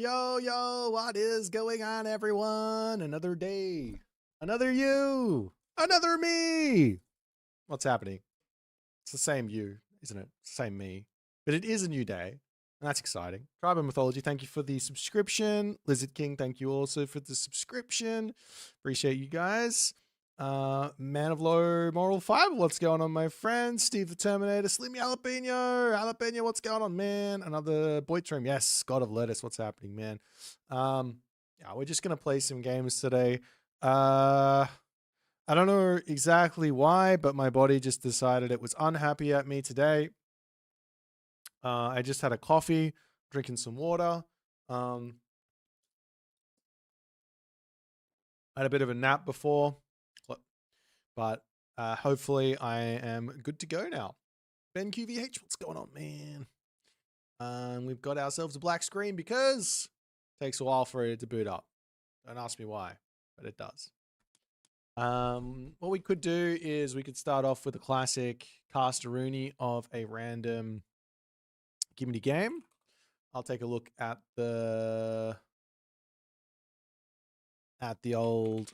yo, what is going on, everyone? Another day, another you, another me. What's happening? It's the same you, isn't it? Same me. But it is a new day, and that's exciting. Tribe and Mythology, thank you for the subscription. Lizard King, thank you also for the subscription. Appreciate you guys. Man of Low Moral Fiber, what's going on, my friend? Steve the Terminator, Slim Jalapeno, what's going on, man? Another Boit stream, yes. God of Lettuce, what's happening, man? Yeah, we're just gonna play some games today. I don't know exactly why, but my body just decided it was unhappy at me today. I just had a coffee, drinking some water. I had a bit of a nap before, but hopefully I am good to go now. Ben QVH, what's going on, man? We've got ourselves a black screen because it takes a while for it to boot up. Don't ask me why, but it does. What we could do is we could start off with a classic cast-a-rooney of a random gimme game. I'll take a look at the old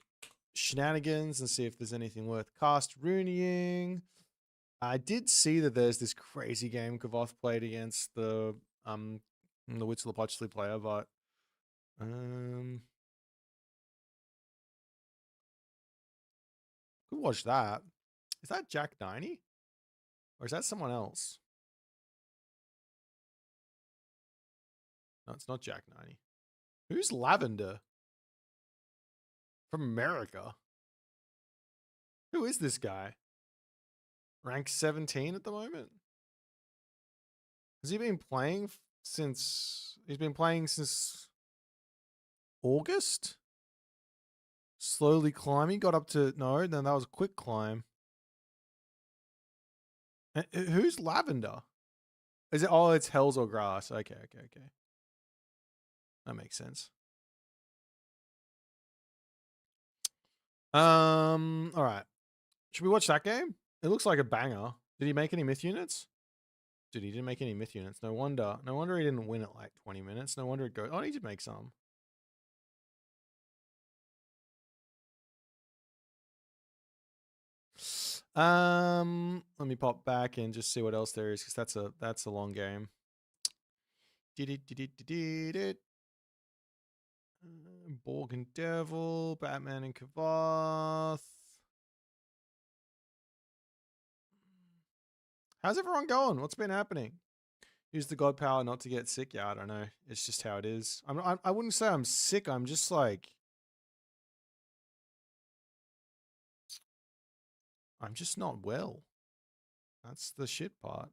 shenanigans and see if there's anything worth cast-rooneying. I did see that there's this crazy game Kavoth played against the Whittle Potchley player, but who watched that? Is that Jack 90? Or is that someone else? No, it's not Jack 90. Who's Lavender? From America. Who is this guy? Rank 17 at the moment? Has he been playing since... He's been playing since August? Slowly climbing, got up to... No, then that was a quick climb. Who's Lavender? Is it... Oh, it's Hells or Grass. Okay. That makes sense. All right. Should we watch that game? It looks like a banger. Did he make any myth units? Dude, he didn't make any myth units. No wonder. No wonder he didn't win at like 20 minutes. No wonder it goes... Oh, he did make some. Let me pop back and just see what else there is, because that's a long game. Borg and Devil, Batman and Kavoth. How's everyone going? What's been happening? Use the god power not to get sick. Yeah, I don't know. It's just how it is. I wouldn't say I'm sick. I'm just like... I'm just not well. That's the shit part.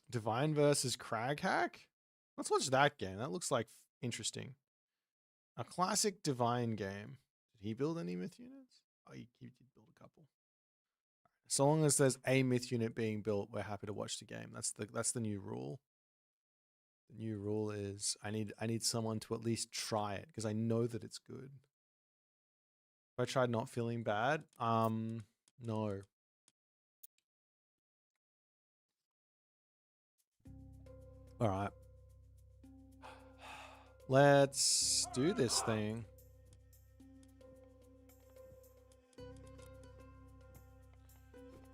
Divine versus Crag Hack? Let's watch that game. That looks like interesting. A classic Divine game. Did he build any myth units? Oh, he did build a couple. So long as there's a myth unit being built, we're happy to watch the game. That's the new rule. The new rule is I need someone to at least try it, because I know that it's good. If I tried not feeling bad, no. All right. Let's do this thing.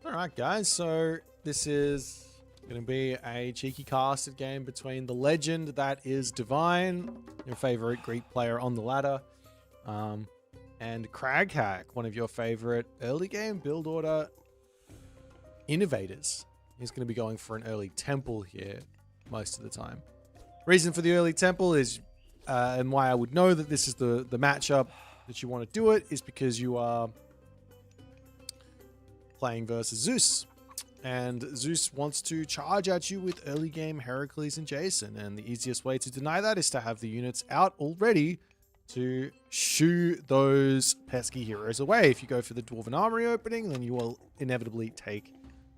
All right, guys. So this is going to be a cheeky casted game between the legend that is Divine, your favorite Greek player on the ladder, and Crag Hack, one of your favorite early game build order innovators. He's going to be going for an early temple here most of the time. Reason for the early temple is, and why I would know that this is the matchup that you want to do it, is because you are playing versus Zeus. And Zeus wants to charge at you with early game Heracles and Jason. And the easiest way to deny that is to have the units out already to shoo those pesky heroes away. If you go for the Dwarven Armory opening, then you will inevitably take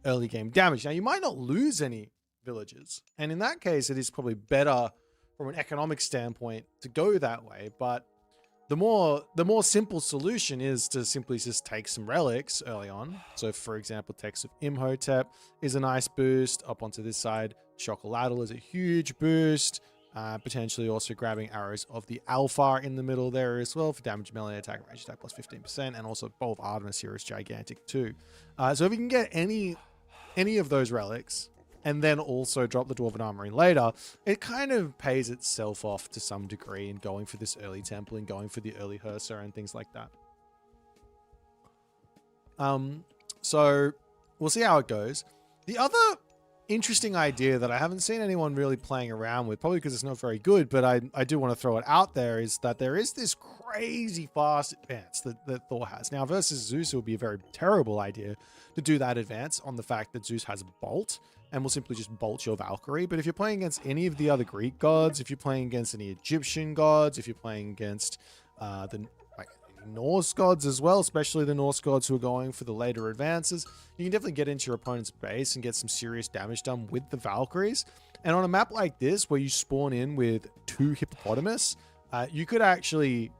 early game damage. Now, you might not lose any villages, and in that case, it is probably better from an economic standpoint to go that way. But the more simple solution is to simply just take some relics early on. So, for example, Text of Imhotep is a nice boost. Up onto this side, Chocolatl is a huge boost. Potentially also grabbing Arrows of the Alpha in the middle there as well for damage, melee attack, range attack plus 15%, and also Bow of Artemis here is gigantic too. So if you can get any of those relics and then also drop the Dwarven Armory later, it kind of pays itself off to some degree in going for this early temple and going for the early Hersa and things like that. So we'll see how it goes. The other interesting idea that I haven't seen anyone really playing around with, probably because it's not very good, but I do want to throw it out there, is that there is this crazy fast advance that Thor has. Now, versus Zeus, it would be a very terrible idea to do that advance on the fact that Zeus has Bolt, and will simply just bolt your Valkyrie. But if you're playing against any of the other Greek gods, if you're playing against any Egyptian gods, if you're playing against the Norse gods as well, especially the Norse gods who are going for the later advances, you can definitely get into your opponent's base and get some serious damage done with the Valkyries. And on a map like this, where you spawn in with 2 hippopotamus, you could actually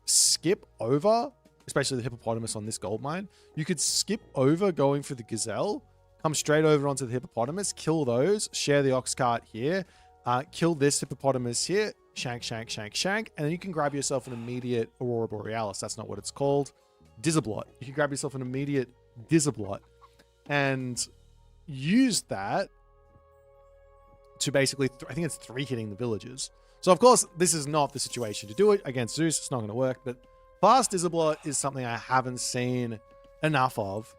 skip over, especially the hippopotamus on this gold mine, you could skip over going for the gazelle, come straight over onto the hippopotamus, kill those, share the ox cart here, kill this hippopotamus here, shank, shank, shank, shank, and then you can grab yourself an immediate Aurora Borealis. That's not what it's called. Dizablot. You can grab yourself an immediate Dizablot and use that to basically, I think it's 3 hitting the villagers. So of course, this is not the situation to do it against Zeus. It's not going to work, but fast Dizablot is something I haven't seen enough of.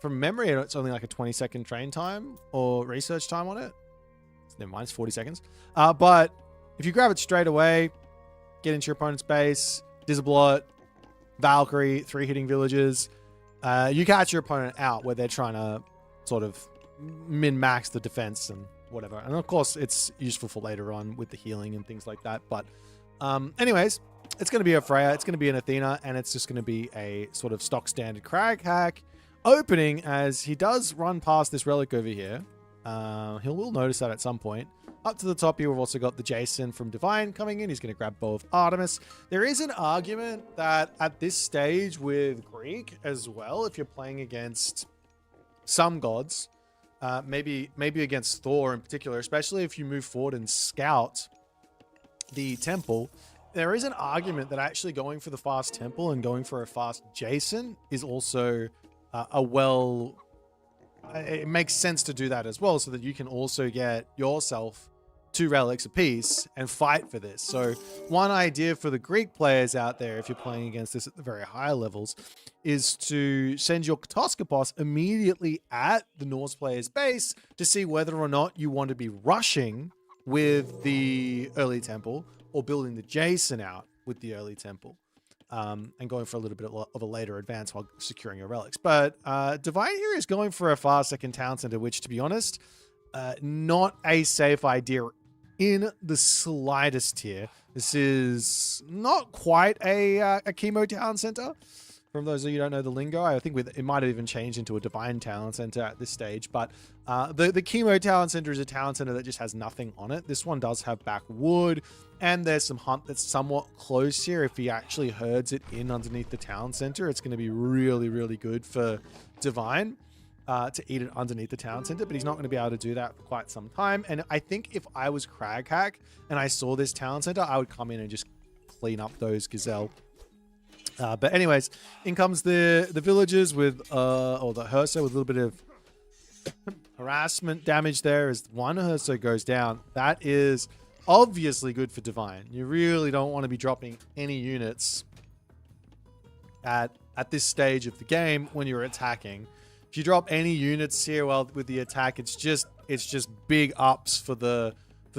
From memory, it's only like a 20-second train time or research time on it. Never mind, it's 40 seconds. But if you grab it straight away, get into your opponent's base, Dizablot, Valkyrie, 3 hitting villagers, you catch your opponent out where they're trying to sort of min-max the defense and whatever. And of course, it's useful for later on with the healing and things like that. But anyways, it's going to be a Freya, it's going to be an Athena, and it's just going to be a sort of stock standard Crag hack opening as he does run past this relic over here. He will notice that at some point. Up to the top here, we've also got the Jason from Divine coming in. He's going to grab Bow of Artemis. There is an argument that at this stage with Greek as well, if you're playing against some gods, maybe against Thor in particular, especially if you move forward and scout the temple, there is an argument that actually going for the fast temple and going for a fast Jason is also it makes sense to do that as well, so that you can also get yourself 2 relics apiece and fight for this. So one idea for the Greek players out there, if you're playing against this at the very higher levels, is to send your Katoskopos immediately at the Norse player's base to see whether or not you want to be rushing with the early temple or building the Jason out with the early temple. And going for a little bit of a later advance while securing your relics. But Divine here is going for a fast second town center, which, to be honest, not a safe idea in the slightest here. This is not quite a chemo town center. From those of you who don't know the lingo, I think it might have even changed into a Divine Town Center at this stage. But the Chemo Town Center is a town center that just has nothing on it. This one does have backwood, and there's some hunt that's somewhat close here. If he actually herds it in underneath the town center, it's going to be really, really good for Divine to eat it underneath the town center. But he's not going to be able to do that for quite some time. And I think if I was Crag Hack and I saw this town center, I would come in and just clean up those gazelle. But anyways, in comes the villagers with, or the Hersa with a little bit of harassment damage there as one Hersa goes down. That is obviously good for Divine. You really don't want to be dropping any units at this stage of the game when you're attacking. If you drop any units here, well, with the attack, it's just big ups for the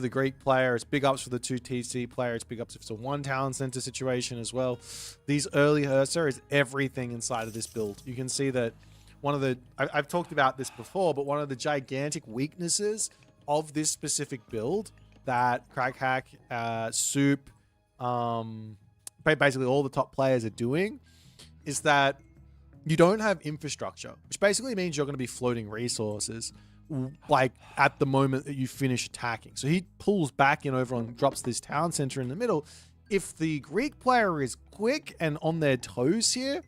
Greek player. It's big ups for the 2 TC player. It's big ups if it's a 1 town center situation as well. These early Hersa is everything inside of this build. You can see that one of the, I've talked about this before, but one of the gigantic weaknesses of this specific build that Crag Hack, Soup, basically all the top players are doing is that you don't have infrastructure, which basically means you're going to be floating resources like at the moment that you finish attacking. So he pulls back in over and drops this town center in the middle. If the Greek player is quick and on their toes here,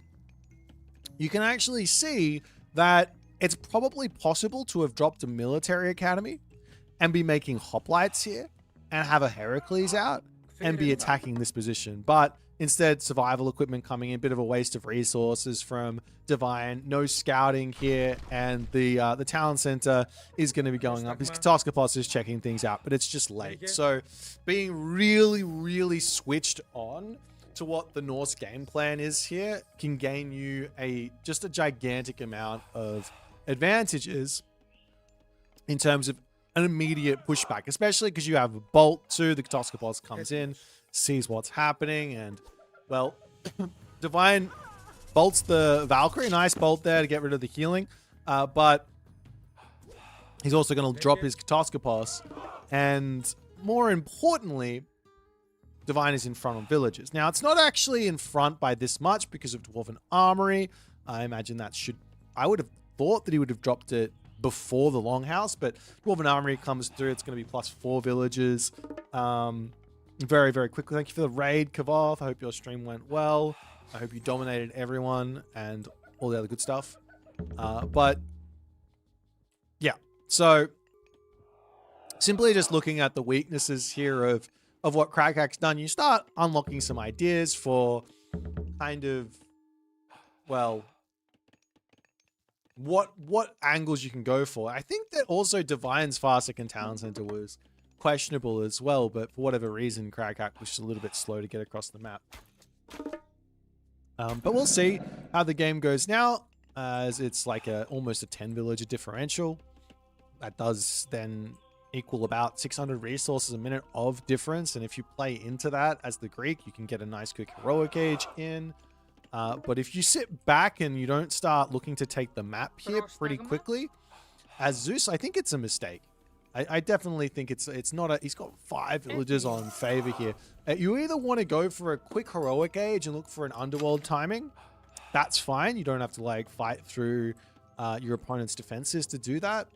you can actually see that it's probably possible to have dropped a military academy and be making hoplites here and have a Heracles out and be attacking this position. But instead, survival equipment coming in, bit of a waste of resources from Divine. No scouting here, and the talent center is going to be going up. His Katoskopos is checking things out, but it's just late. So being really, really switched on to what the Norse game plan is here can gain you just a gigantic amount of advantages in terms of an immediate pushback, especially because you have a Bolt too. The Katoskopos comes in, sees what's happening, and well, Divine bolts the Valkyrie. Nice bolt there to get rid of the healing, but he's also going to drop his Katoskopos, and more importantly, Divine is in front of villagers. Now, it's not actually in front by this much because of Dwarven Armory. I imagine that I would have thought that he would have dropped it before the Longhouse, but Dwarven Armory comes through. It's going to be +4 villagers very, very quickly. Thank you for the raid, Kavov. I hope your stream went well. I hope you dominated everyone and all the other good stuff. But yeah, so simply just looking at the weaknesses here of what Krakak's done, you start unlocking some ideas for kind of, well, what angles you can go for. I think that also Divine's fast second talent center was questionable as well, but for whatever reason, Krakak was just a little bit slow to get across the map. But we'll see how the game goes now, as it's like almost a 10 villager differential. That does then equal about 600 resources a minute of difference, and if you play into that as the Greek, you can get a nice quick heroic age in. But if you sit back and you don't start looking to take the map here pretty quickly, as Zeus, I think it's a mistake. I definitely think it's not he's got 5 villagers on favor here. You either want to go for a quick heroic age and look for an underworld timing. That's fine. You don't have to like fight through your opponent's defenses to do that.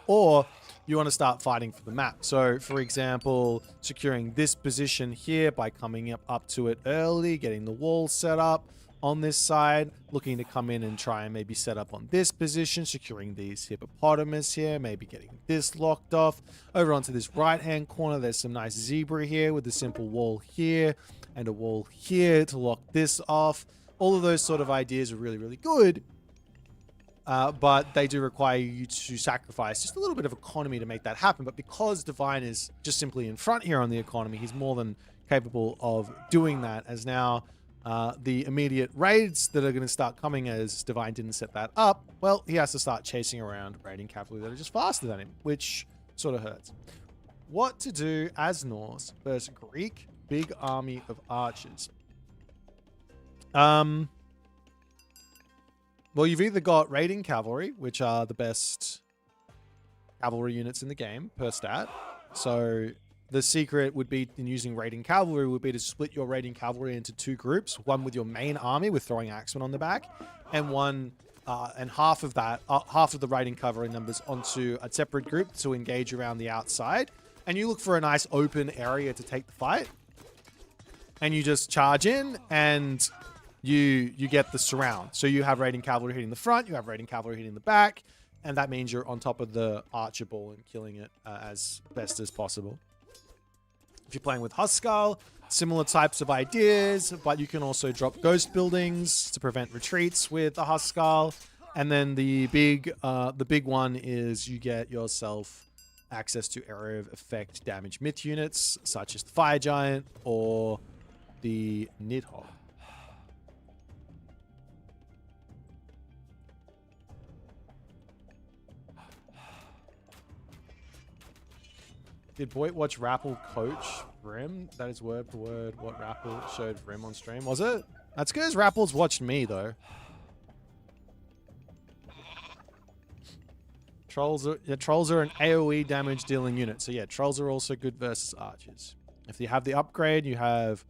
Or you want to start fighting for the map. So, for example, securing this position here by coming up to it early, getting the wall set up on this side, looking to come in and try and maybe set up on this position, securing these hippopotamus here, maybe getting this locked off. Over onto this right-hand corner, there's some nice zebra here with a simple wall here and a wall here to lock this off. All of those sort of ideas are really, really good. But they do require you to sacrifice just a little bit of economy to make that happen. But because Divine is just simply in front here on the economy, he's more than capable of doing that, as now the immediate raids that are going to start coming as Divine didn't set that up, well, he has to start chasing around raiding cavalry that are just faster than him, which sort of hurts. What to do as Norse versus Greek big army of archers? Well, you've either got raiding cavalry, which are the best cavalry units in the game per stat. So the secret would be in using raiding cavalry would be to split your raiding cavalry into 2 groups. One with your main army with throwing axemen on the back, and half of the raiding cavalry numbers onto a separate group to engage around the outside. And you look for a nice open area to take the fight. And you just charge in and you get the surround. So you have raiding cavalry hitting the front, you have raiding cavalry hitting the back, and that means you're on top of the archer ball and killing it as best as possible. If you're playing with Huskal, similar types of ideas, but you can also drop ghost buildings to prevent retreats with the Huskal. And then the big one is you get yourself access to area of effect damage myth units, such as the Fire Giant or the Nidhogg. Did Boit watch Rappel coach Rim? That is word for word what Rappel showed Rim on stream. Was it? That's because Rappel's watched me, though. Trolls are an AoE damage dealing unit. So yeah, trolls are also good versus archers. If you have the upgrade, you have,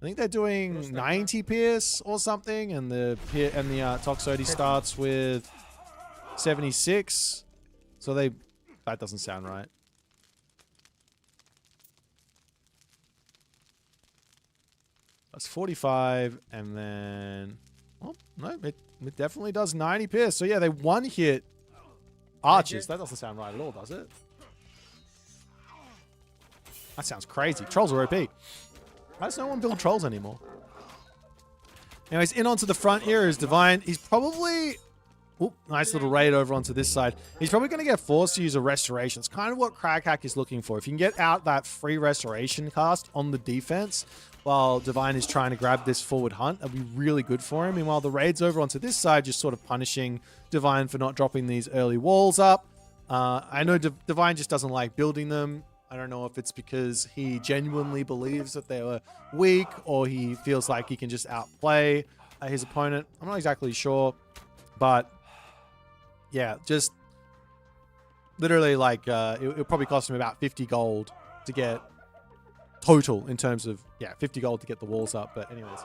I think they're doing 90 pierce or something, and the Toxotes starts with 76. So that doesn't sound right. That's 45, and then, oh, no, it definitely does 90 pierce. So yeah, they one-hit archers. That doesn't sound right at all, does it? That sounds crazy. Trolls are OP. Why does no one build trolls anymore? Anyways, in onto the front here is Divine. He's probably... Oop, nice little raid over onto this side. He's probably going to get forced to use a restoration. It's kind of what Craghack is looking for. If you can get out that free restoration cast on the defense while Divine is trying to grab this forward hunt, that'd be really good for him. Meanwhile, the raid's over onto this side, just sort of punishing Divine for not dropping these early walls up. I know Divine just doesn't like building them. I don't know if it's because he genuinely believes that they were weak or he feels like he can just outplay his opponent. I'm not exactly sure, but yeah, just literally like it'll probably cost him about 50 gold to get total in terms of, yeah, 50 gold to get the walls up. But anyways.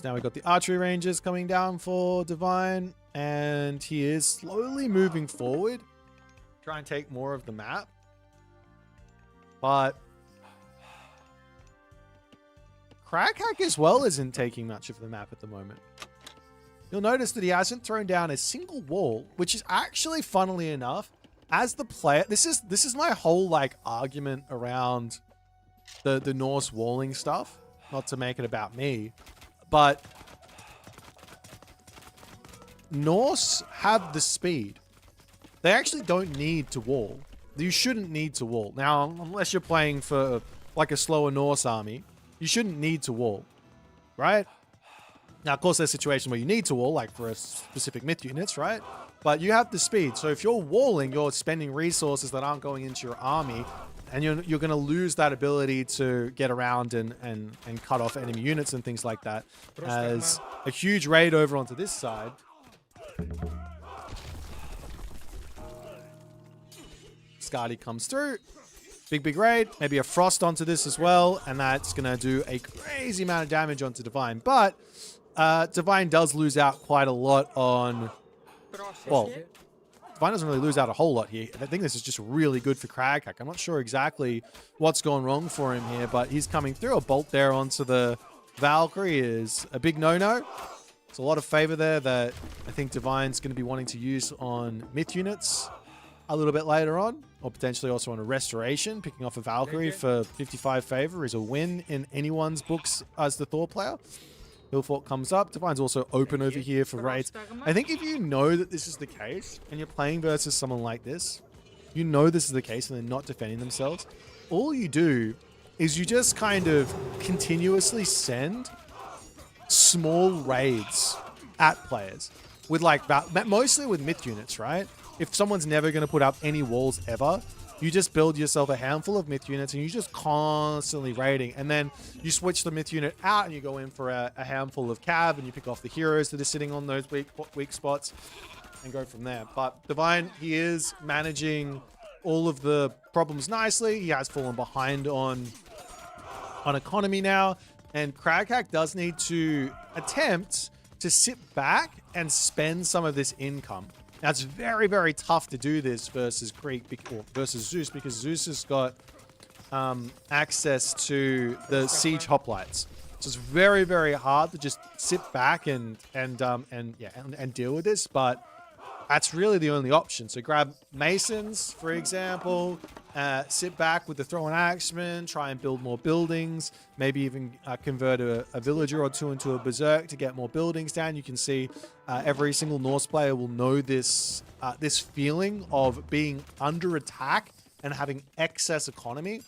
Now we've got the archery rangers coming down for Divine, and he is slowly moving forward, try and take more of the map. But Craghack as well isn't taking much of the map at the moment. You'll notice that he hasn't thrown down a single wall, which is actually, funnily enough, as the player, this is my whole like argument around the Norse walling stuff. Not to make it about me, but Norse have the speed. They actually don't need to wall. You shouldn't need to wall. Now, unless you're playing for like a slower Norse army, you shouldn't need to wall, right? Now, of course, there's a situation where you need to wall, like for a specific myth units, right? But you have the speed. So if you're walling, you're spending resources that aren't going into your army, and you're going to lose that ability to get around and cut off enemy units and things like that. As a huge raid over onto this side. Skadi comes through. Big raid. Maybe a frost onto this as well. And that's going to do a crazy amount of damage onto Divine. But Divine does lose out quite a lot on... Well, Divine doesn't really lose out a whole lot here. I think this is just really good for Craghack. I'm not sure exactly what's gone wrong for him here, but he's coming through. A bolt there onto the Valkyrie is a big no-no. There's a lot of favor there that I think Divine's going to be wanting to use on myth units a little bit later on, or potentially also on a restoration. Picking off a Valkyrie for 55 favor is a win in anyone's books as the Thor player. Hillfort comes up. Divine's also open over here for raids. I think if you know that this is the case, and you're playing versus someone like this, you know this is the case and they're not defending themselves, all you do is you just kind of continuously send small raids at players. With like, mostly with myth units, right? If someone's never going to put up any walls ever, you just build yourself a handful of myth units and you just constantly raiding. And then you switch the myth unit out and you go in for a handful of cav and you pick off the heroes that are sitting on those weak spots and go from there. But Divine, he is managing all of the problems nicely. He has fallen behind on economy now. And Craghack does need to attempt to sit back and spend some of this income. Now, it's very, very tough to do this versus Greek or versus Zeus, because Zeus has got access to the siege hoplites. So it's very, very hard to just sit back and deal with this. But that's really the only option. So grab Masons, for example, sit back with the Throw and Axeman, try and build more buildings, maybe even convert a villager or two into a Berserk to get more buildings down. You can see every single Norse player will know this, this feeling of being under attack and having excess economy.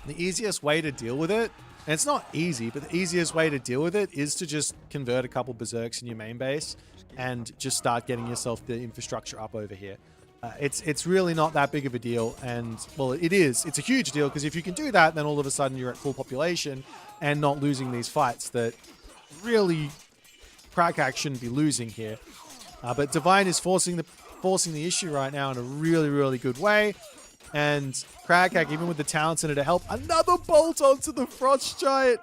The easiest way to deal with it, and it's not easy, but the easiest way to deal with it is to just convert a couple Berserks in your main base and just start getting yourself the infrastructure up over here. It's really not that big of a deal, and well, it is. It's a huge deal, because if you can do that, then all of a sudden you're at full population and not losing these fights that really Craghack shouldn't be losing here. But Divine is forcing the issue right now in a really, really good way. And Craghack, even with the talents in it to help, another bolt onto the Frost Giant.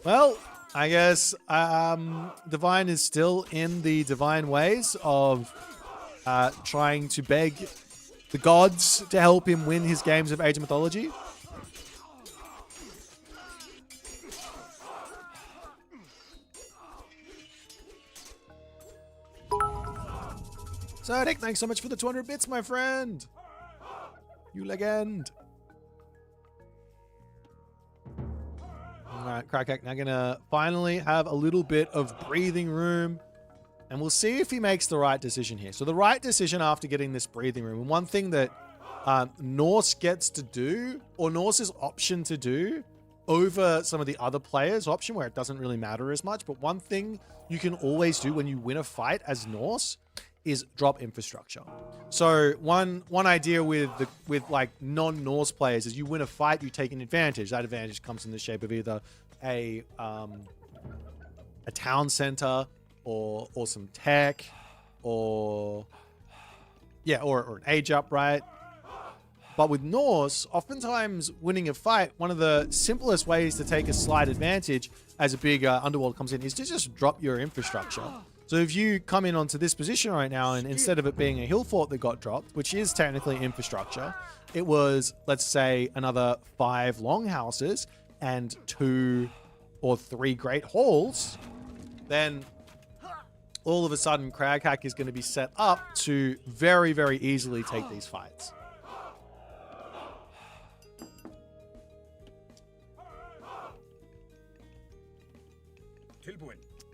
Well, I guess Divine is still in the Divine ways of trying to beg the gods to help him win his games of Age of Mythology. Zodic, thanks so much for the 200 bits, my friend. You legend. All right, Crackhack now gonna finally have a little bit of breathing room, and we'll see if he makes the right decision here. So the right decision after getting this breathing room, and one thing that Norse gets to do, or Norse's option to do over some of the other players' option where it doesn't really matter as much, but one thing you can always do when you win a fight as Norse is drop infrastructure. So one idea with like non-Norse players is you win a fight, you take an advantage. That advantage comes in the shape of either a town center or some tech or an age up, right? But with Norse, oftentimes winning a fight, one of the simplest ways to take a slight advantage as a big underworld comes in is to just drop your infrastructure. So if you come in onto this position right now, and instead of it being a hill fort that got dropped, which is technically infrastructure, it was, let's say, another 5 longhouses and 2 or 3 great halls, then all of a sudden Crackhack is going to be set up to very, very easily take these fights.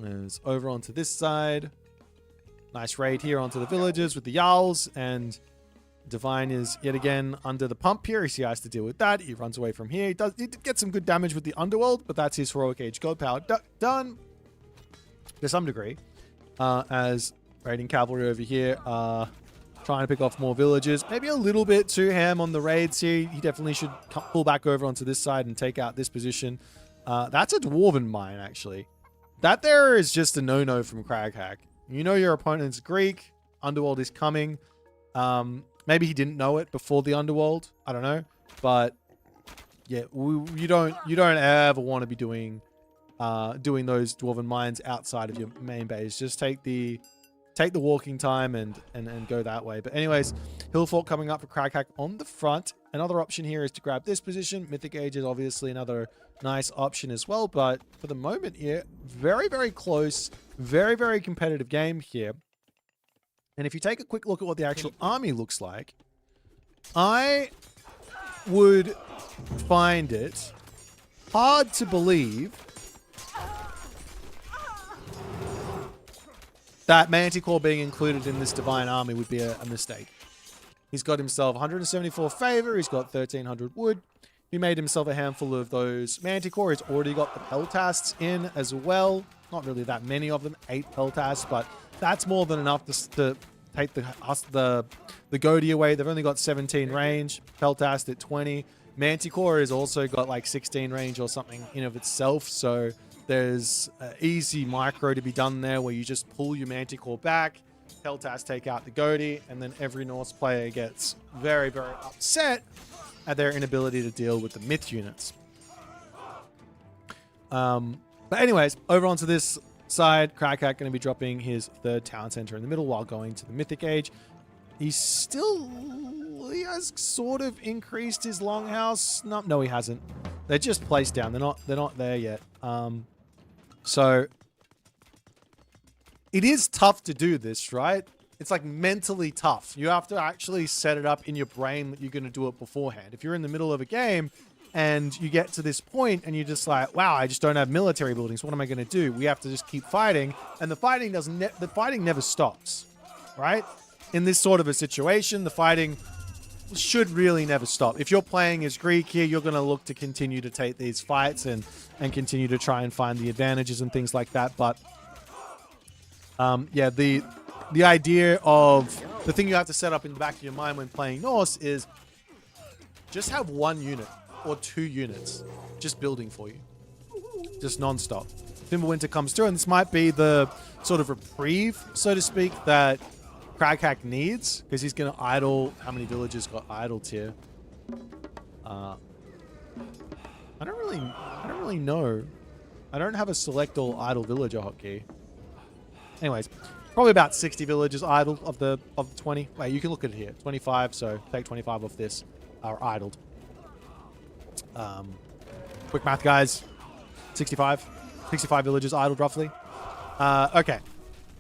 Is over onto this side. Nice raid here onto the villagers with the Jarls, and Divine is yet again under the pump here. He has to deal with that. He runs away from here. He did get some good damage with the Underworld, but that's his heroic age god power done to some degree. As raiding cavalry over here trying to pick off more villagers. Maybe a little bit too ham on the raids here. He definitely should pull back over onto this side and take out this position. That's a dwarven mine, actually. That there is just a no-no from Crackhack. You know your opponent's Greek. Underworld is coming. Maybe he didn't know it before the Underworld. I don't know. But yeah, you don't ever want to be doing those dwarven mines outside of your main base. Just take the walking time and go that way. But anyways, hill fort coming up for Crackhack on the front. Another option here is to grab this position. Mythic Age is obviously another nice option as well, but for the moment here, very, very close, very, very competitive game here. And if you take a quick look at what the actual army looks like, I would find it hard to believe that Manticore being included in this Divine army would be a mistake. He's got himself 174 favor, he's got 1300 wood. He made himself a handful of those Manticore. He's already got the Peltasts in as well. Not really that many of them, 8 Peltasts, but that's more than enough to take the Goatee away. They've only got 17 range, Peltast at 20. Manticore has also got like 16 range or something in of itself, so there's easy micro to be done there where you just pull your Manticore back, Peltast take out the Goatee, and then every Norse player gets very, very upset at their inability to deal with the myth units. But anyways, over onto this side, Crackhack going to be dropping his 3rd town center in the middle while going to the Mythic Age. He has sort of increased his longhouse. No, he hasn't. They're just placed down. They're not there yet. So it is tough to do this, right? It's like mentally tough. You have to actually set it up in your brain that you're going to do it beforehand. If you're in the middle of a game and you get to this point and you're just like, wow, I just don't have military buildings. What am I going to do? We have to just keep fighting. And the fighting never stops, right? In this sort of a situation, the fighting should really never stop. If you're playing as Greek here, you're going to look to continue to take these fights and continue to try and find the advantages and things like that. But yeah, the idea of the thing you have to set up in the back of your mind when playing Norse is just have 1 unit or 2 units just building for you. Just non-stop. Fimbulwinter comes through, and this might be the sort of reprieve, so to speak, that Crackhack needs, because he's going to idle. How many villages got idled here? I don't really know. I don't have a select all idle villager hotkey. Anyways, probably about 60 villages idled of the 20. Wait, you can look at it here. 25, so take 25 off this are idled. Quick math, guys. 65 villages idled roughly. Okay,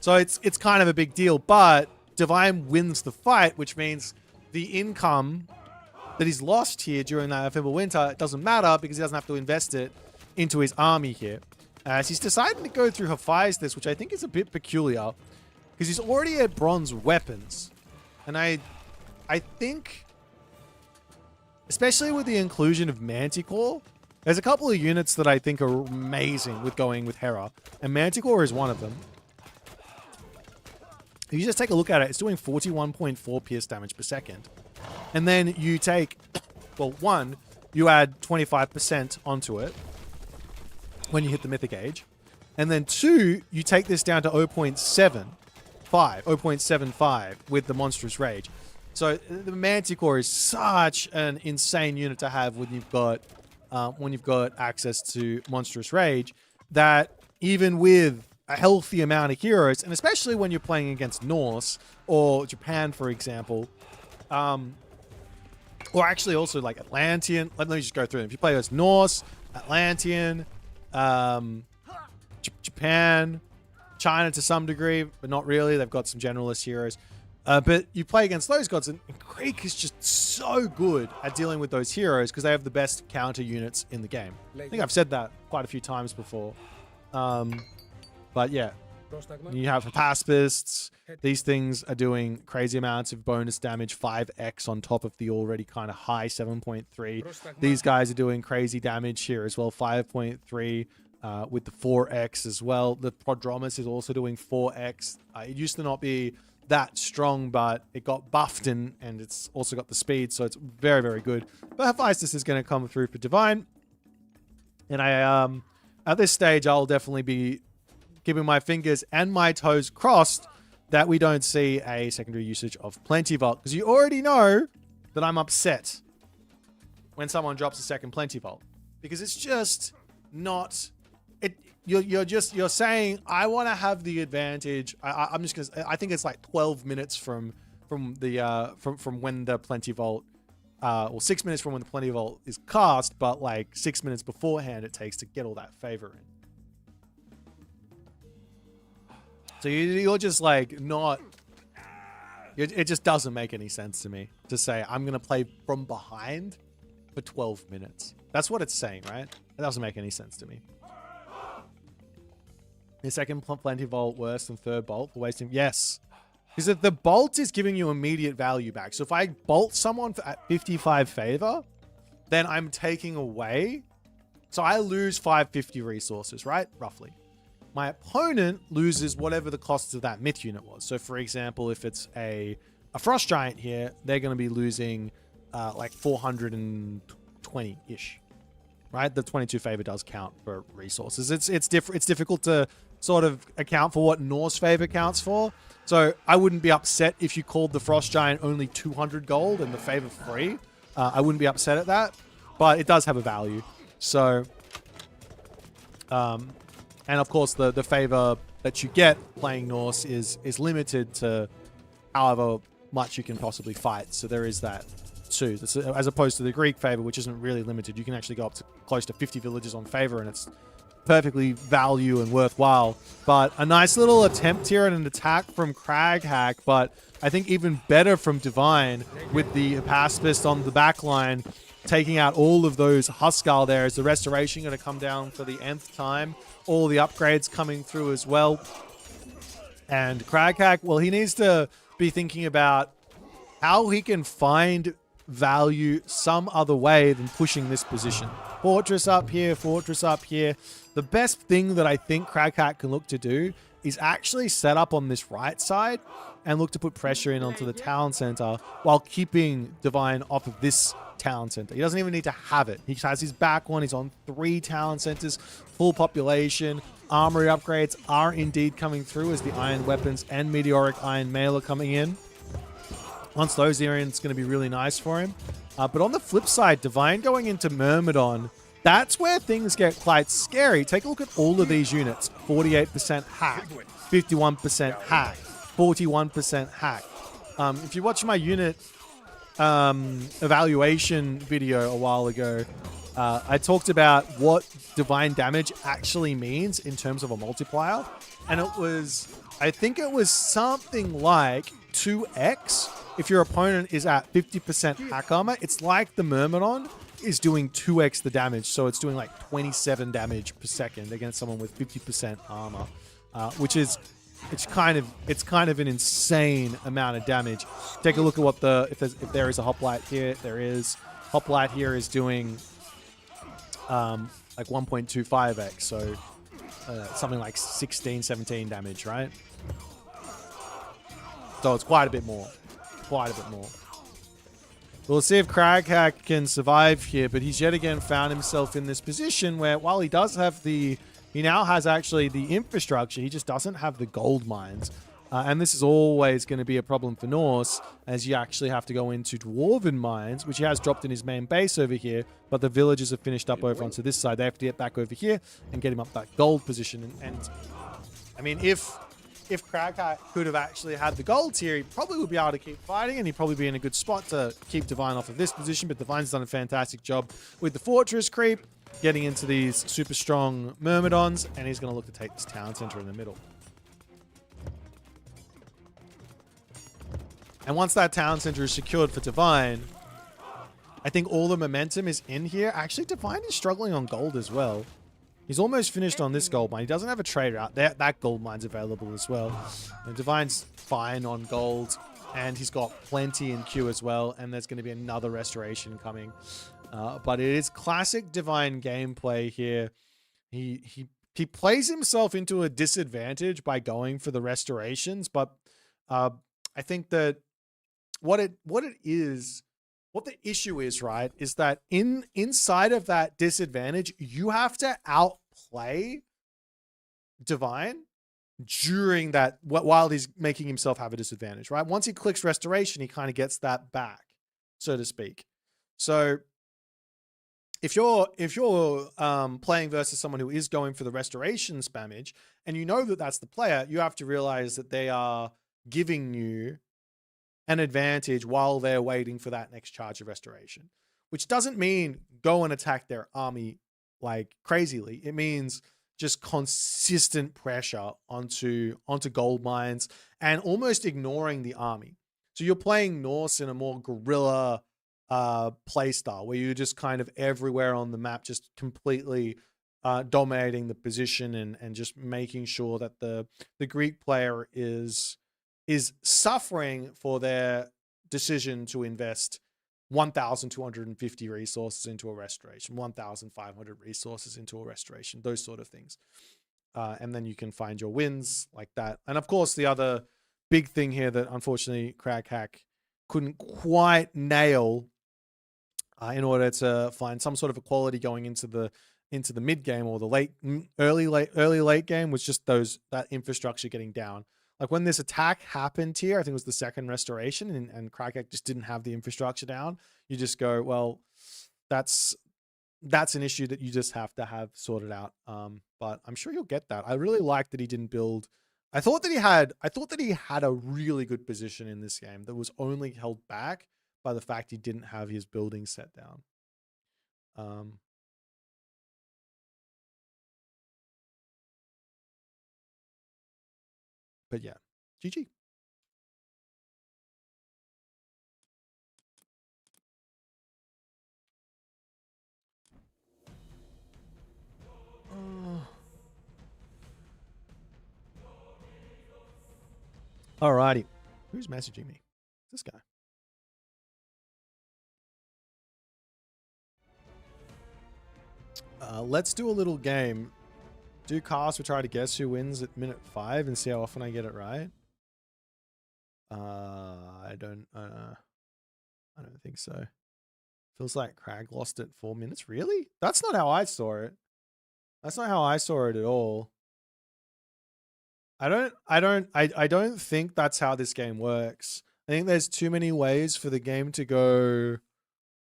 so it's kind of a big deal, but Divine wins the fight, which means the income that he's lost here during that Ephemeral Winter, it doesn't matter because he doesn't have to invest it into his army here. As he's deciding to go through Hephaestus, which I think is a bit peculiar because he's already at bronze weapons. And I think, especially with the inclusion of Manticore, there's a couple of units that I think are amazing with going with Hera, and Manticore is one of them. If you just take a look at it, it's doing 41.4 pierce damage per second. And then you take, well, one, you add 25% onto it when you hit the Mythic Age. And then two, you take this down to 0.75 with the Monstrous Rage. So the Manticore is such an insane unit to have when you've got access to Monstrous Rage, that even with a healthy amount of heroes, and especially when you're playing against Norse or Japan, for example, or actually also like Atlantean. Let me just go through them. If you play against Norse, Atlantean, Japan, China to some degree, but not really. They've got some generalist heroes. But you play against those gods, and Greek is just so good at dealing with those heroes because they have the best counter units in the game. I think I've said that quite a few times before. But yeah, you have Hephaspists. These things are doing crazy amounts of bonus damage, 5x on top of the already kind of high 7.3. These guys are doing crazy damage here as well, 5.3 with the 4x as well. The Prodromus is also doing 4x. It used to not be that strong, but it got buffed and it's also got the speed, so it's very, very good. But Hephaestus is going to come through for Divine. And I at this stage, I'll definitely be keeping my fingers and my toes crossed that we don't see a secondary usage of Plentyvault, because you already know that I'm upset when someone drops a second Plentyvault, because it's just not it. You're saying I want to have the advantage. I'm just gonna. I think it's like 12 minutes from when the Plentyvault, or 6 minutes from when the Plentyvault is cast, but like 6 minutes beforehand it takes to get all that favor in. So you're just like not. It just doesn't make any sense to me to say I'm gonna play from behind for 12 minutes. That's what it's saying, right? It doesn't make any sense to me. Is second Plentyvault worse than third bolt for wasting? Yes. Because if the bolt is giving you immediate value back. So if I bolt someone at 55 favor, then I'm taking away. So I lose 550 resources, right? Roughly. My opponent loses whatever the cost of that myth unit was. So for example, if it's a Frost Giant here, they're going to be losing like 420-ish. Right? The 22 favor does count for resources. It's difficult to sort of account for what Norse favor counts for. So I wouldn't be upset if you called the Frost Giant only 200 gold and the favor free. I wouldn't be upset at that, but it does have a value. So, and of course the favor that you get playing Norse is limited to however much you can possibly fight. So there is that too. As opposed to the Greek favor, which isn't really limited. You can actually go up to close to 50 villages on favor, and it's perfectly value and worthwhile. But a nice little attempt here at an attack from Craghack, but I think even better from Divine with the Pacifist on the back line, taking out all of those Huskar there. Is the Restoration going to come down for the nth time? All the upgrades coming through as well. And Craghack, well, he needs to be thinking about how he can find value some other way than pushing this position. Fortress up here, fortress up here. The best thing that I think Craghack can look to do is actually set up on this right side and look to put pressure in onto the town center while keeping Divine off of this town center. He doesn't even need to have it. He has his back one. He's on 3 town centers, full population. Armory upgrades are indeed coming through as the Iron Weapons and Meteoric Iron Mail are coming in. Once those are in, it's going to be really nice for him. But on the flip side, Divine going into Myrmidon, that's where things get quite scary. Take a look at all of these units. 48% hack, 51% hack, 41% hack. If you watch my unit evaluation video a while ago, I talked about what Divine damage actually means in terms of a multiplier. And it was, I think it was something like 2x if your opponent is at 50% hack armor. It's like the Myrmidon is doing 2x the damage, so it's doing like 27 damage per second against someone with 50% armor, which is it's kind of an insane amount of damage. Take a look at what if there is a hoplite here. There is hoplite here is doing like 1.25x, so something like 16, 17 damage, right? So it's quite a bit more. Quite a bit more. We'll see if Craghack can survive here, but he's yet again found himself in this position where while he does have he now has actually the infrastructure, he just doesn't have the gold mines. And this is always going to be a problem for Norse, as you actually have to go into Dwarven mines, which he has dropped in his main base over here, but the villagers have finished up over onto this side. They have to get back over here and get him up that gold position. And I mean, if Craghack could have actually had the golds here, he probably would be able to keep fighting, and he'd probably be in a good spot to keep Divine off of this position. But Divine's done a fantastic job with the fortress creep, getting into these super strong Myrmidons, and he's going to look to take this town center in the middle. And once that town center is secured for Divine, I think all the momentum is in here. Actually, Divine is struggling on gold as well. He's almost finished on this gold mine. He doesn't have a trader out there. That gold mine's available as well. And Divine's fine on gold, and he's got plenty in queue as well. And there's going to be another restoration coming. But it is classic Divine gameplay here. He plays himself into a disadvantage by going for the restorations, but I think that what the issue is, right, is that inside of that disadvantage, you have to outplay Divine during that, while he's making himself have a disadvantage, right? Once he clicks restoration, he kind of gets that back, so to speak. So if you're playing versus someone who is going for the restoration spammage, and you know that that's the player, you have to realize that they are giving you an advantage while they're waiting for that next charge of restoration, which doesn't mean go and attack their army like crazily. It means just consistent pressure onto gold mines and almost ignoring the army. So you're playing Norse in a more guerrilla play style where you're just kind of everywhere on the map, just completely dominating the position and just making sure that the Greek player is suffering for their decision to invest 1,250 resources into a restoration, 1,500 resources into a restoration, those sort of things. And then you can find your wins like that. And of course, the other big thing here that unfortunately Craghack couldn't quite nail in order to find some sort of equality going into the mid game or the early late game was just that infrastructure getting down. Like when this attack happened here, I think it was the second restoration, and Craghack just didn't have the infrastructure down. You just go, well, that's an issue that you just have to have sorted out. But I'm sure you'll get that. I really like that he didn't build. I thought that he had a really good position in this game that was only held back by the fact he didn't have his building set down. But yeah, GG. Alrighty. Who's messaging me? This guy. Let's do a little game. Do cast, we try to guess who wins at minute 5 and see how often I get it right. I don't think so. Feels like Crag lost it 4 minutes. Really? That's not how I saw it. That's not how I saw it at all. I don't think that's how this game works. I think there's too many ways for the game to go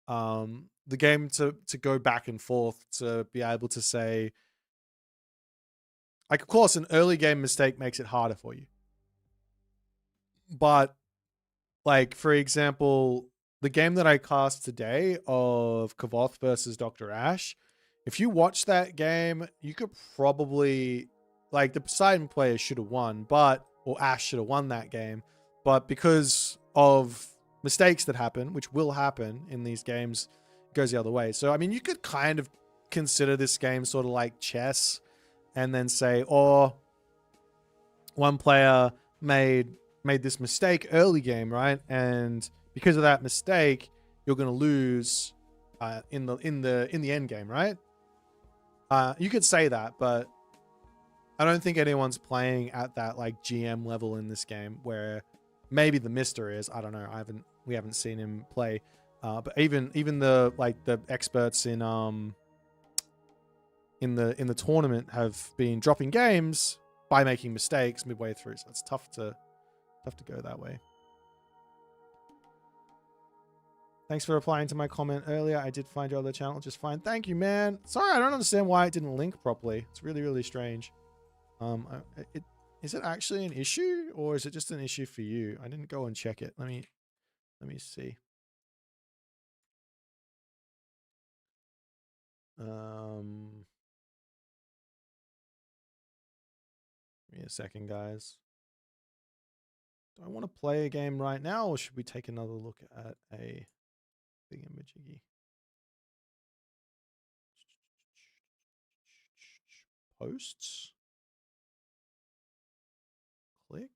to go back and forth to be able to say, like, of course, an early game mistake makes it harder for you. But, like, for example, the game that I cast today of Kavoth versus Dr. Ash, if you watch that game, you could probably, like, the Poseidon player should have won, or Ash should have won that game. But because of mistakes that happen, which will happen in these games, it goes the other way. So, I mean, you could kind of consider this game sort of like chess and then say, oh, one player made this mistake early game, right? And because of that mistake, you're going to lose in the end game, right? You could say that, but I don't think anyone's playing at that like GM level in this game where maybe the Mister is. I don't know. We haven't seen him play. But even the like the experts in the tournament have been dropping games by making mistakes midway through. So it's tough to go that way. Thanks for replying to my comment earlier. I did find your other channel just fine. Thank you, man. Sorry, I don't understand why it didn't link properly. It's really, really strange. Is it actually an issue or is it just an issue for you? I didn't go and check it. Let me see. Give me a second, guys. Do I want to play a game right now or should we take another look at a thingamajiggy? Posts. Click.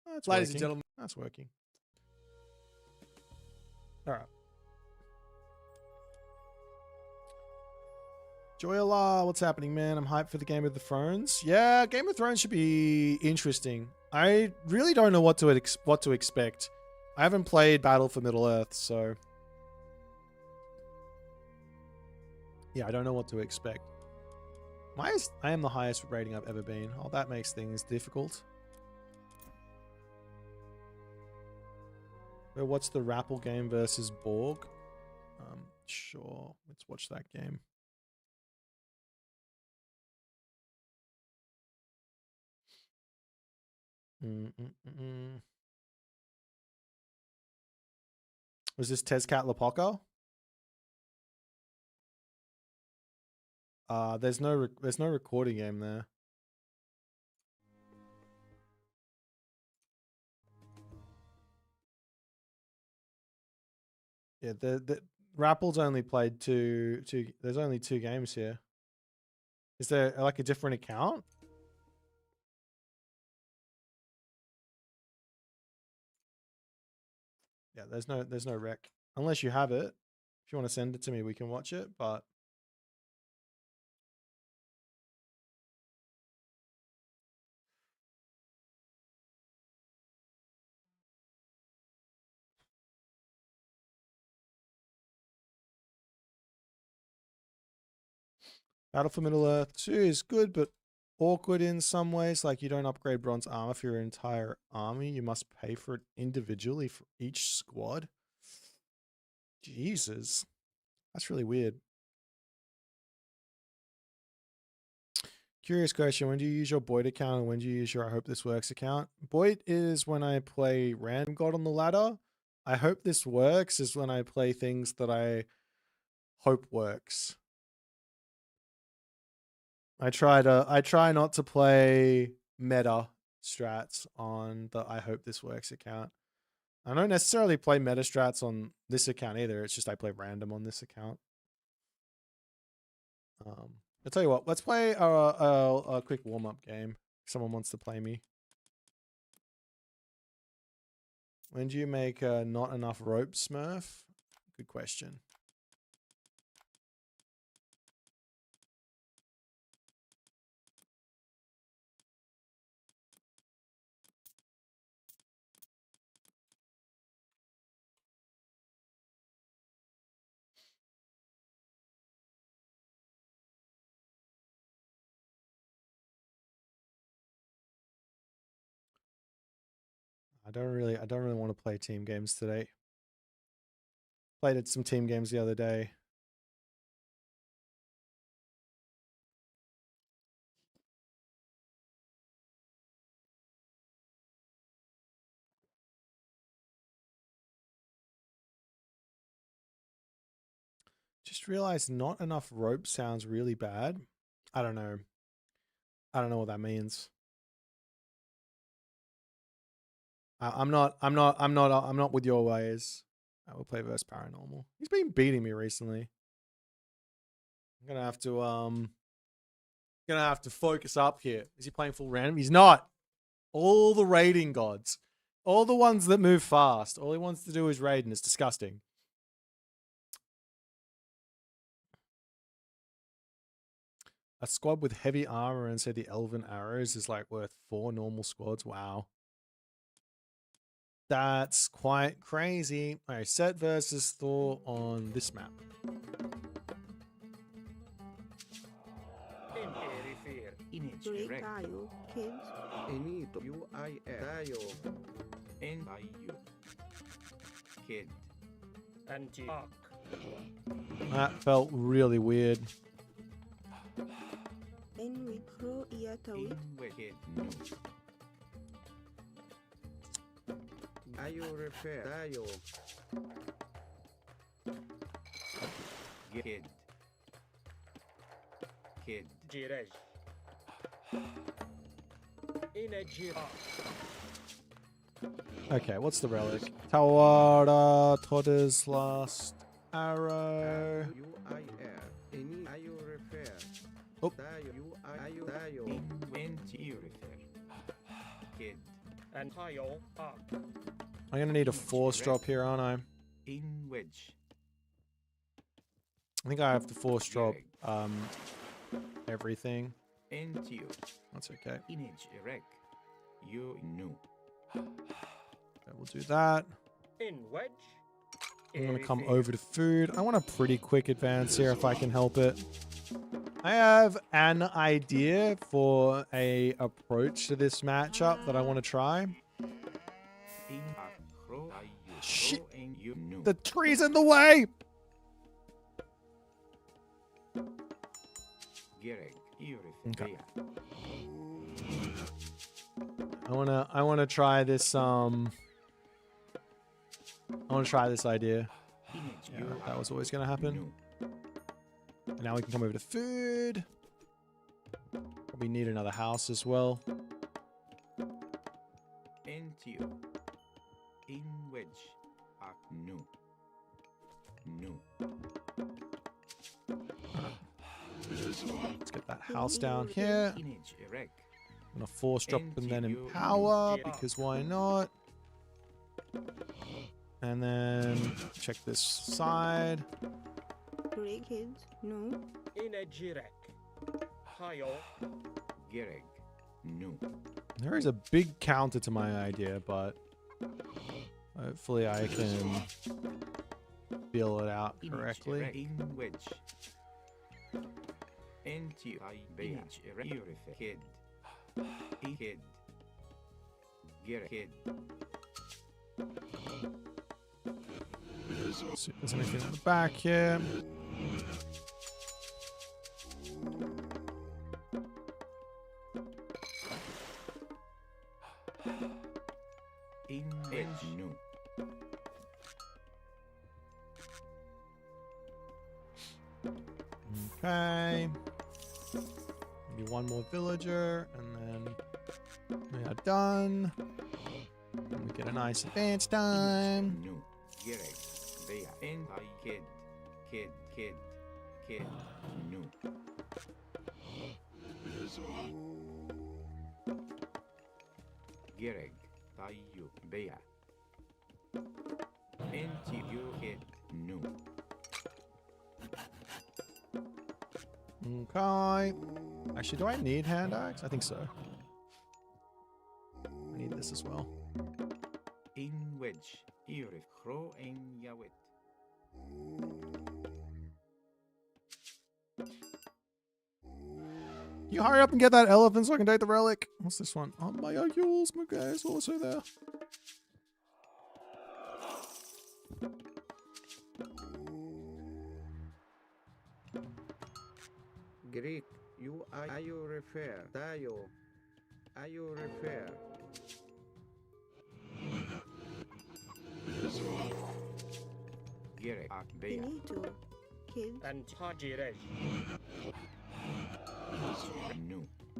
Oh, that's Ladies working. and gentlemen, That's working. All right. Joyala, what's happening, man? I'm hyped for the Game of the Thrones. Yeah, Game of Thrones should be interesting. I really don't know what to expect. I haven't played Battle for Middle Earth, so yeah, I don't know what to expect. I am the highest rating I've ever been. Oh, that makes things difficult. But what's the Rappel game versus Borg? Sure. Let's watch that game. Was this Tezcat Lapoca? There's no recording game there. Yeah, the Rappel's only played two. There's only 2 games here. Is there like a different account? Yeah, there's no rec. Unless you have it. If you want to send it to me, we can watch it, but Battle for Middle Earth 2 is good, but awkward in some ways. Like you don't upgrade bronze armor for your entire army. You must pay for it individually for each squad. Jesus. That's really weird. Curious question. When do you use your Boit account and when do you use your I Hope This Works account? Boit is when I play random God on the Ladder. I Hope This Works is when I play things that I hope works. I try not to play meta strats on the I Hope This Works account. I don't necessarily play meta strats on this account either. It's just I play random on this account. I'll tell you what. Let's play a quick warm up game. If someone wants to play me. When do you make not enough rope, Smurf? Good question. I don't really want to play team games today. Played some team games the other day. Just realized not enough rope sounds really bad. I don't know. I don't know what that means. I'm not with your ways. I will play versus paranormal. He's been beating me recently. I'm gonna have to focus up here. Is he playing full random? He's not. All the raiding gods, all the ones that move fast. All he wants to do is raid, and it's disgusting. A squad with heavy armor and say the elven arrows is like worth 4 normal squads. Wow. That's quite crazy. Alright, Set versus Thor on this map. That felt really weird. Okay, what's the relic? Tawara Todder's last arrow. Oh. I'm gonna need a force drop here, aren't I? I think I have to force drop everything. That's okay. Okay, we'll do that. I'm gonna come over to food. I want a pretty quick advance here if I can help it. I have an idea for a approach to this matchup that I want to try. Shit! The tree's in the way! Okay. I wanna try this I wanna try this idea. Yeah, that was always gonna happen. And now we can come over to food. Probably need another house as well. Let's get that house down here. I'm gonna force drop and then empower because why not? And then check this side. There is a big counter to my idea, but hopefully I can feel it out correctly. Let's see if there's anything on the back here. Okay. Maybe one more villager, and then we are done. And we get a nice advance time. Okay. Actually, do I need hand axe? I think so. I need this as well. You hurry up and get that elephant so I can take the relic. What's this one? Oh, my Oculus, my guys, also there. Greek, you refer, Tayo, refer. Benito, kid, and Hajirej.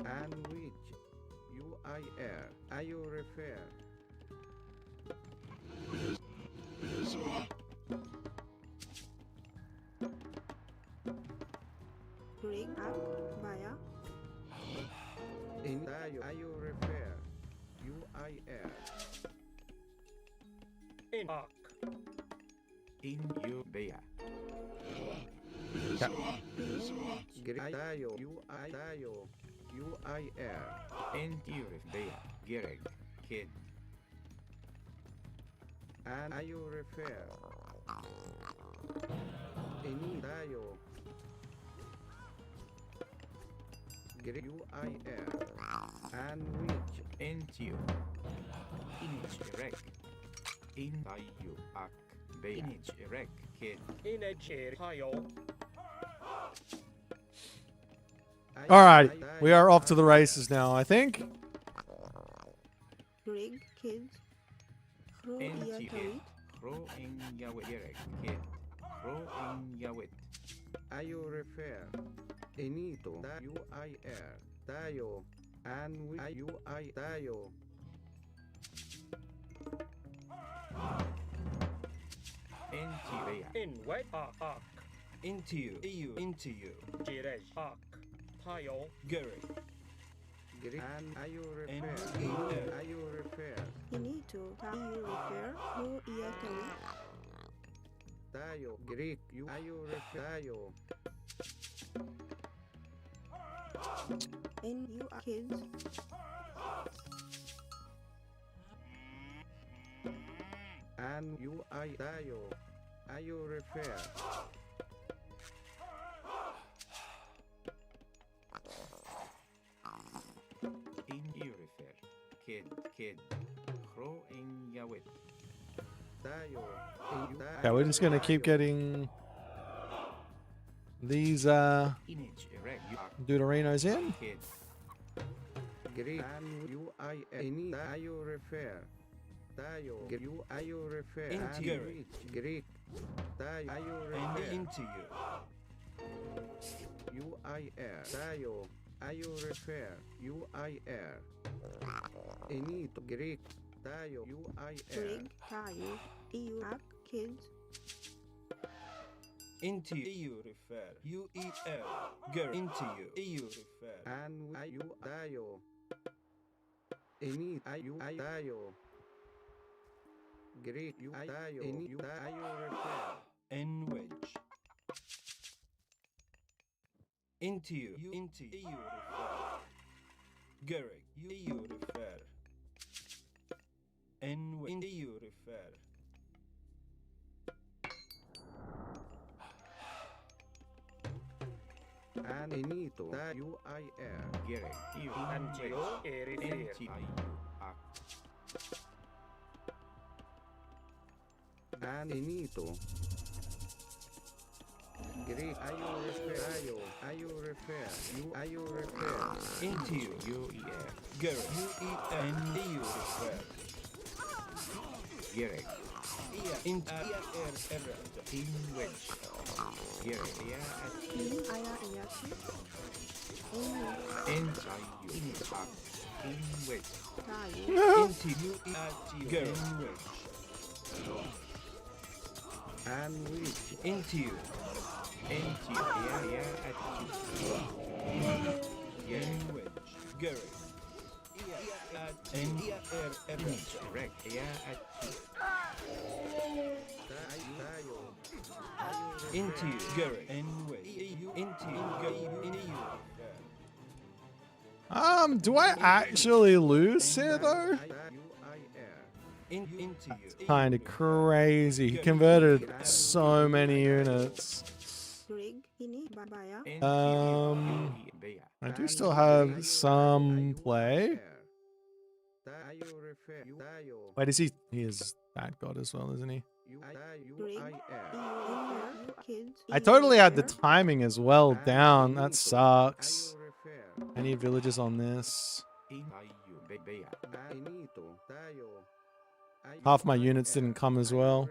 And which, UIR, refer. Rig up via In tayo ayo refer. UIR. In Ak. In you beya. Giri tayo UI tayo. UIR. In you beya. Gireg. Kid. And ayo refer. Ini tayo. Giri UIR. And which into image erect. In tayo ak. Image erect. Kid. In a chair. Tayo. All right, we are off to the races now, I think. rig kids. Ro Into iya kid. tawit. Throw in yawit. Erect. Kid. Throw in yawit. Ayo refer. Inito. UIR. Tayo. And we UI tayo. Into beya. In wet. Ak. Into you. EU. Into you. Jirej. Ak. Tayo. Gary. And ayo refer. Ayo refer. Inito. Tayo refer. Ro iya tawit. Tayo. Greek. You ayo refer. Tayo. In you are kids. And UI tayo. Ayo refer. In you refer. Kid. Crow in yawit. Tayo. Yeah, we're just gonna keep getting these Image erect. Deuterinos in. Kid. Greek. And UI ini tayo refer. Tayo. You ayo refer. Into you. Greek. Tayo ayo And refer. into you. UIR. Tayo. Ayo refer. UIR. Inito. Greek. Tayo. UIR. Rig tayo. You are kids. Into you refer. UER. Girl. Into you. EU refer. And ayo tayo. Ini ayo tayo. Greek. You tayo. Ini tayo refer. N wedge. Into you. Into EU refer. Gerrig. EU refer. N wedge. EU refer. And inito. Tayo UIR. Gerek. You. Antio. Erifir. And inito. Greek. Ayo refer. Ayo refer. You ayo refer. Into you. UER. Gerrig. UER. And EU refer. Gerek. Into ER. In wedge. Gerek. Yeah. In aya iya kids. In tayo. In up. In wedge. Tayo. Into UER. Gerrig. And which. Into you. Into yeah. Yeah. N wedge. Gerrig. And ER. Correct. Yeah. Tayo. Into you. Gerrig. N wedge. Into you. Gerrig. Into you. Do I actually lose here though? Into you. Kind of crazy. He converted so many units. Rig ini babaya. I do still have some play. Wait, is he? He is that god as well, isn't he? Rig. You kids. I totally had the timing as well down. That sucks. Any villages on this? Half my units didn't come as well.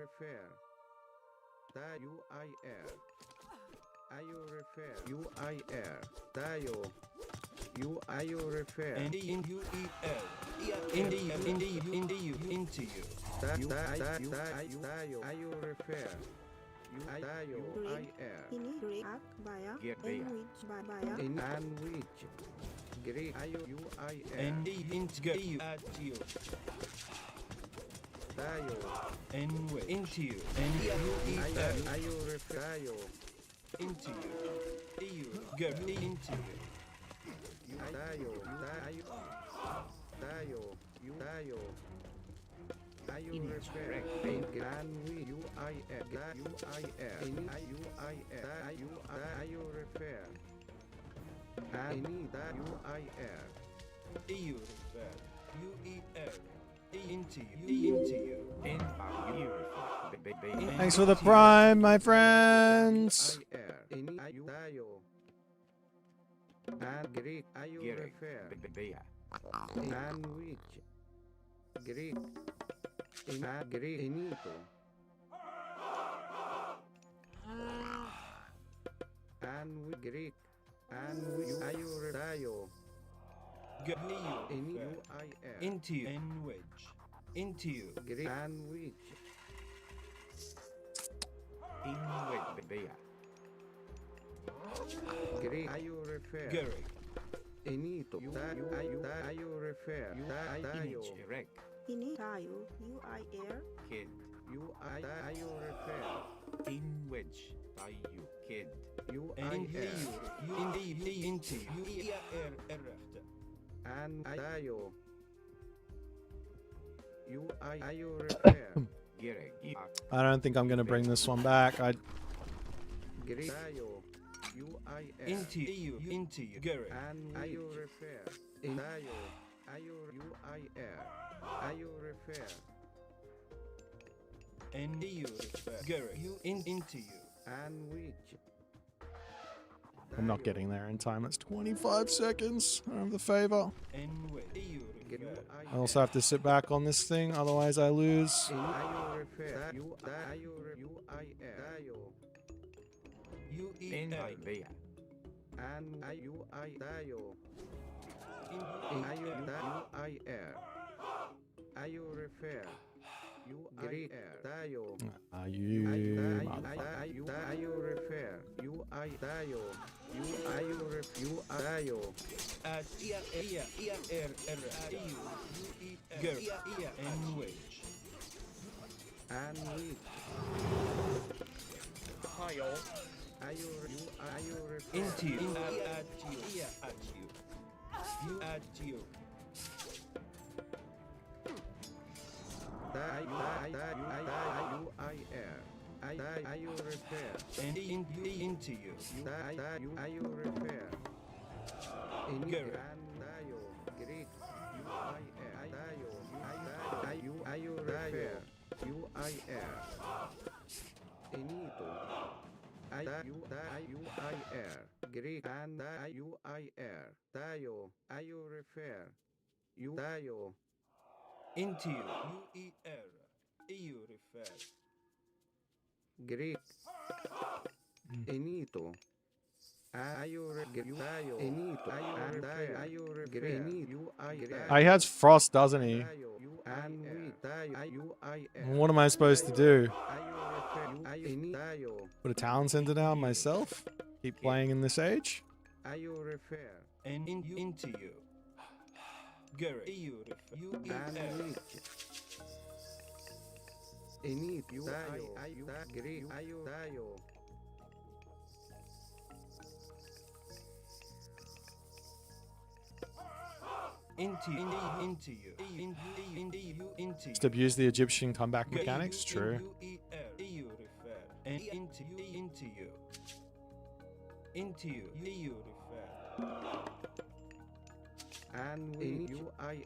You are you refer. And in you into you into you. You are you refer. You are you I Ini Greek ak baya Get and baya. which baya in and which Greek are you I And into you at you. Tayo. And into you. And you Are you refer. Tayo. into you. You go into you. Tayo. Tayo. You tayo. Are you refer. And we you I you I you I are you refer. And that you I You refer. You into you. Into you. Thanks for the prime, my friends. And Greek are you refer. And which Greek in Greek inito. And we Greek and we are you tayo. Go In you. you I Into you. And which. Into you. Greek and which Greek are you refer. Gary. Inito. Are you refer. Tayo. ini tayo you I air You are you refer. You And I into you. Into you. You efter. and tayo. You are you refer. I don't think I'm gonna bring this one back. Greek tayo. You I Into you. Into you. Gary. and are you refer. Tayo. Are you I are you refer. And you refer. Gary. You into you. And which I'm not getting there in time. It's 25 seconds. I have the favor. And with you Greek refer. I also have to sit back on this thing, otherwise I lose. in are you refer. You are you tayo. You And are you I tayo. in Are you I are you refer. You Greek tayo. You Are you refer. You I tayo. You are you you are tayo. at you Gary. And which. And which Tayo. are you refer. Into you. At you. At you. You at you. You are you refer. And into you. Are you refer. In Gary. and tayo. Greek. You are you refer. You I Inito. You I Greek and you I tayo. Are you refer. You tayo. Into you. You refer. Greek. Inito. Are you tayo. Inito. Are you refer. You I He has frost, doesn't he? You and we tayo. You I What am I supposed to do? Are you refer. You tayo. Put a talent center down myself? Keep playing in this age? Are you refer. And into you. Gary. You refer. You And which Init you tayo. You Greek. Are you tayo. into you. Into you. Into Just abuse the Egyptian comeback mechanics? True. You refer. And into you. Into you refer. And we you I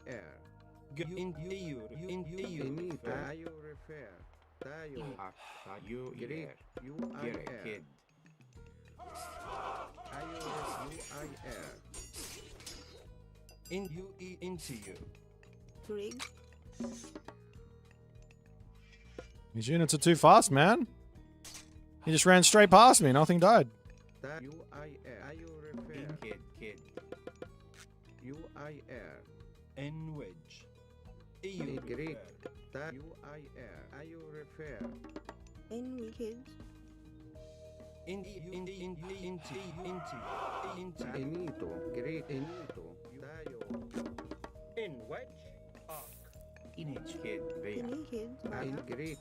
Into you. Init are you refer. Tayo. Greek. You I Are you I Into you. Greg, These units are too fast, man. He just ran straight past me. Nothing died. You I Are you refer. UIR. N wedge. Great. UIR. You refer. N kids. Into. Enito. Great. Enito. Tayo. In wedge. Arc. Inage. Kid. Any kids. In great.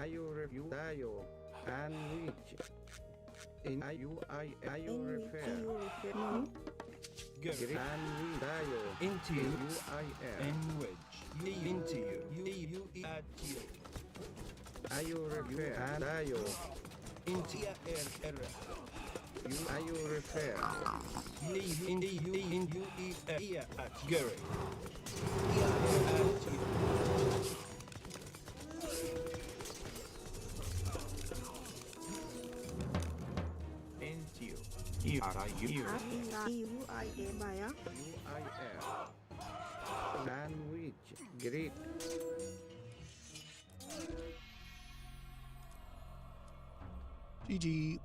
You review. Tayo. And which. In UIR. You refer. No. Great. And we. Tayo. Into you. UIR. N wedge. Into you. Add to you. You refer. And tayo. Into You refer. Gary. Into you. You. UIA Baya. UIR. Sandwich. Great. GG.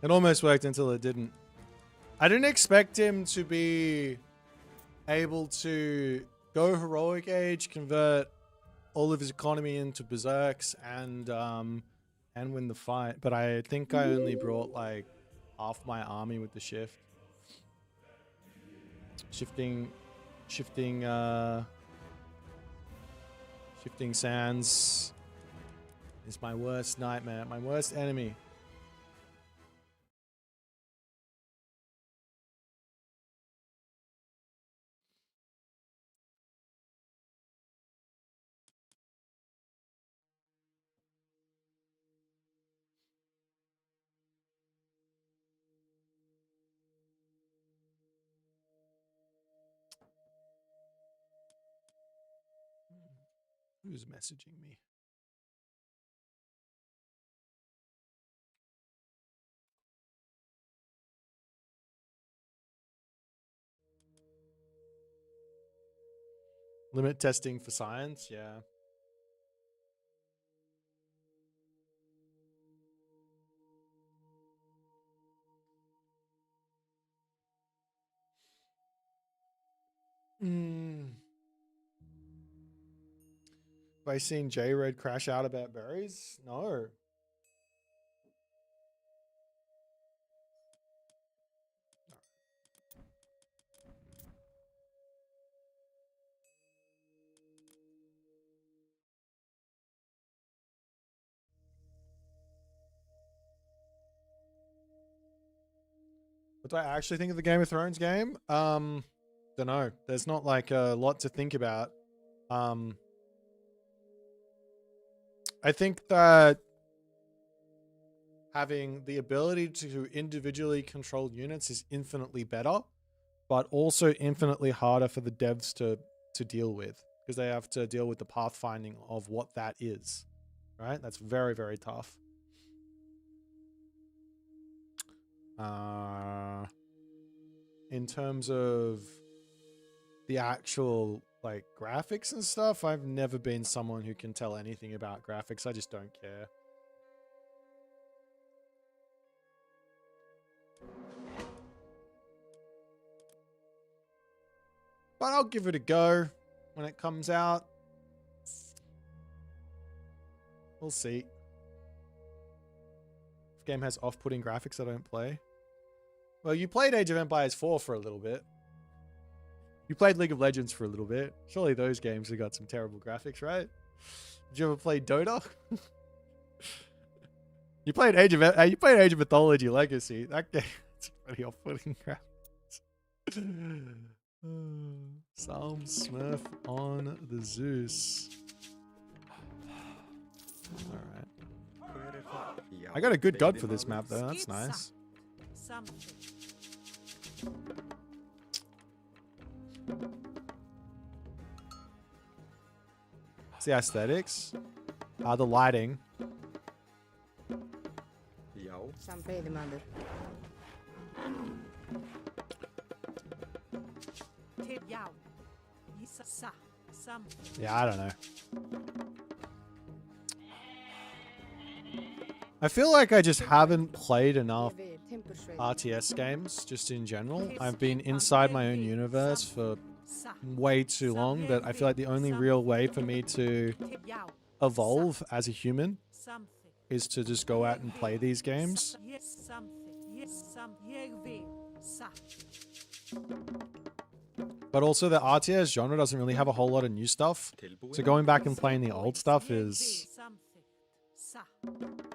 It almost worked until it didn't. I didn't expect him to be able to go heroic age, convert all of his economy into berserks, and win the fight. But I think I only brought like half my army with the shift. Shifting sands is my worst nightmare, my worst enemy. Who's messaging me? Limit testing for science, yeah. Have I seen J-Red crash out about berries? No. What do I actually think of the Game of Thrones game? Don't know. There's not like a lot to think about. I think that having the ability to individually control units is infinitely better, but also infinitely harder for the devs to deal with, because they have to deal with the pathfinding of what that is, right? That's very, very tough. In terms of the actual like graphics and stuff, I've never been someone who can tell anything about graphics. I just don't care. But I'll give it a go when it comes out. We'll see. If game has off-putting graphics I don't play. Well, you played Age of Empires 4 for a little bit. You played League of Legends for a little bit. Surely those games have got some terrible graphics, right? Did you ever play Dota? You played Age of Mythology Legacy. That game's pretty off-putting graphics. Psalm Smurf on the Zeus. Alright. I got a good god for this map though, that's nice. It's the aesthetics. The lighting. Sampai the mother. Yeah, I don't know. I feel like I just haven't played enough RTS games, just in general. I've been inside my own universe for way too long that I feel like the only real way for me to evolve as a human is to just go out and play these games. But also the RTS genre doesn't really have a whole lot of new stuff. So going back and playing the old stuff is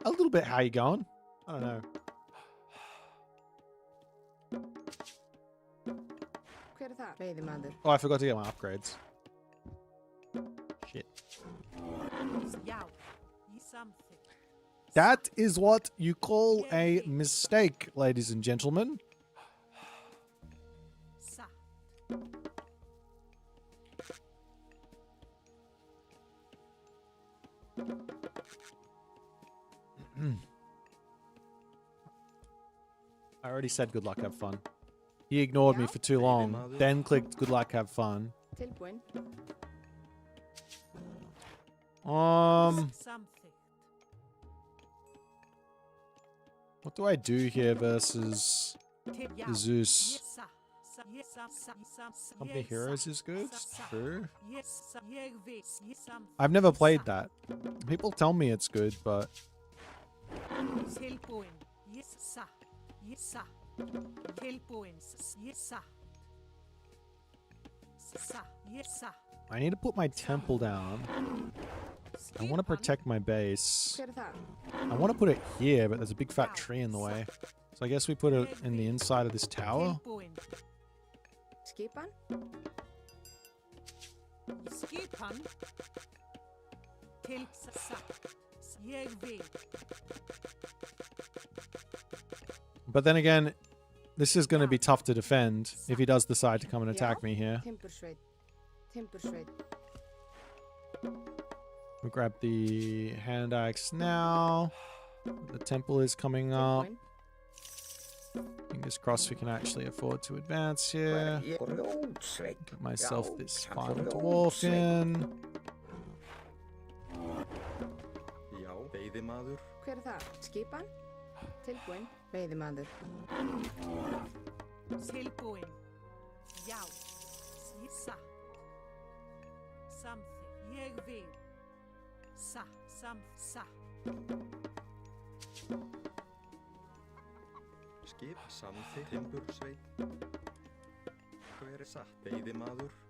a little bit how you going. I don't know. Oh, I forgot to get my upgrades. Shit. That is what you call a mistake, ladies and gentlemen. I already said good luck, have fun. He ignored me for too long, then clicked good luck, have fun. What do I do here versus Zeus? Company Heroes is good? True. I've never played that. People tell me it's good, but... I need to put my temple down. I want to protect my base. I want to put it here, but there's a big fat tree in the way. So I guess we put it in the inside of this tower. But then again, this is going to be tough to defend if he does decide to come and attack me here. We'll grab the hand axe now. The temple is coming up. Fingers crossed we can actually afford to advance here. Get myself this final dwarf in.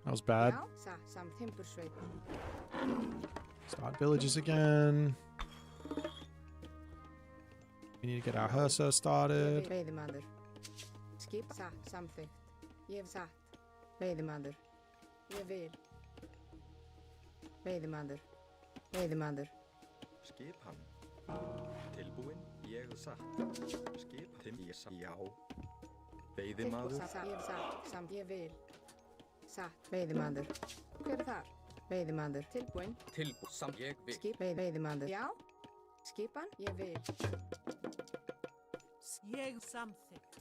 That was bad. Start villages again. We need to get our Herso started. Skipan, ég vil. Ég samþykkt.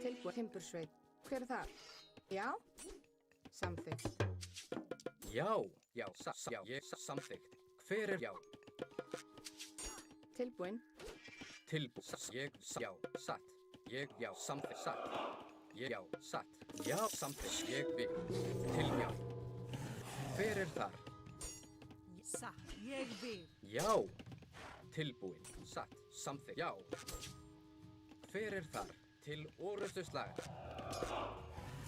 Tilbúið timbursveit. Hver það? Já. Samþykkt. Já, já, ég samþykkt. Hver já? Tilbúin. Ég, já, satt. Ég, já, samþykkt, satt. Ég, já, satt. Já, samþykkt, ég vil. Já. Hver þar? Satt, ég vil. Já. Tilbúin, satt, samþykkt, já. Hver þar? Til orrustuslaga.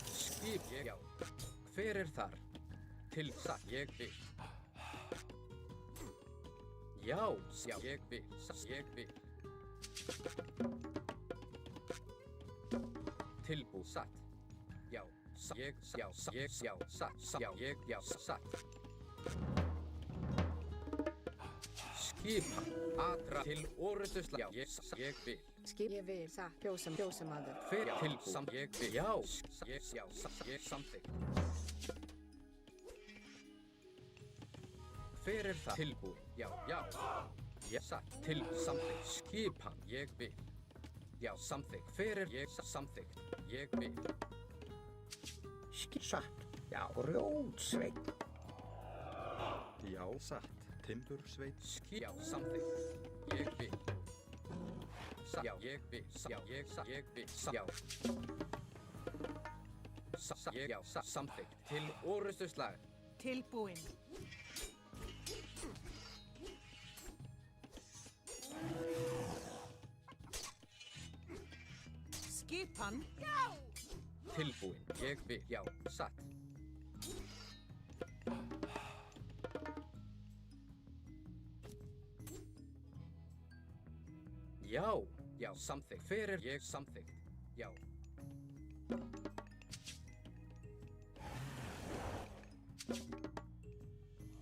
Skip, ég, já. Hver þar? Til satt, ég vil. Já, ég vil, satt, ég vil. Tilbúin, satt. Já, ég, já, satt, já, ég, já, satt. Skipa, atra til orrustuslaga. Ég vil. Skip, ég vil. Satt, fjósamaður. Hver til samt, ég vil. Já, ég samþykkt. Hver það? Tilbúin, já, já. Ég satt til samþykkt. Skipan, ég vil. Já, samþykkt. Hver ég samþykkt? Ég vil. Satt. Já, grjótsveinn. Já, satt. Timbursveit. Já, samþykkt. Ég vil. Já, ég vil. Já, ég vil. Já. Já, samþykkt. Til orrustuslag. Tilbúin. Skipan. Tilbúin. Ég vil. Já, satt. Já, samþykkt. Fyrir ég samþykkt. Já.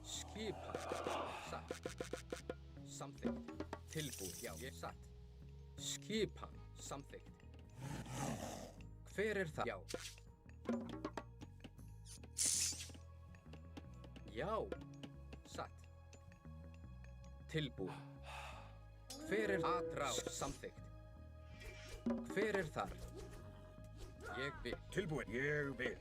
Skipan. Satt. Samþykkt. Tilbúin. Já, ég satt. Skipan. Samþykkt. Hver það? Já. Já. Satt. Tilbúin. Hver aðráð? Samþykkt. Hver þar? Ég vil. Tilbúin. Ég vil.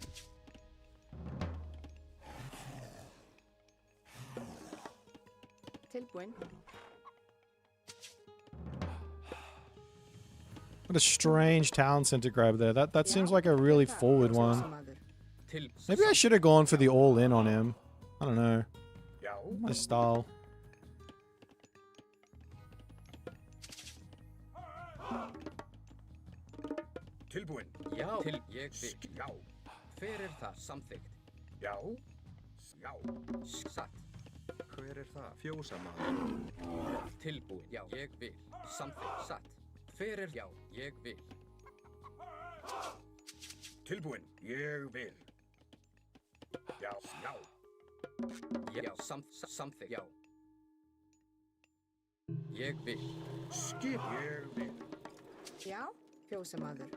Tilbúin. What a strange talent center grab there. That seems like a really forward one. Maybe I should have gone for the all-in on him. I don't know. Já. My style. Tilbúin. Já. Ég vil. Já. Hver það? Samþykkt. Já. Já. Satt. Hver það? Fjósamaður. Tilbúin. Já, ég vil. Samþykkt. Satt. Hver já, ég vil. Tilbúin. Ég vil. Já. Já. Já, samþykkt. Já. Ég vil. Skip. Ég vil. Já, fjósamaður.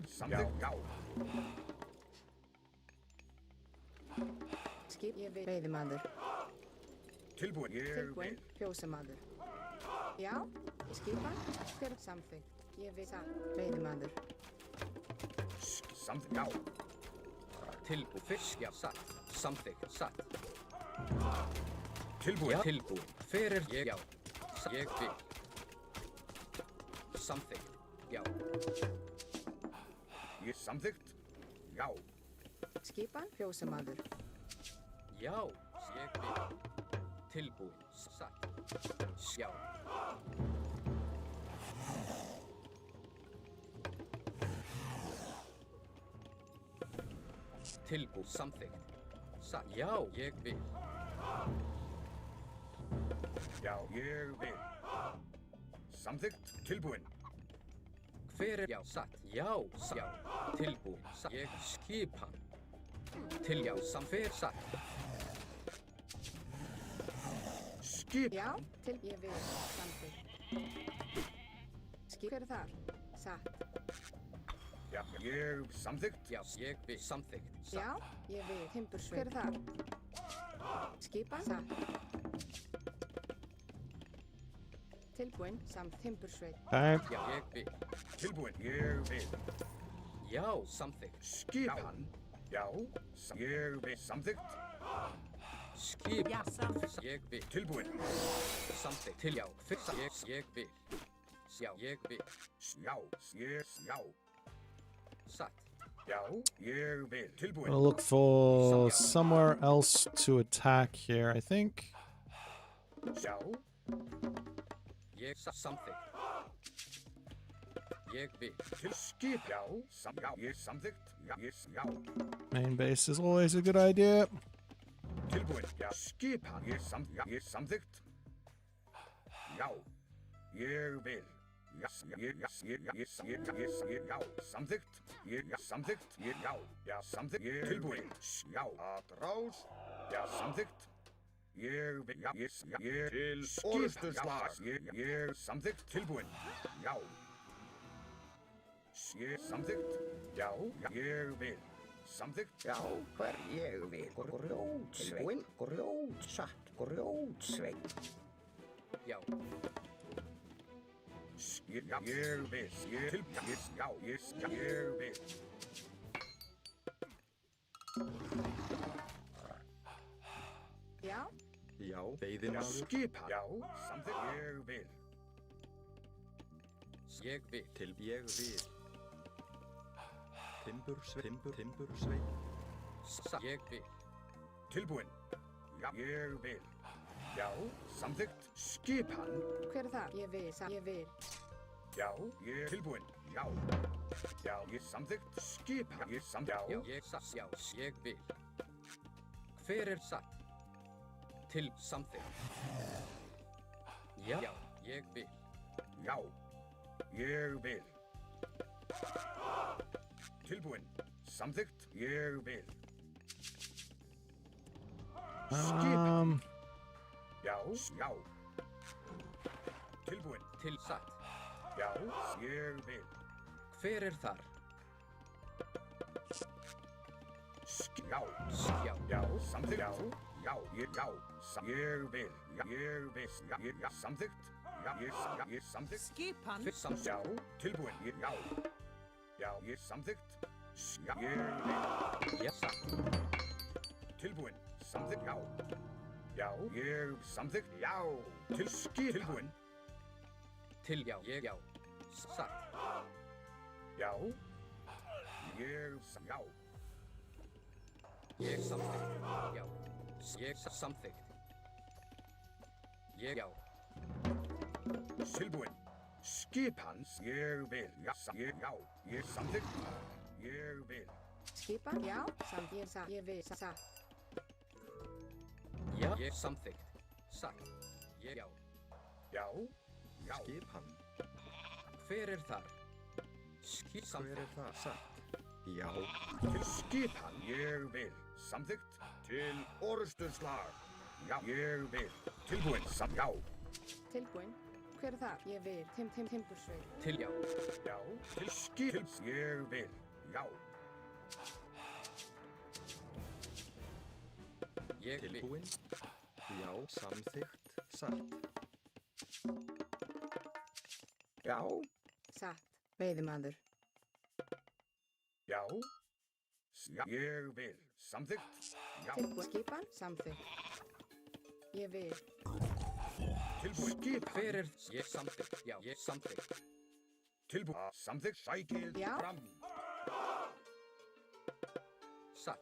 Samþykkt. Já. Skip, ég vil. Veiðimaður. Tilbúin. Ég Tilbúin, vil. fjósamaður. Já, skipan. Hver samþykkt. Ég vil satt. Veiðimaður. Samþykkt. Já. Tilbúin. Fisk. Já, satt. Samþykkt. Satt. Tilbúin. Já. Tilbúin. Hver ég? Já. Ég vil. Samþykkt. Já. Ég samþykkt. Já. Skipan, fjósamaður. Já. Ég vil. Tilbúin. Satt. Já. Tilbúin. Samþykkt. Satt. Já. Ég vil. Já. Ég vil. Samþykkt. Tilbúin. Hver já. Satt. Já. Já. Tilbúin. Satt. Ég skipan. Til já. Samfer. Satt. Skip. Já, til ég vil samþykkt. Skip, hver þar? Satt. Já. Ég samþykkt. Já. Ég vil. Samþykkt. Satt. Já, ég vil. Timbursveit. Hver þar? Skipan. Satt. Tilbúin, samt timbursveit. Okay. Já. Ég vil. Tilbúin. Ég vil. Já. Samþykkt. Skipan. Já. Ég vil. Samþykkt. Skip. Já, samþykkt. Ég vil. Tilbúin. Samþykkt. Til já. Fisk. Ég vil. Já. Ég vil. Já. Ég. Já. Satt. Já. Ég vil. Tilbúin. Gonna look for somewhere else to attack here, I think. Já. Ég samþykkt. Ég vil. Til skip. Já. Já. Ég samþykkt. Já. Já. Main base is always a good idea. Tilbúin. Já. Skipan. Ég samþykkt. Já. Ég vil. Já. Já. Samþykkt. Já. Samþykkt. Já. Já. Samþykkt. Tilbúin. Já. Aðrás. Já. Samþykkt. Ég vil. Já. Til orrustuslag. Ég samþykkt. Tilbúin. Já. Ég samþykkt. Já. Ég vil. Samþykkt. Já, hver ég vil. Grjótsveinn. Grjótsatt. Grjótsveinn. Já. Já, ég vil. Já, ég vil. Já, Já, veiðimaður. Skipan. Já, samþykkt. Ég vil. Ég vil. Ég vil. Timbursveit. Satt. Ég vil. Tilbúinn. Já, ég vil. Já, samþykkt. Skipan. hver er það? Ég vil, ég vil. Já, ég tilbúinn. Já. Já, ég samþykkt. Skipan. Ég samþykkt. Já, ég satt. Já, ég vil. Hver er satt? Til samþykkt. Já, ég vil. Já, ég vil. Tilbúinn. Samþykkt. Ég vil. Skipan. Já, já. Tilbúinn. Til satt. Já, ég vil. Hver er þar? Já. Já. Já, samþykkt. Já, já, ég vil. Já, ég vil. Já, samþykkt. Já, ég samþykkt. Skipan. Samþykkt. Já, tilbúinn. Já. Já, ég samþykkt. Já, ég vil. Já, satt. Tilbúinn. Samþykkt. Já. Já, ég samþykkt. Já. Til skipan. Tilbúinn. Til já, ég já. Satt. Já. Ég já. Ég samþykkt. Já. Ég samþykkt. Ég já. Tilbúinn. Skipan. Ég vil. Já, ég samþykkt. Ég vil. Skipan, já, samt ég satt, ég vil, satt. Já, ég samþykkt. Satt. Ég já. Já. Já. Skipan. Hver er þar? Samþykkt. það? Satt. Já. Til skipan. Ég vil. Samþykkt. Til orrustuslag. Já, ég vil. Tilbúinn. Já. Tilbúinn. Hver er það? Ég vil. Timbursveit. Til já. Já. Til skipan. Ég vil. Já. Ég vil. Tilbúinn. Já, samþykkt. Satt. Já. Satt. Veiðimaður. Já. Já, ég vil. Samþykkt. Já. Tilbúinn. Skipan, samþykkt. Ég vil. Tilbúinn. Skipan. Hver er ég samþykkt? Já, ég samþykkt. Tilbúinn. Samþykkt. Sækið Já. fram. Satt.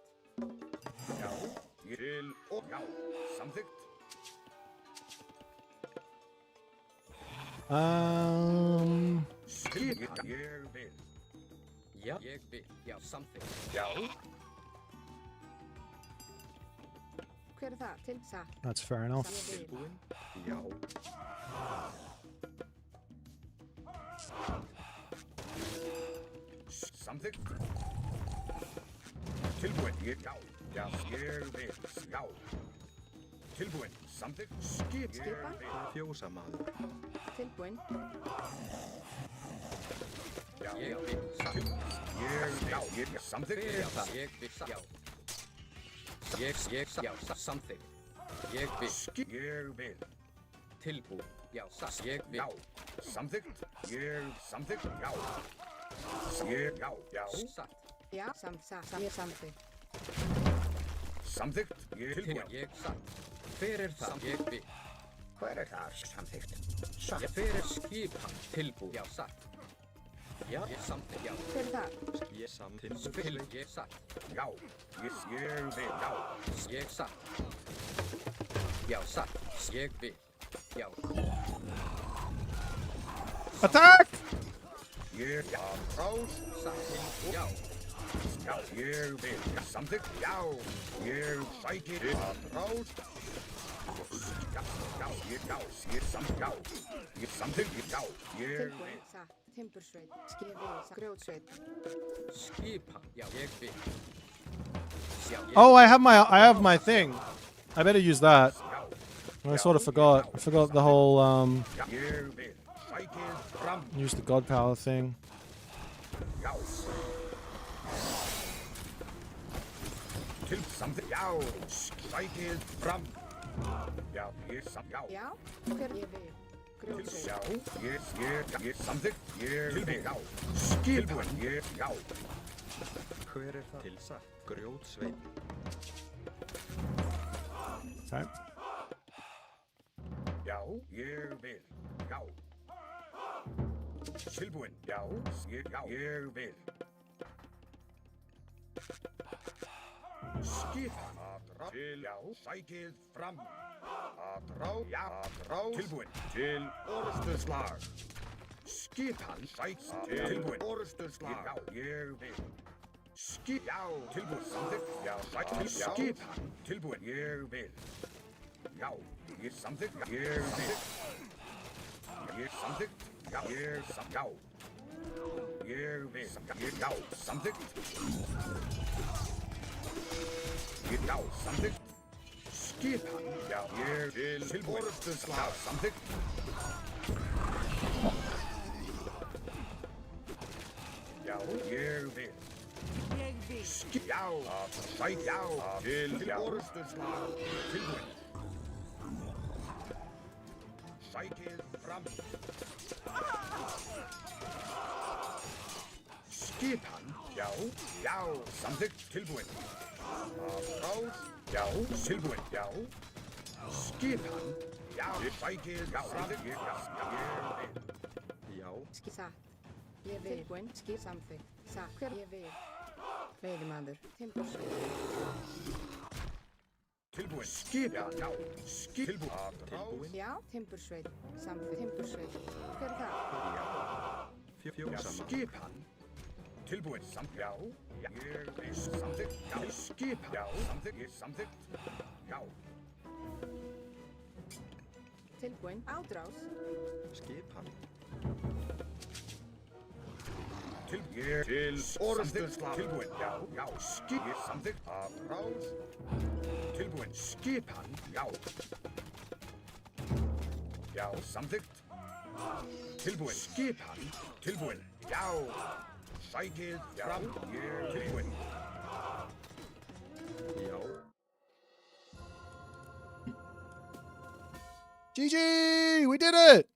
Já. Til og já. Samþykkt. Skipan. Ég vil. Já, ég vil. Já, samþykkt. Já. Hver er það? Til satt. That's fair enough. Ég vil. Tilbúinn. Já. Samþykkt. Tilbúinn. Já. Já, ég vil. Já. Tilbúinn. Samþykkt. Skipan. Skipan. Fjósamaður. Tilbúinn. Já. Ég vil. Satt. Ég samþykkt. Hver er það? Ég vil. Satt. Já. Ég satt. Já, samþykkt. Ég vil. Ég vil. Tilbúin. Já, satt. Ég vil. Já. Samþykkt. Ég samþykkt. Já. Ég já. Satt. Já, satt. Ég samþykkt. Samþykkt. Ég tilbúinn. Ég satt. Hver er það? Ég vil. Hver er það? Samþykkt. Já, hver er skipan? Tilbúin. Já, satt. Já, ég samþykkt. Já. Hver er það? Ég samþykkt. Spill. Ég satt. Já. Ég vil. Já. Ég satt. Já, satt. Ég vil. Já. Attack! Ég frás. Satt. Já. Já. Ég vil. Samþykkt. Já. Ég sækir. Frás. Já. Ég samþykkt. Já. Ég samþykkt. Já. Ég Tilbúinn. Satt. Timbursveit. Skifið. Grjótsveit. Skipan. Já, ég vil. Já, ég Oh, I have my thing. I better use that. I sort of forgot. I forgot the whole Ég vil. Sækir fram. use the god power thing. Já. Til samþykkt. Já. Sækir fram. Já. Ég samþykkt. Já. Já. Hver ég vil. Grjótsveit. Já, ég samþykkt, ég vil, já. Skipan, ég, já. Hver er það? Til satt. Grjótsveit. Sorry. Já, ég vil, já. Tilbúin, já, ég vil. Skipan, til, já, sækið fram. Já, tilbúin, til orrustuslag. Skipan, tilbúin, orrustuslag. Já, ég vil. Já, tilbúin, samþykkt, já, skipan, tilbúin, ég vil. Já, ég samþykkt, ég vil. Ég samþykkt, já, já. Ég vil, já, samþykkt. Já, samþykkt. Skipan, já, ég til tilbúin. Orrustuslag, samþykkt. Já, ég vil. Ég vil. Já, sæk, já, til orrustuslag, tilbúin. Sækið fram. Skipan, já, samþykkt, tilbúin. Rás, já, tilbúin, já. Skipan, já, sækið fram. Ég vil. Já. Satt. Ég vil. Tilbúin. Samþykkt. Satt. Hver? Ég vil. Veiðimaður. Timbursveit. Tilbúin, skipan, já, tilbúin. Já, Timbursveit. Samþykkt. Timbursveit. Hver er það? Já, skipan. Tilbúin, já, ég vil, samþykkt, já, skipan, já, samþykkt, já. Tilbúin. Ádrás. Skipan. Til orrustuslag, tilbúin, já, samþykkt, rás. Tilbúin, skipan, já. Já, samþykkt. Tilbúin, skipan, tilbúin, já. Sækið fram, ég tilbúin. Já. GG! We did it!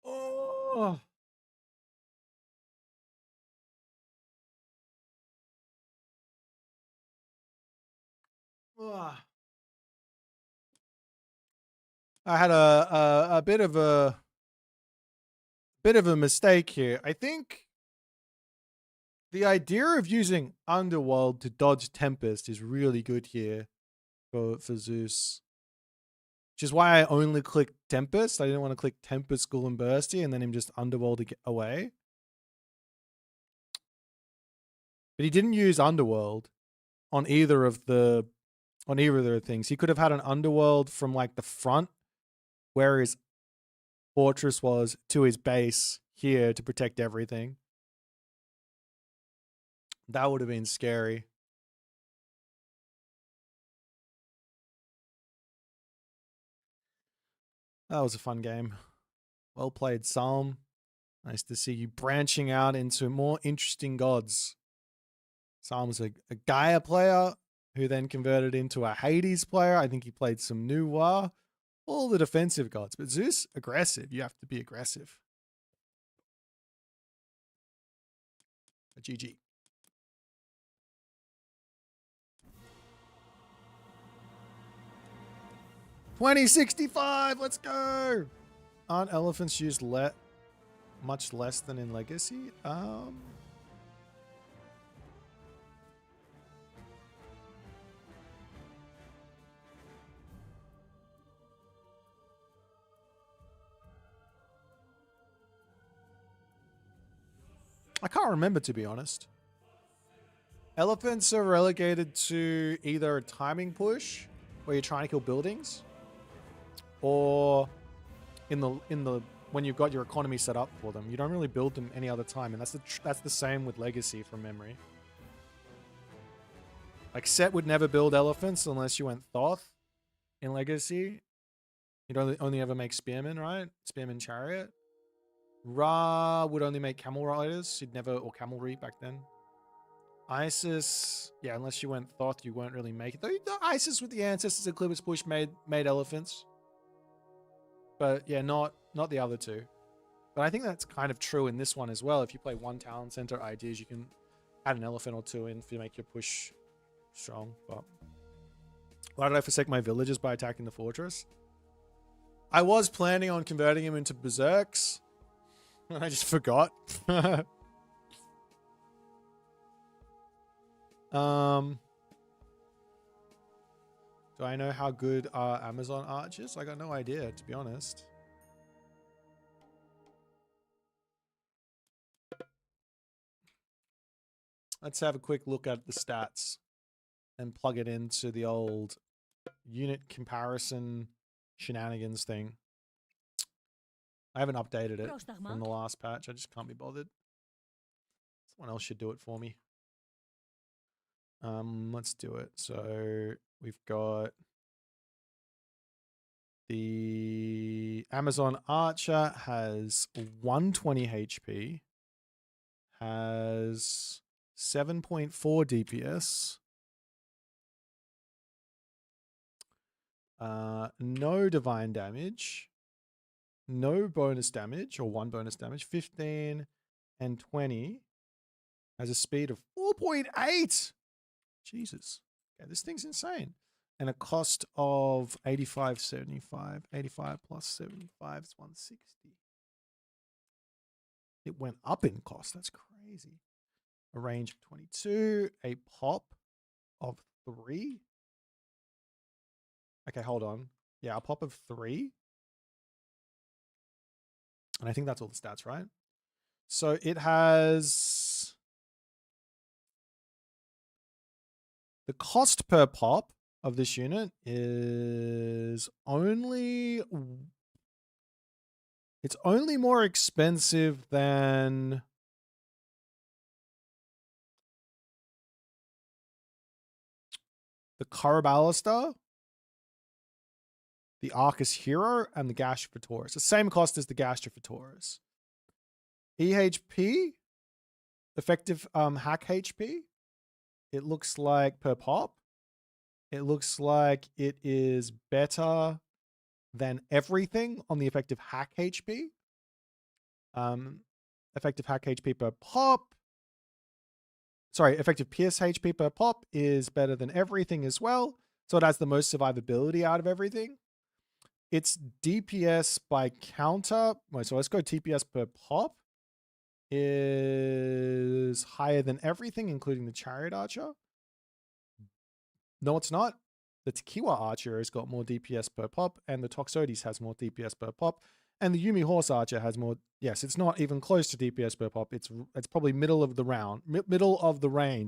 Oh. Ah. I had a bit of a mistake here. I think the idea of using Underworld to dodge Tempest is really good here for Zeus. Which is why I only clicked Tempest. I didn't want to click Tempest, School, and Bursty, and then him just Underworld to get away. But he didn't use Underworld on either of the things. He could have had an Underworld from like the front, where his fortress was, to his base here to protect everything. That would have been scary. That was a fun game. Well played, Psalm. Nice to see you branching out into more interesting gods. Psalm's a Gaia player who then converted into a Hades player. I think he played some New War. All the defensive gods. But Zeus, aggressive. You have to be aggressive. A GG. $20.65. Let's go. Aren't elephants used much less than in Legacy? I can't remember, to be honest. Elephants are relegated to either a timing push, where you're trying to kill buildings, or in the when you've got your economy set up for them. You don't really build them any other time, and that's the same with Legacy from memory. Like, Set would never build elephants unless you went Thoth in Legacy. You'd only ever make Spearmen, right? Spearman Chariot. Ra would only make Camel Riders. He'd never, or Camelry back then. Isis, yeah, unless you went Thoth, you won't really make it. Though the Isis with the ancestors of Eclipse Bush made elephants. But yeah, not the other two. But I think that's kind of true in this one as well. If you play one talent center ideas, you can add an elephant or two in to make your push strong. But why did I forsake my villagers by attacking the fortress? I was planning on converting him into berserks. I just forgot. Do I know how good are Amazon archers? I got no idea, to be honest. Let's have a quick look at the stats and plug it into the old unit comparison shenanigans thing. I haven't updated it from the last patch. I just can't be bothered. Someone else should do it for me. Let's do it. So we've got the Amazon Archer has 120 HP, has 7.4 DPS, no divine damage, no bonus damage or 1 bonus damage, 15 and 20, has a speed of 4.8. Jesus. Okay, this thing's insane. And a cost of 85.75. 85 plus 75 is 160. It went up in cost. That's crazy. A range of 22. A pop of 3. Okay, hold on. Yeah, a pop of 3. And I think that's all the stats, right? So it has... The cost per pop of this unit is only... It's only more expensive than... the Carabalista, the Arcus Hero, and the Gastrophotores. The same cost as the Gastrophotores. EHP, effective hack HP. It looks like per pop. It looks like it is better than everything on the effective hack HP. Effective hack HP per pop. Sorry, effective pierce HP per pop is better than everything as well. So it has the most survivability out of everything. Its DPS by counter. So let's go TPS per pop. Is higher than everything, including the Chariot Archer. No, it's not. The Tequila Archer has got more DPS per pop, and the Toxotes has more DPS per pop, and the Yumi Horse Archer has more. Yes, it's not even close to DPS per pop. It's probably middle of the range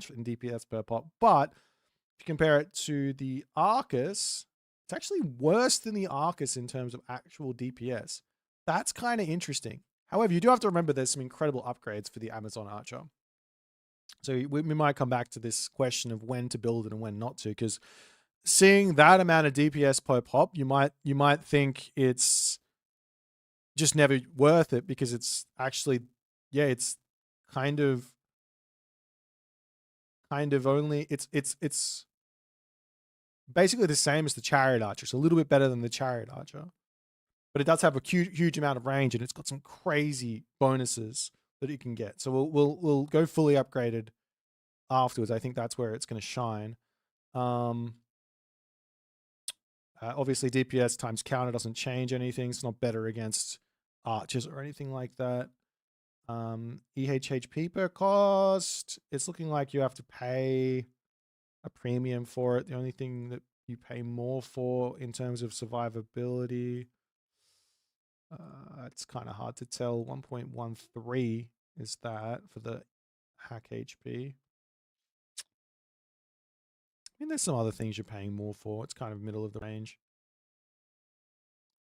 in DPS per pop. But if you compare it to the Arcus, it's actually worse than the Arcus in terms of actual DPS. That's kind of interesting. However, you do have to remember there's some incredible upgrades for the Amazon Archer. So we might come back to this question of when to build it and when not to, because seeing that amount of DPS per pop, you might think it's just never worth it, because it's actually, yeah, it's kind of only, it's basically the same as the Chariot Archer. It's a little bit better than the Chariot Archer. But it does have a huge amount of range, and it's got some crazy bonuses that you can get. So we'll go fully upgraded afterwards. I think that's where it's going to shine. Obviously, DPS times counter doesn't change anything. It's not better against archers or anything like that. EHHP per cost. It's looking like you have to pay a premium for it. The only thing that you pay more for in terms of survivability... it's kind of hard to tell. 1.13 is that for the hack HP. I mean, there's some other things you're paying more for. It's kind of middle of the range.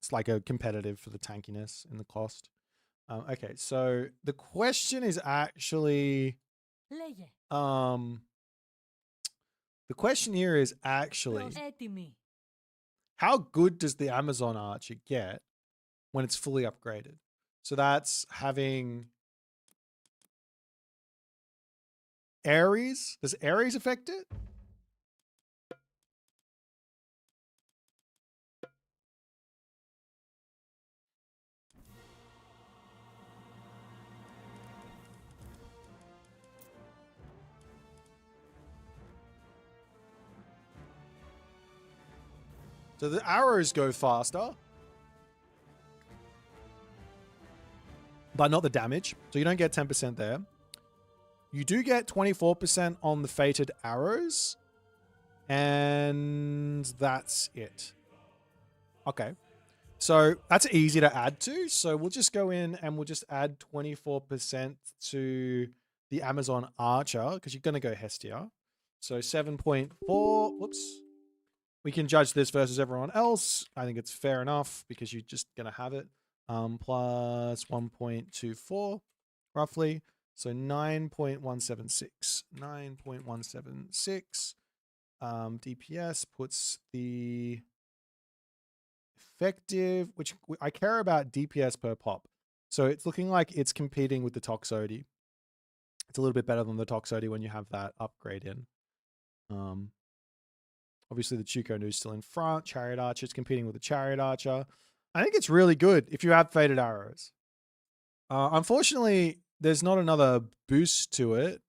It's like a competitive for the tankiness and the cost. Okay, so the question is actually... the question here is actually... how good does the Amazon Archer get when it's fully upgraded? So that's having Ares. Does Ares affect it? So the arrows go faster, but not the damage. So you don't get 10% there. You do get 24% on the fated arrows. And that's it. Okay. So that's easy to add to. So we'll just go in and we'll just add 24% to the Amazon Archer because you're going to go Hestia. So 7.4. Whoops. We can judge this versus everyone else. I think it's fair enough because you're just going to have it. Plus 1.24 roughly. So 9.176. 9.176. DPS puts the effective, which I care about DPS per pop. So it's looking like it's competing with the Toxote. It's a little bit better than the Toxote when you have that upgrade in. Obviously the Chuko Nu's still in front. Chariot Archer is competing with the Chariot Archer. I think it's really good if you have Faded Arrows. Unfortunately, there's not another boost to it.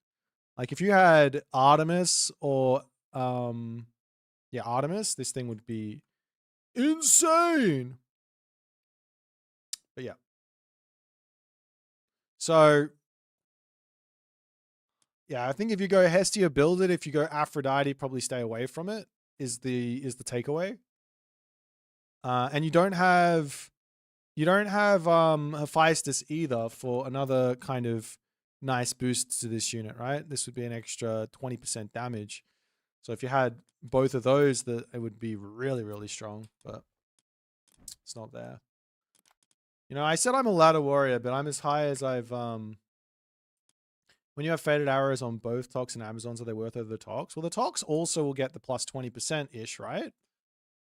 Like if you had Artemis or yeah, Artemis, this thing would be insane. But yeah. So yeah, I think if you go Hestia, build it. If you go Aphrodite, probably stay away from it. Is the takeaway. And you don't have Hephaestus either for another kind of nice boost to this unit, right? This would be an extra 20% damage. So if you had both of those, that it would be really, really strong, but it's not there. You know, I said I'm a ladder warrior, but I'm as high as I've when you have faded arrows on both Tox and Amazons, are they worth over the Tox? Well, the Tox also will get the plus 20%-ish, right?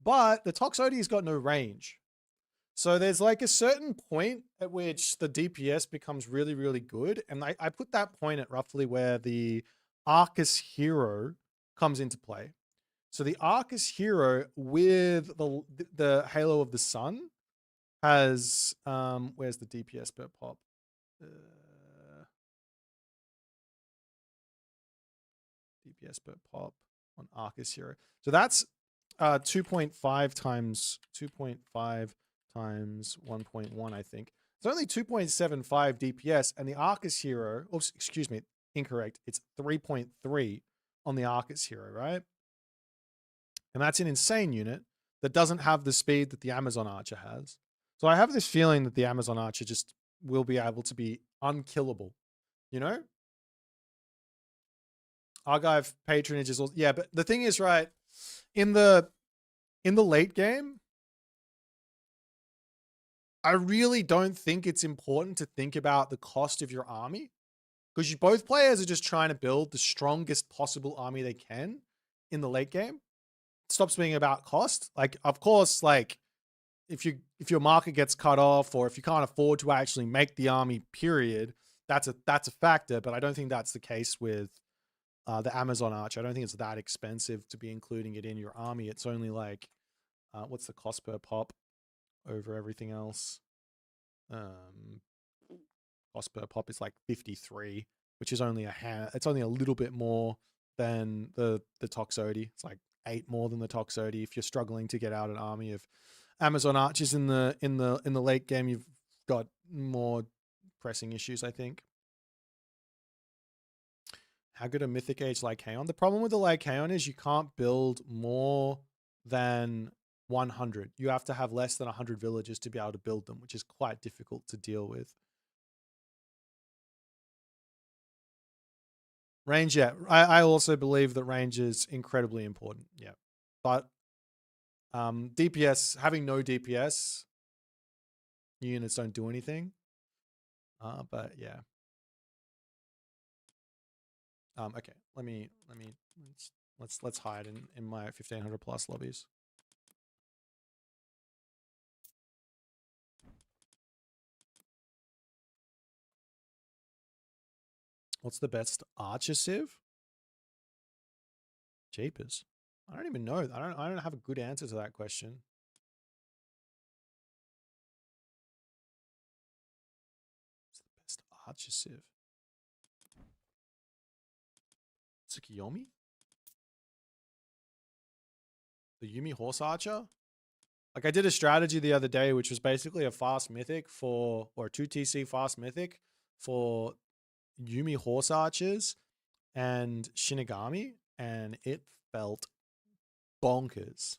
But the Toxote's got no range. So there's like a certain point at which the DPS becomes really, really good. And I put that point at roughly where the Arcus Hero comes into play. So the Arcus Hero with the Halo of the Sun has, where's the DPS per pop? DPS per pop on Arcus Hero. So that's 2.5 times 1.1, I think. It's only 2.75 DPS, and the Arcus Hero, oops, excuse me, incorrect. It's 3.3 on the Arcus Hero, right? And that's an insane unit that doesn't have the speed that the Amazon Archer has. So I have this feeling that the Amazon Archer just will be able to be unkillable, you know? Argive patronage is also, yeah, but the thing is, right, in the late game, I really don't think it's important to think about the cost of your army, because both players are just trying to build the strongest possible army they can in the late game. It stops being about cost. Like, of course, like if your market gets cut off, or if you can't afford to actually make the army, period, that's a factor. But I don't think that's the case with the Amazon Archer. I don't think it's that expensive to be including it in your army. It's only like, what's the cost per pop over everything else? Cost per pop is like 53, which is only it's only a little bit more than the Toxote. It's like 8 more than the Toxote. If you're struggling to get out an army of Amazon Archers in the late game, you've got more pressing issues, I think. How good a Mythic Age Lycaon? The problem with the Lycaon is you can't build more than 100. You have to have less than 100 villages to be able to build them, which is quite difficult to deal with. Range, yeah. I also believe that range is incredibly important. Yeah. But DPS, having no DPS, units don't do anything. But yeah. Okay. Let's hide in my 1500 plus lobbies. What's the best Archer Civ? Jeepers. I don't even know. I don't have a good answer to that question. What's the best archer civ? Tsukiyomi? The Yumi Horse Archer? Like I did a strategy the other day, which was basically a fast mythic or 2TC fast mythic for Yumi Horse Archers and Shinigami, and it felt bonkers.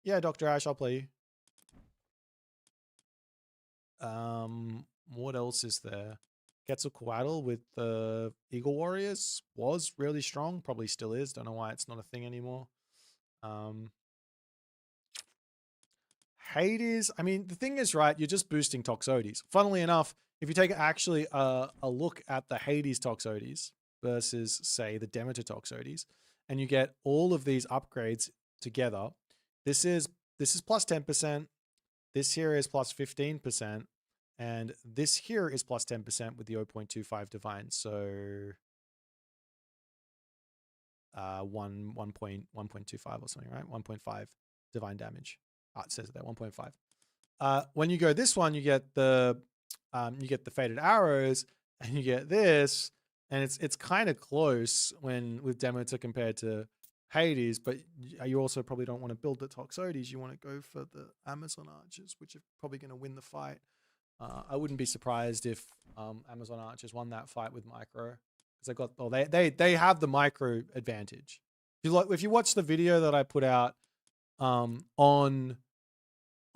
Yeah, Dr. Ash, I'll play you. What else is there? Quetzalcoatl with the Eagle Warriors was really strong, probably still is. Don't know why it's not a thing anymore. Hades, I mean, the thing is, right, you're just boosting Toxotes. Funnily enough, if you take actually a look at the Hades Toxotes versus, say, the Demeter Toxotes, and you get all of these upgrades together, this is plus 10%, this here is plus 15%, and this here is plus 10% with the 0.25 divine. So 1.25 or something, right? 1.5 divine damage. It says it there, 1.5. When you go this one, you get the faded arrows, and you get this, and it's kind of close with Demeter compared to Hades, but you also probably don't want to build the Toxotes. You want to go for the Amazon Archers, which are probably going to win the fight. I wouldn't be surprised if Amazon Archers won that fight with micro, because they have the micro advantage. If you watch the video that I put out on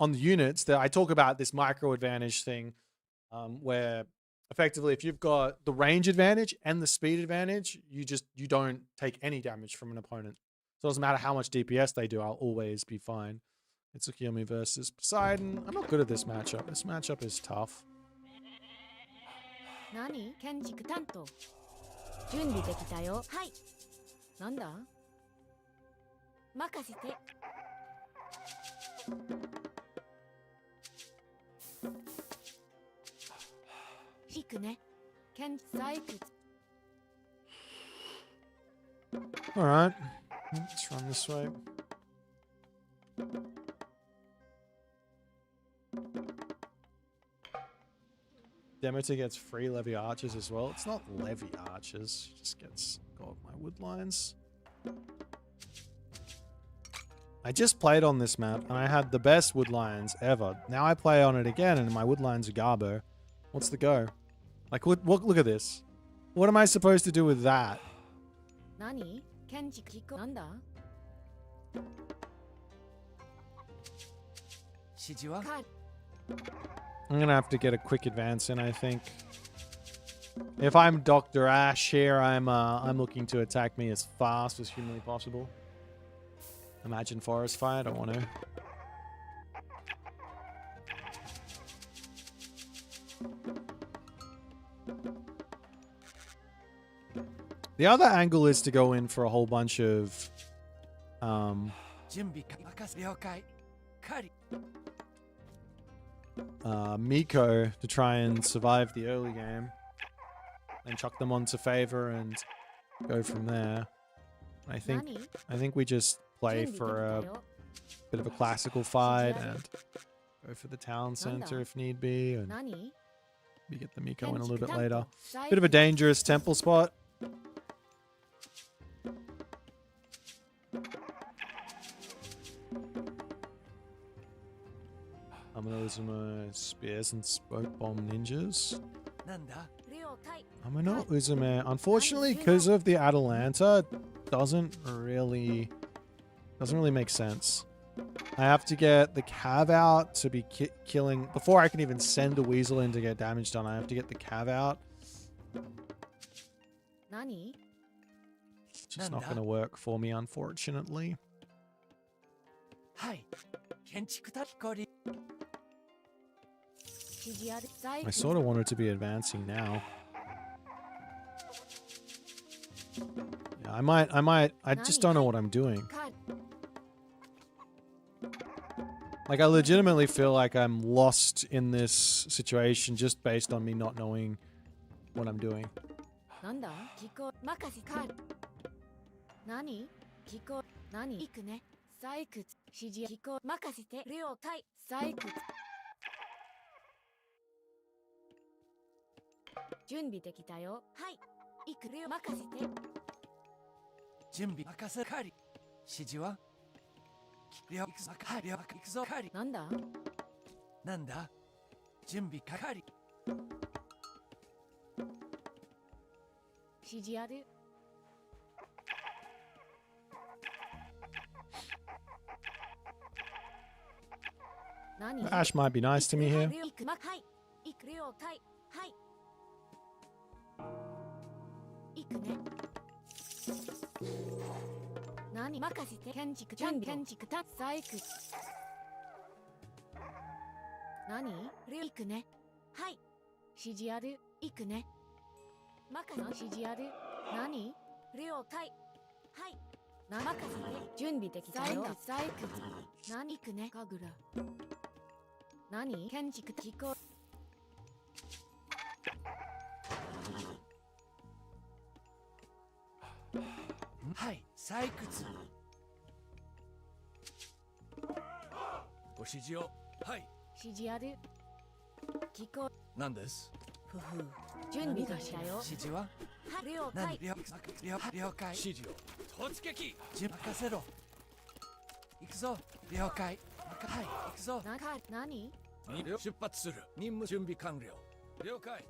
the units, that I talk about this micro advantage thing, where effectively if you've got the range advantage and the speed advantage, you don't take any damage from an opponent. So it doesn't matter how much DPS they do, I'll always be fine. It's Tsukiyomi versus Poseidon. I'm not good at this matchup. This matchup is tough. Nani? Kenjiku Tanto. Junbi dekita yo. Hai. Nanda? Makasete. Iku ne. Ken Zaiku. All right. Let's run this way. Demeter gets free Levy Archers as well. It's not Levy Archers. It just gets got my wood lines. I just played on this map and I had the best wood lines ever. Now I play on it again and my wood lines are garbo. What's the go? Like, look at this. What am I supposed to do with that? Nani? Kenjiku Nanda? I'm gonna have to get a quick advance in, I think. If I'm Dr. Ash here, I'm looking to attack me as fast as humanly possible. Imagine forest fire, I don't want to. The other angle is to go in for a whole bunch of Miko to try and survive the early game and chuck them onto favor and go from there. I think we just play for a bit of a classical fight and go for the town center if need be, and we get the Miko in a little bit later. Bit of a dangerous temple spot. I'm gonna lose my spears and smoke bomb ninjas. I'm gonna Uzume. Unfortunately, because of the Atalanta, doesn't really make sense. I have to get the Cav out to be killing before I can even send a Weasel in to get damage done. I have to get the Cav out. It's just not gonna work for me, unfortunately. I sort of wanted to be advancing now. Yeah, I just don't know what I'm doing. Like, I legitimately feel like I'm lost in this situation just based on me not knowing what I'm doing. 何聞こ何行くね採掘指示聞こ任せて了解採掘準備できたよはい行く了任せて準備任せかり指示は了行くぞかり行くぞかりなんだなんだ準備かかり指示ある何 Ash might be nice to me here. 行くはい行く了解はい行くね何任せて建築準備建築た採掘何行くねはい指示ある行くね任せ指示ある何了解はい任せて準備できたよ採掘何行くね神楽何建築機構はい採掘ご指示をはい指示ある機構何ですふふ準備がしたよ指示ははい了解何了解指示を突撃任せろ行くぞ了解はい行くぞ何出発する任務準備完了了解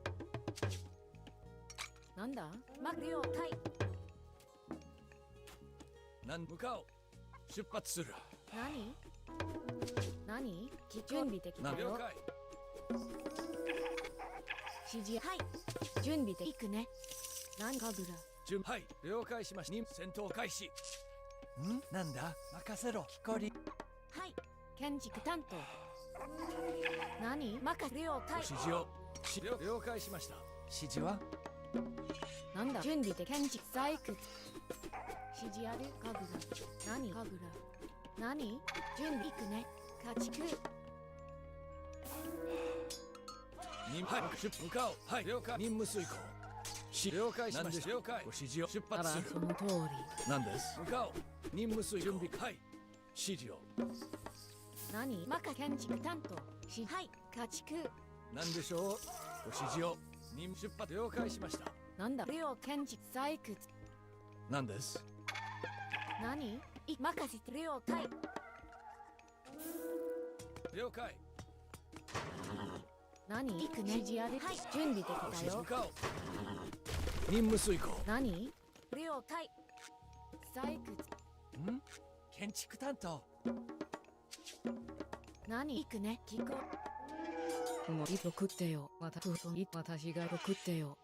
なんだ了解向かおう出発する何準備できたよ了解指示はい準備で行くね何かぐらはい了解しました戦闘開始なんだ任せろ木こりはい建築担当何任せ了解指示を了解しました指示はなんだ準備で建築採掘指示あるかぐら何かぐら何準備行くね家畜はい向かおうはい了解任務遂行了解しました了解ご指示を出発するその通り何です向かおう任務遂行準備はい指示を何建築担当はい家畜何でしょうご指示を任務出発了解しましたなんだ了建築採掘何です何任せて了解了解何行くね指示あるはい準備できたよ向かおう任務遂行何了解採掘建築担当何行くね聞こうもう糸食ってよ私が糸食ってよ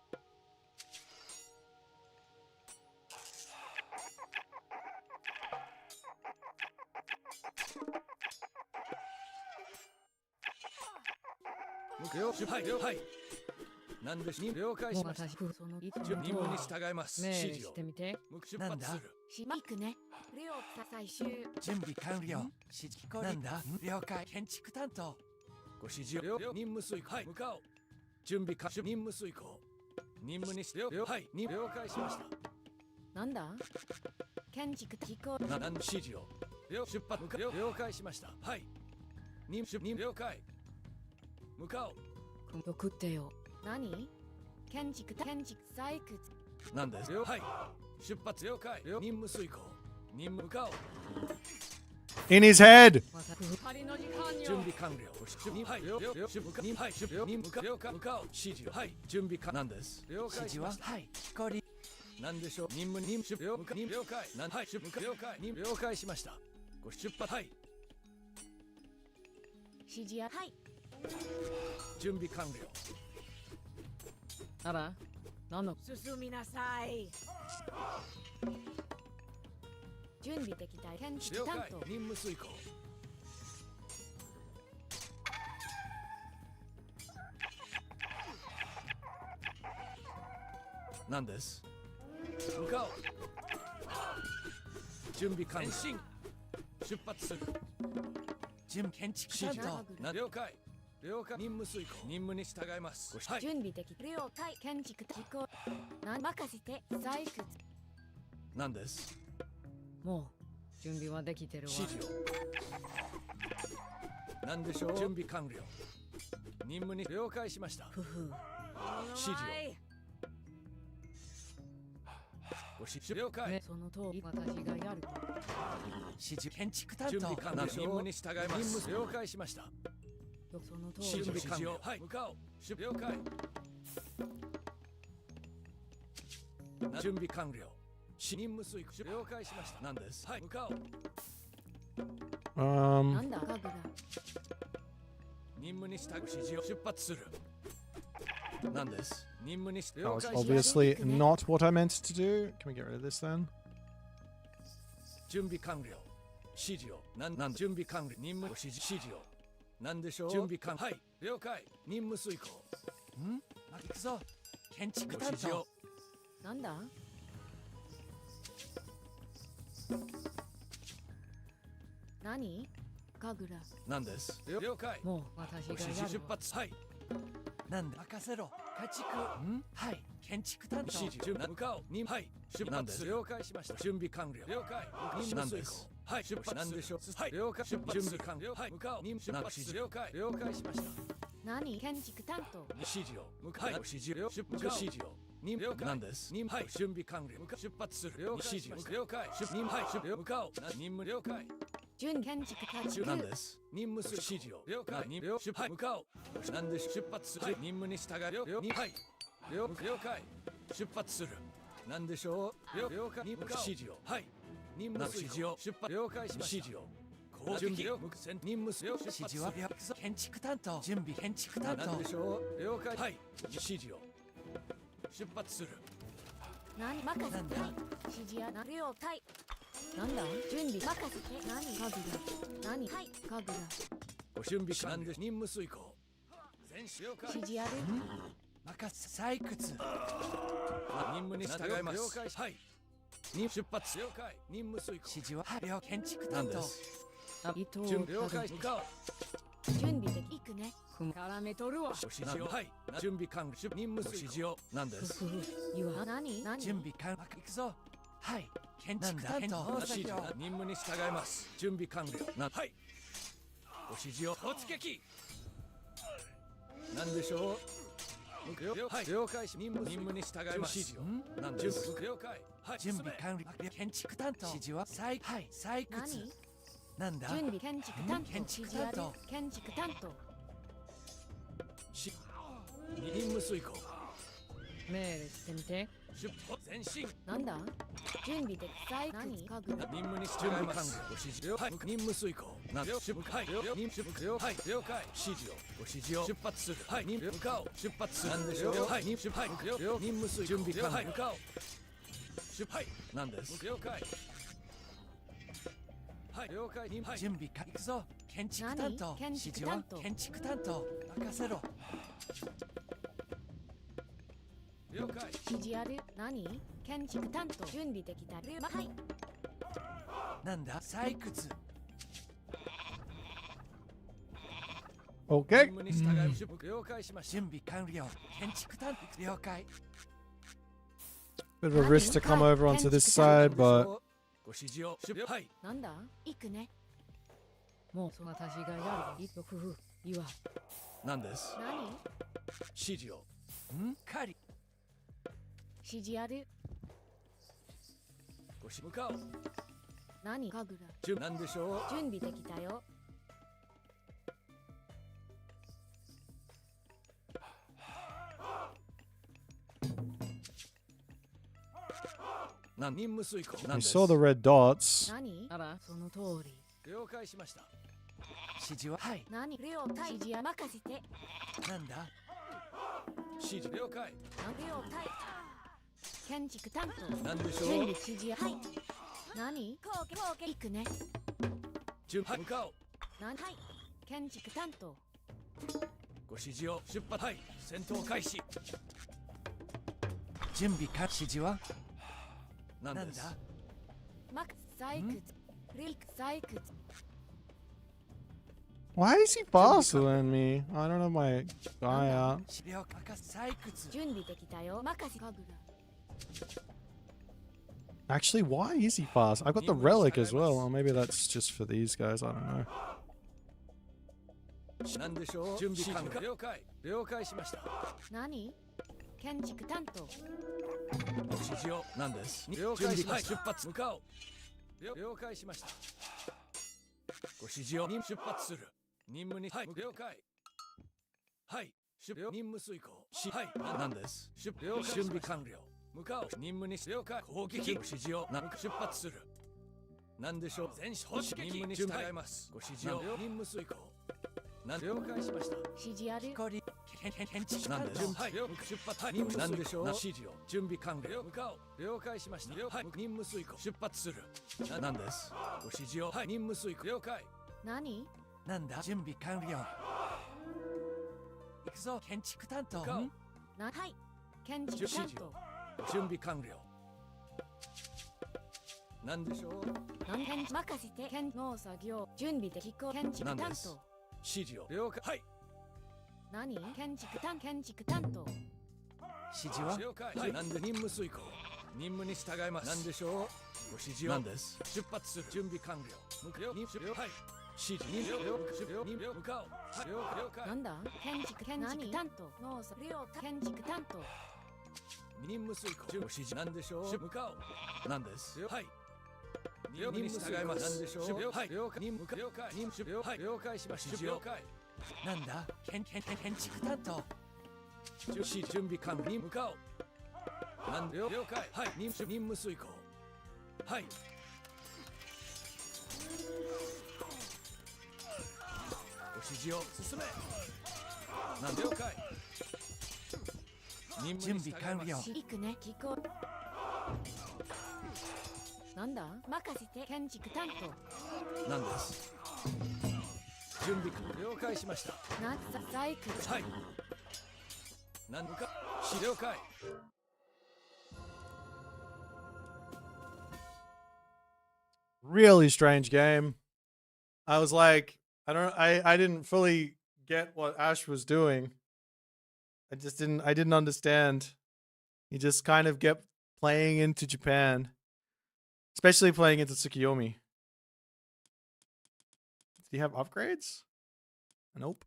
はい何でし了解しましたその任務に従います指示をしてみて出発する行くね了解最終準備完了指示なんだ了解建築担当ご指示を任務遂行はい向かおう準備完了任務遂行任務にはい了解しましたなんだ建築機構なん指示を出発了解しましたはい任務了解向かおう送ってよ何建築採掘なんですはい出発了解任務遂行任務向かおう In his head! 準備完了はい任務了解向かおう指示はい準備完了なんです了解しましたはい木こりなんでしょう任務了解はい了解了解しましたご出発はい指示はい準備完了あら何の進みなさい準備できた建築了担当解任務遂行何です向かおう準備完了出発する準建築担当了解了解任務遂行任務に従いますはい準備できた了解建築機構任せて採掘何ですもう準備はできてるわ。指示を。何でしょう。準備完了。任務に了解しました。ふふ。指示を。ご指示了解。その通り私がやる。指示建築担当。準備完了。任務に従います。任務了解しました。その通り。指示完了。はい、向かおう。了解。準備完了。任務遂行了解しました。何です。はい、向かおう。なんだガグラ。任務に従う指示を出発する。何です。任務に了 That was 解し obviously not what I meant to do. Can we get rid of this then? 準備完了。指示を。なん準備完了。任務指示を。何でしょう。準備完了。はい、了解。任務遂行。行くぞ。建築担当。なんだ。何ガグラ。何です。了解。もう私が指示やる出発。はい。なんだ。任せろ。家畜。はい。建築担当。指示。向かおう。はい。出発。了解しました。準備完了。了解。任務遂行。はい。出発。何でしょう。はい。了解。出発。準備完了。はい。向かおう。任務出発。了解。了解しました。何建築担当。指示を。向かおう。指示を。指示を。了解。何です。はい。準備完了。出発する。了解。指示を。了解。はい。向かおう。任務了解。準建築担当。何です。任務する指示を。了解。出発。向かおう。何で出発する。任務に従い。はい。了解。出発する。何でしょう。了解。指示を。はい。任務指示を。出発。了解しました。指示を。準備。任務する。指示は。建築担当。準備。建築担当。何でしょう。了解。はい。指示を。出発する。何任せて。はい。指示やな了解。なんだ。準備任せて。何ガグラ。何はい。ガグラ。ご準備完了。任務遂行。全使用指示やる。任せ採掘。任務に従います。了解。はい。出発。了解。任務遂行。指示は建築担当。準備了解。向かおう。準備できくね。絡めとるわ。指示を。はい。準備完了。任務指示を。何です。何準備完了。行くぞ。はい。建築担当。指示。任務に従います。準備完了。はい。ご指示を。突撃。何でしょう。はい。了解し。任務に従います。指示を。何です。了解。はい。準備完了。建築担当。指示は。はい。採掘。なんだ。準備建築担当。建築担当。建築担当。任務遂行。命令してみて。出発前進。なんだ。準備で採掘。何ガグラ。任務に従います。ご指示を。はい。任務遂行。はい。了解。指示を。ご指示を。出発する。はい。向かおう。出発する。何でしょう。はい。任務遂行。準備完了。向かおう。はい。何です。了解。はい。了解。準備完了。行くぞ。建築担当。指示は建築担当。任せろ。了解。指示やる。何建築担当。準備できた。はい。なんだ。採掘。Okay. 任務に従い。了解しました。準備完了。建築担当。了解。Bit of a risk to come over onto this side, but ご指示を。はい。なんだ。行くね。もう私がやる。ふふ。いわ。何です。何指示を。狩り。指示やる。ご向かおう。何ガグラ。何でしょう。準備できたよ。任務遂行。I saw the red dots. 何あら、その通り。了解しました。指示は。はい。何了解。指示や任せて。なんだ。指示了解。了解。建築担当。何でしょう。準備指示や。はい。何行くね。準備向かおう。はい。建築担当。ご指示を。出発。はい。戦闘開始。準備か。指示は。なんだ。採掘。採掘。Why is he faster than me? I don't know my guy out. 採掘。準備できたよ。任せガグラ。Actually, why is he fast? I've got the relic as well. Or maybe that's just for these guys. I don't know. なんでしょう準備完了了解了解しました何建築担当ご指示を何です了解しました出発向かおう了解しましたご指示を出発する任務にはい了解はい任務遂行はい何です準備完了向かおう任務に了解攻撃ご指示を出発する何でしょう全任務に従いますご指示を任務遂行了解しました指示あるなんではい出発はい任務なんでしょう指示を準備完了向かおう了解しましたはい任務遂行出発するなんですご指示をはい任務遂行了解何なんだ準備完了行くぞ建築担当はい建築担当準備完了なんでしょう何任せて農作業準備で機構建築担当指示を了解はい何建築担当指示は了解はいなんで任務遂行任務に従いますなんでしょうご指示をなんです出発する準備完了向かおうはい指示任務向かおうはい了解なんだ建築担当農作業建築担当任務遂行ご指示なんでしょう向かおうなんですはい任務に従いますなんでしょうはい了解任務了解任務はい了解しました了解なんだ建築担当準備完了に向かおうなんで了解はい任務遂行はいご指示を進めなんで了解準備完了行くね機構なんだ任せて建築担当なんです準備了解しましたサイクルはい何か了解Really strange game. I was like, I didn't fully get what Ash was doing. I didn't understand. He just kind of kept playing into Japan. Especially playing into Tsukiyomi. Did he have upgrades? Nope.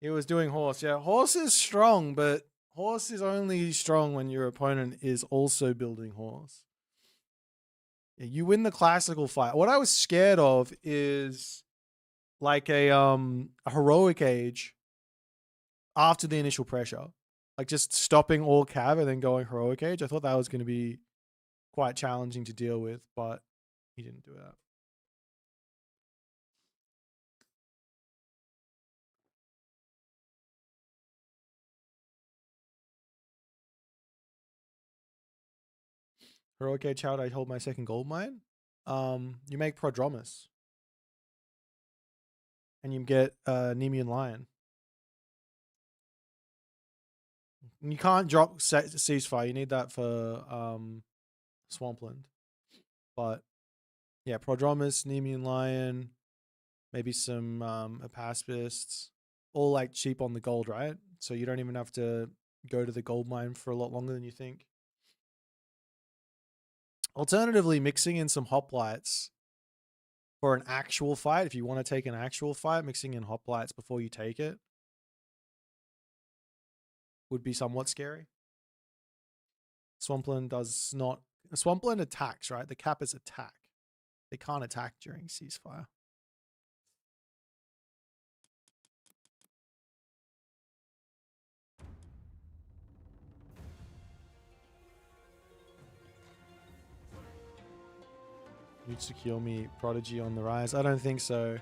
He was doing horse. Yeah, horse is strong, but horse is only strong when your opponent is also building horse. Yeah, you win the classical fight. What I was scared of is like a heroic age after the initial pressure. Like just stopping all cav and then going heroic age. I thought that was going to be quite challenging to deal with, but he didn't do that. Heroic age, how would I hold my second gold mine? You make Prodromus. And you get Nemean Lion. You can't drop Ceasefire. You need that for Swampland. But yeah, Prodromus, Nemean Lion, maybe some Apaspists. All like cheap on the gold, right? So you don't even have to go to the gold mine for a lot longer than you think. Alternatively, mixing in some hoplites for an actual fight. If you want to take an actual fight, mixing in hoplites before you take it would be somewhat scary. Swampland does not... Swampland attacks, right? The cap is attack. They can't attack during ceasefire. New Tsukiyomi Prodigy on the rise? I don't think so.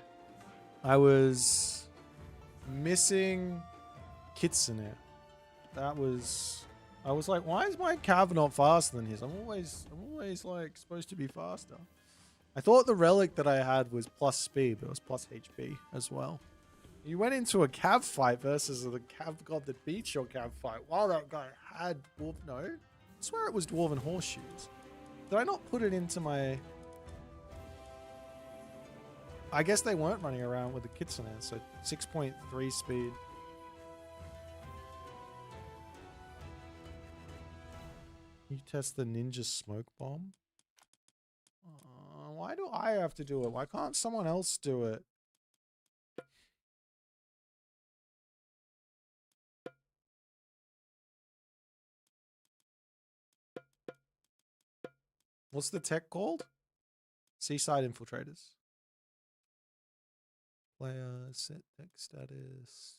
I was missing Kitsune. That was... I was like, why is my cav not faster than his? I'm always like supposed to be faster. I thought the relic that I had was plus speed, but it was plus HP as well. You went into a cav fight versus the cav god that beats your cav fight. Wow, that guy had dwarf... No, I swear it was dwarven horseshoes. Did I not put it into my... I guess they weren't running around with the Kitsune, so 6.3 speed. You test the ninja smoke bomb? Why do I have to do it? Why can't someone else do it? What's the tech called? Seaside Infiltrators. Player, set tech status.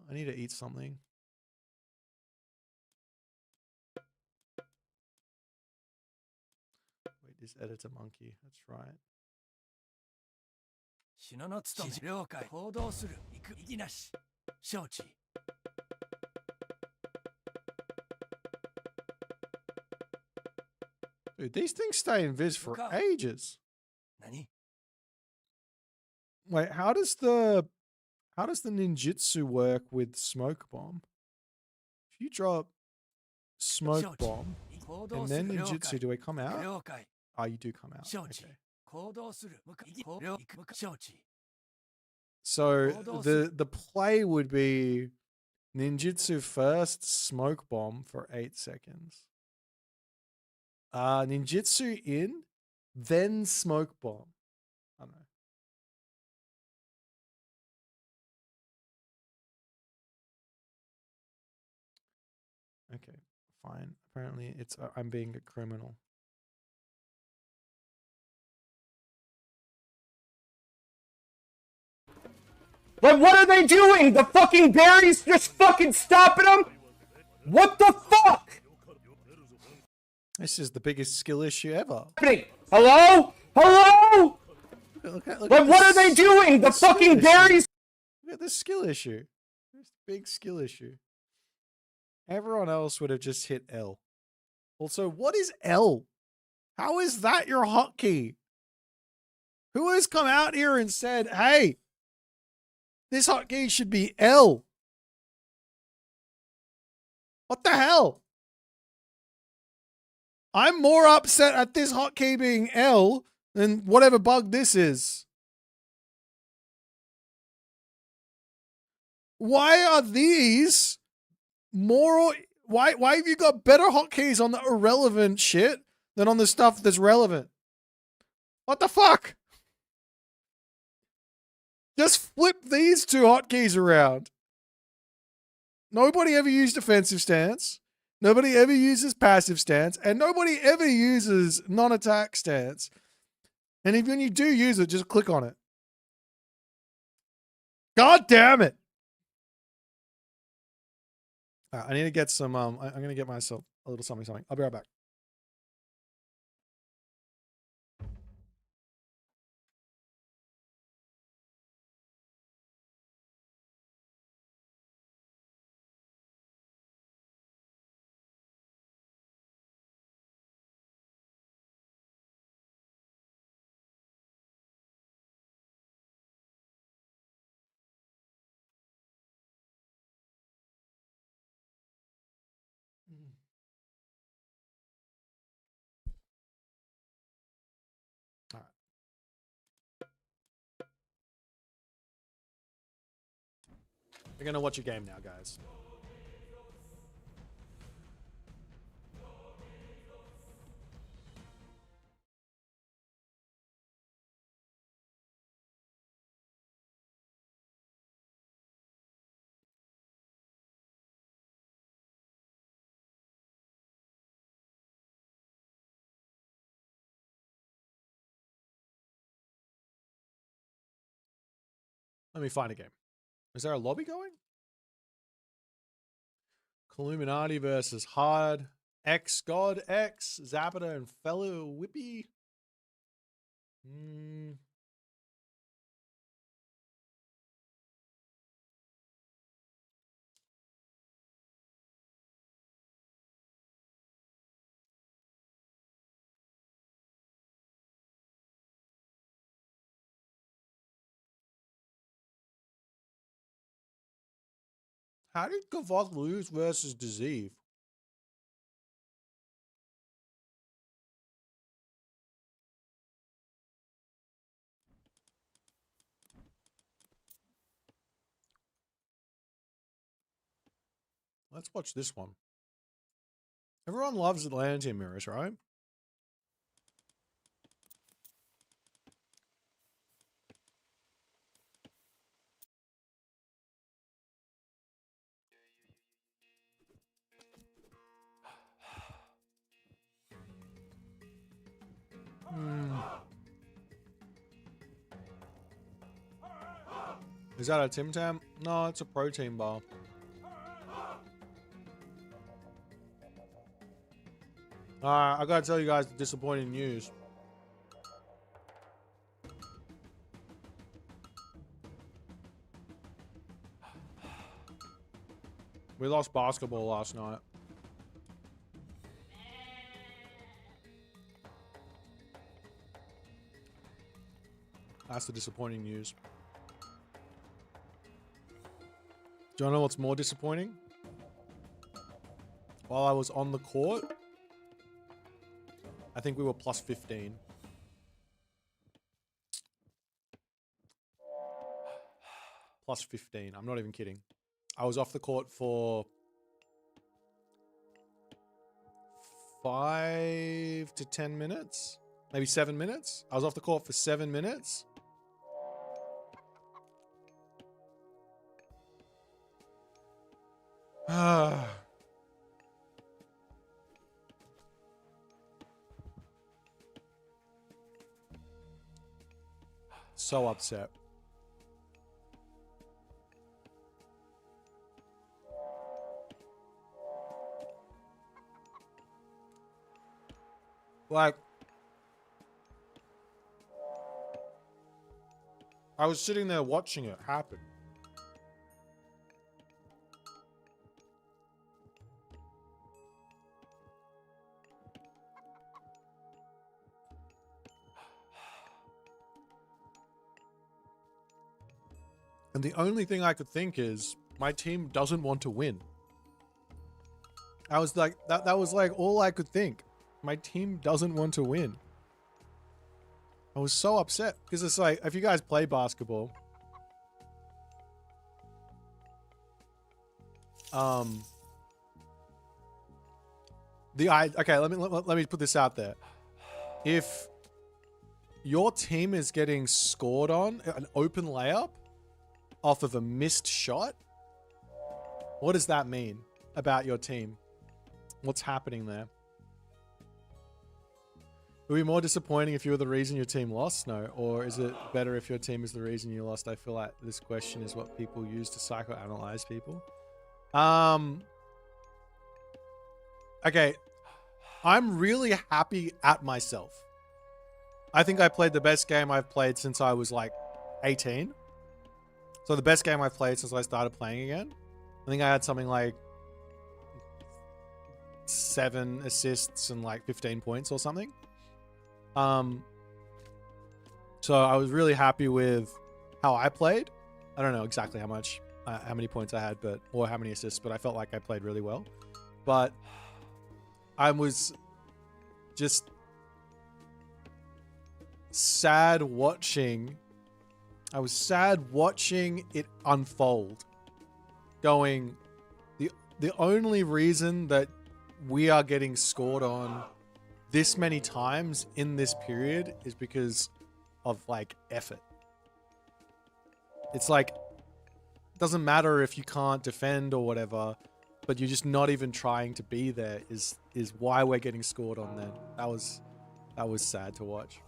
I need to eat something. Wait, this editor monkey. That's right. 篠の務め了解行動する行く意義なし承知 Dude, these things stay in Viz for ages. 何 Wait, how does the ninjutsu work with smoke bomb? If you drop smoke bomb and then ninjutsu, do I come out? Oh, you do come out. Okay. So the play would be ninjutsu first, smoke bomb for 8 seconds. Ninjutsu in, then smoke bomb. I don't know. Okay, fine. Apparently it's I'm being a criminal. Like, what are they doing? The fucking berries just fucking stopping them? What the fuck? This is the biggest skill issue ever. Hello? Hello? Look like, what are they doing? The fucking berries. Look at the skill issue. This big skill issue. Everyone else would have just hit L. Also, what is L? How is that your hotkey? Who has come out here and said, hey, this hotkey should be L? What the hell? I'm more upset at this hotkey being L than whatever bug this is. Why are these more... Why have you got better hotkeys on the irrelevant shit than on the stuff that's relevant? What the fuck? Just flip these two hotkeys around. Nobody ever used defensive stance. Nobody ever uses passive stance. And nobody ever uses non-attack stance. And even when you do use it, just click on it. God damn it. I need to get some, I'm going to get myself a little something. I'll be right back. All right. We're going to watch a game now, guys. Let me find a game. Is there a lobby going? Illuminati versus Hard, X God X, Zapata and fellow Whippy. How did Gavok lose versus Deceive? Let's watch this one. Everyone loves Atlantean mirrors, right? Is that a Tim Tam? No, it's a protein bar. I gotta tell you guys the disappointing news. We lost basketball last night. That's the disappointing news. Do you know what's more disappointing? While I was on the court, I think we were plus 15. Plus 15. I'm not even kidding. I was off the court for 5 to 10 minutes. Maybe 7 minutes. I was off the court for 7 minutes. So upset. Like, I was sitting there watching it happen. And the only thing I could think is my team doesn't want to win. I was like, that was like all I could think. My team doesn't want to win. I was so upset because it's like, if you guys play basketball, okay, let me put this out there. If your team is getting scored on an open layup off of a missed shot, what does that mean about your team? What's happening there? Would it be more disappointing if you were the reason your team lost? No. Or is it better if your team is the reason you lost? I feel like this question is what people use to psychoanalyze people. Okay. I'm really happy at myself. I think I played the best game I've played since I was like 18. So the best game I've played since I started playing again. I think I had something like 7 assists and like 15 points or something. So I was really happy with how I played. I don't know exactly how many points I had, or how many assists, but I felt like I played really well. But I was just sad watching. I was sad watching it unfold. Going, the only reason that we are getting scored on this many times in this period is because of like effort. It's like, it doesn't matter if you can't defend or whatever, but you're just not even trying to be there is why we're getting scored on then. That was sad to watch.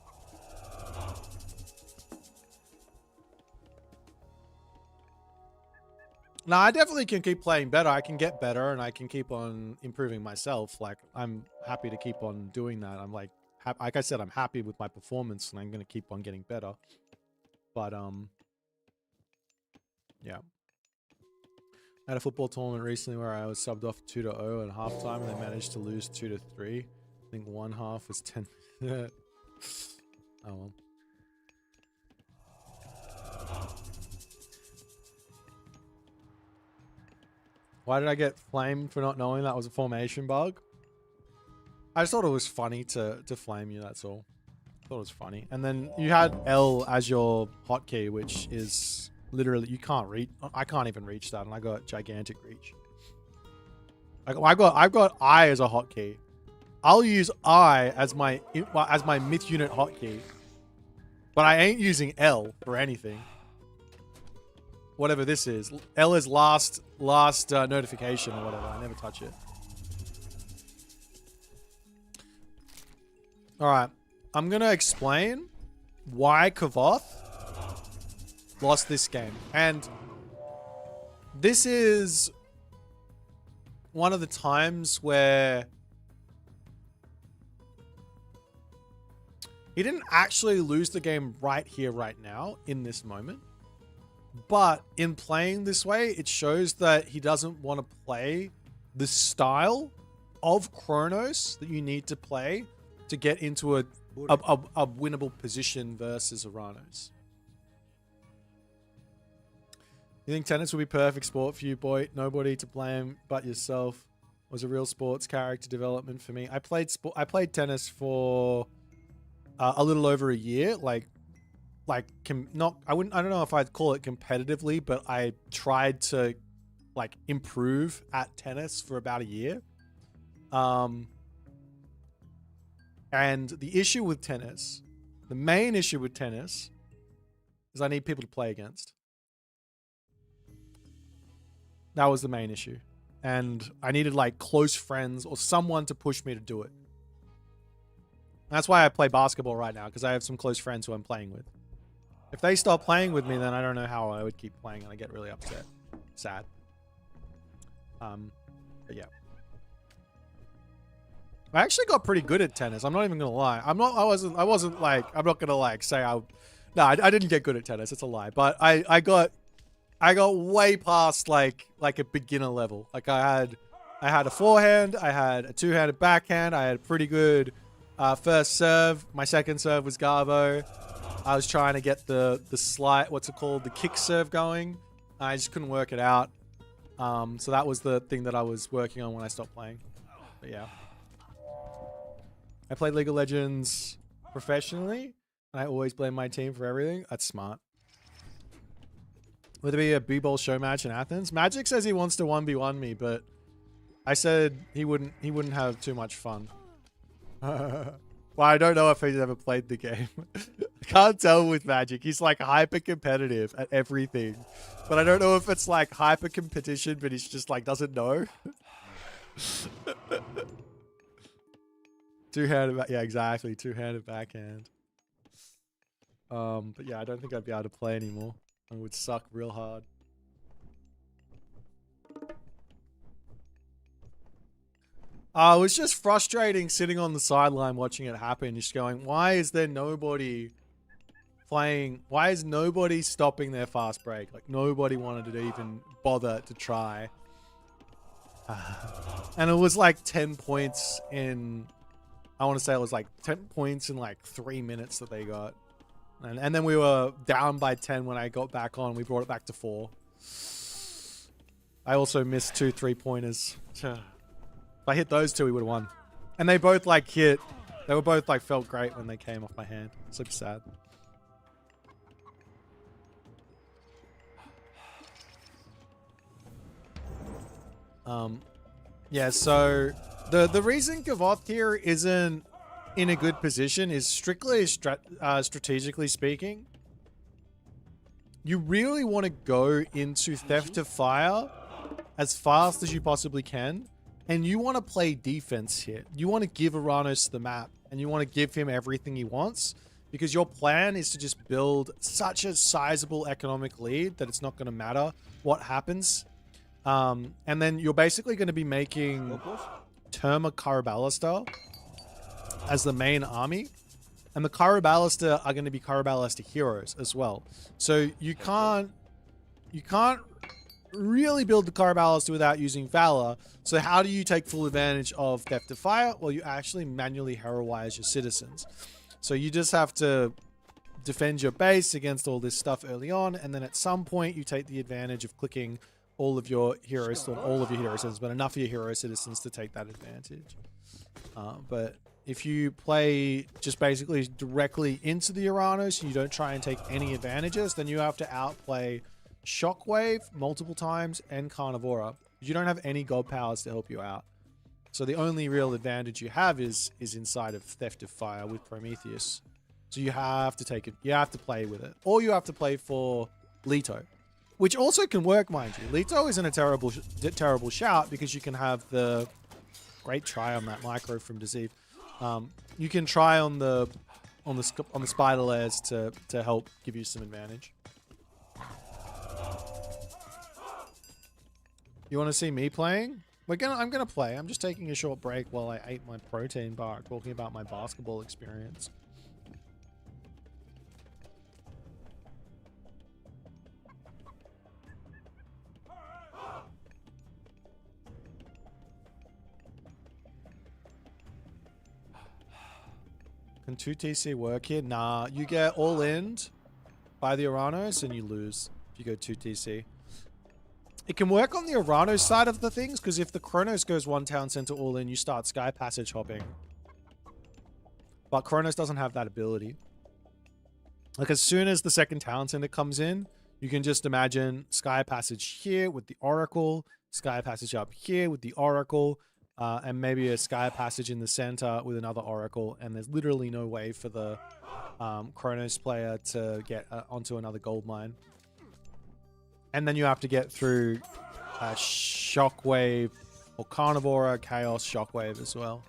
No, I definitely can keep playing better. I can get better and I can keep on improving myself. Like, I'm happy to keep on doing that. I'm like I said, I'm happy with my performance and I'm going to keep on getting better. But, yeah. I had a football tournament recently where I was subbed off 2-0 at halftime and they managed to lose 2-3. I think one half was 10. Oh, well. Why did I get flamed for not knowing that was a formation bug? I just thought it was funny to flame you, that's all. I thought it was funny. And then you had L as your hotkey, which is literally, you can't reach. I can't even reach that, and I got gigantic reach. I've got I as a hotkey. I'll use I as my myth unit hotkey, but I ain't using L for anything. Whatever this is, L is last notification or whatever. I never touch it. All right, I'm gonna explain why Kavoth lost this game, and this is one of the times where he didn't actually lose the game right here, right now, in this moment. But in playing this way, it shows that he doesn't want to play the style of Chronos that you need to play to get into a winnable position versus Aranos. You think tennis would be perfect sport for you, Boit? Nobody to blame but yourself. It was a real sports character development for me. I played tennis for a little over a year. I don't know if I'd call it competitively, but I tried to improve at tennis for about a year. And the issue with tennis, the main issue with tennis, is I need people to play against. That was the main issue. And I needed close friends or someone to push me to do it. That's why I play basketball right now, because I have some close friends who I'm playing with. If they stop playing with me, then I don't know how I would keep playing, and I get really upset. Sad. But yeah. I actually got pretty good at tennis. I'm not even gonna lie. I didn't get good at tennis. It's a lie. But I got way past a beginner level. I had a forehand, I had a two-handed backhand, I had a pretty good first serve. My second serve was Garbo. I was trying to get the slide, the kick serve going. I just couldn't work it out. So that was the thing that I was working on when I stopped playing. But yeah. I played League of Legends professionally, and I always blame my team for everything. That's smart. Would there be a B-ball show match in Athens? Magic says he wants to 1v1 me, but I said he wouldn't have too much fun. Well, I don't know if he's ever played the game. I can't tell with Magic. He's hyper competitive at everything. But I don't know if it's hyper competition, but he's just doesn't know. Two-handed yeah, exactly. Two-handed backhand. But yeah, I don't think I'd be able to play anymore. It would suck real hard. It was just frustrating sitting on the sideline watching it happen, just going, why is there nobody playing? Why is nobody stopping their fast break? Nobody wanted to even bother to try. And it was 10 points in, I want to say it was 10 points in 3 minutes that they got. And then we were down by 10 when I got back on. We brought it back to 4. I also missed 2 3-pointers. If I hit those 2, we would have won. And they both hit. They were both felt great when they came off my hand. Super sad. Yeah, so the reason Kavoth here isn't in a good position is strictly strategically speaking. You really want to go into Theft of Fire as fast as you possibly can, and you want to play defense here. You want to give Aranos the map, and you want to give him everything he wants, because your plan is to just build such a sizable economic lead that it's not going to matter what happens. And then you're basically going to be making Terma Karabalista as the main army, and the Karabalista are going to be Karabalista heroes as well. So you can't really build the Karabalista without using Valor. So how do you take full advantage of Theft of Fire? Well, you actually manually heroize your citizens. So you just have to defend your base against all this stuff early on, and then at some point you take the advantage of clicking all of your heroes, or all of your hero citizens, but enough of your hero citizens to take that advantage. But if you play just basically directly into the Aranos, you don't try and take any advantages, then you have to outplay Shockwave multiple times and Carnivora. You don't have any god powers to help you out. So the only real advantage you have is inside of Theft of Fire with Prometheus. So you have to take it. You have to play with it, or you have to play for Leto, which also can work, mind you. Leto isn't a terrible shout because you can have the great try on that micro from Deceive. You can try on the spider layers to help give you some advantage. You want to see me playing? I'm gonna play. I'm just taking a short break while I ate my protein bar, talking about my basketball experience. Can 2 TC work here? Nah, you get all in by the Oranos and you lose if you go 2 TC. It can work on the Oranos side of the things, because if the Chronos goes 1 town center all in, you start Sky Passage hopping. But Chronos doesn't have that ability. Like, as soon as the second town center comes in, you can just imagine Sky Passage here with the Oracle, Sky Passage up here with the Oracle, and maybe a Sky Passage in the center with another Oracle, and there's literally no way for the Chronos player to get onto another gold mine. And then you have to get through Shockwave or Carnivora, Chaos, Shockwave as well.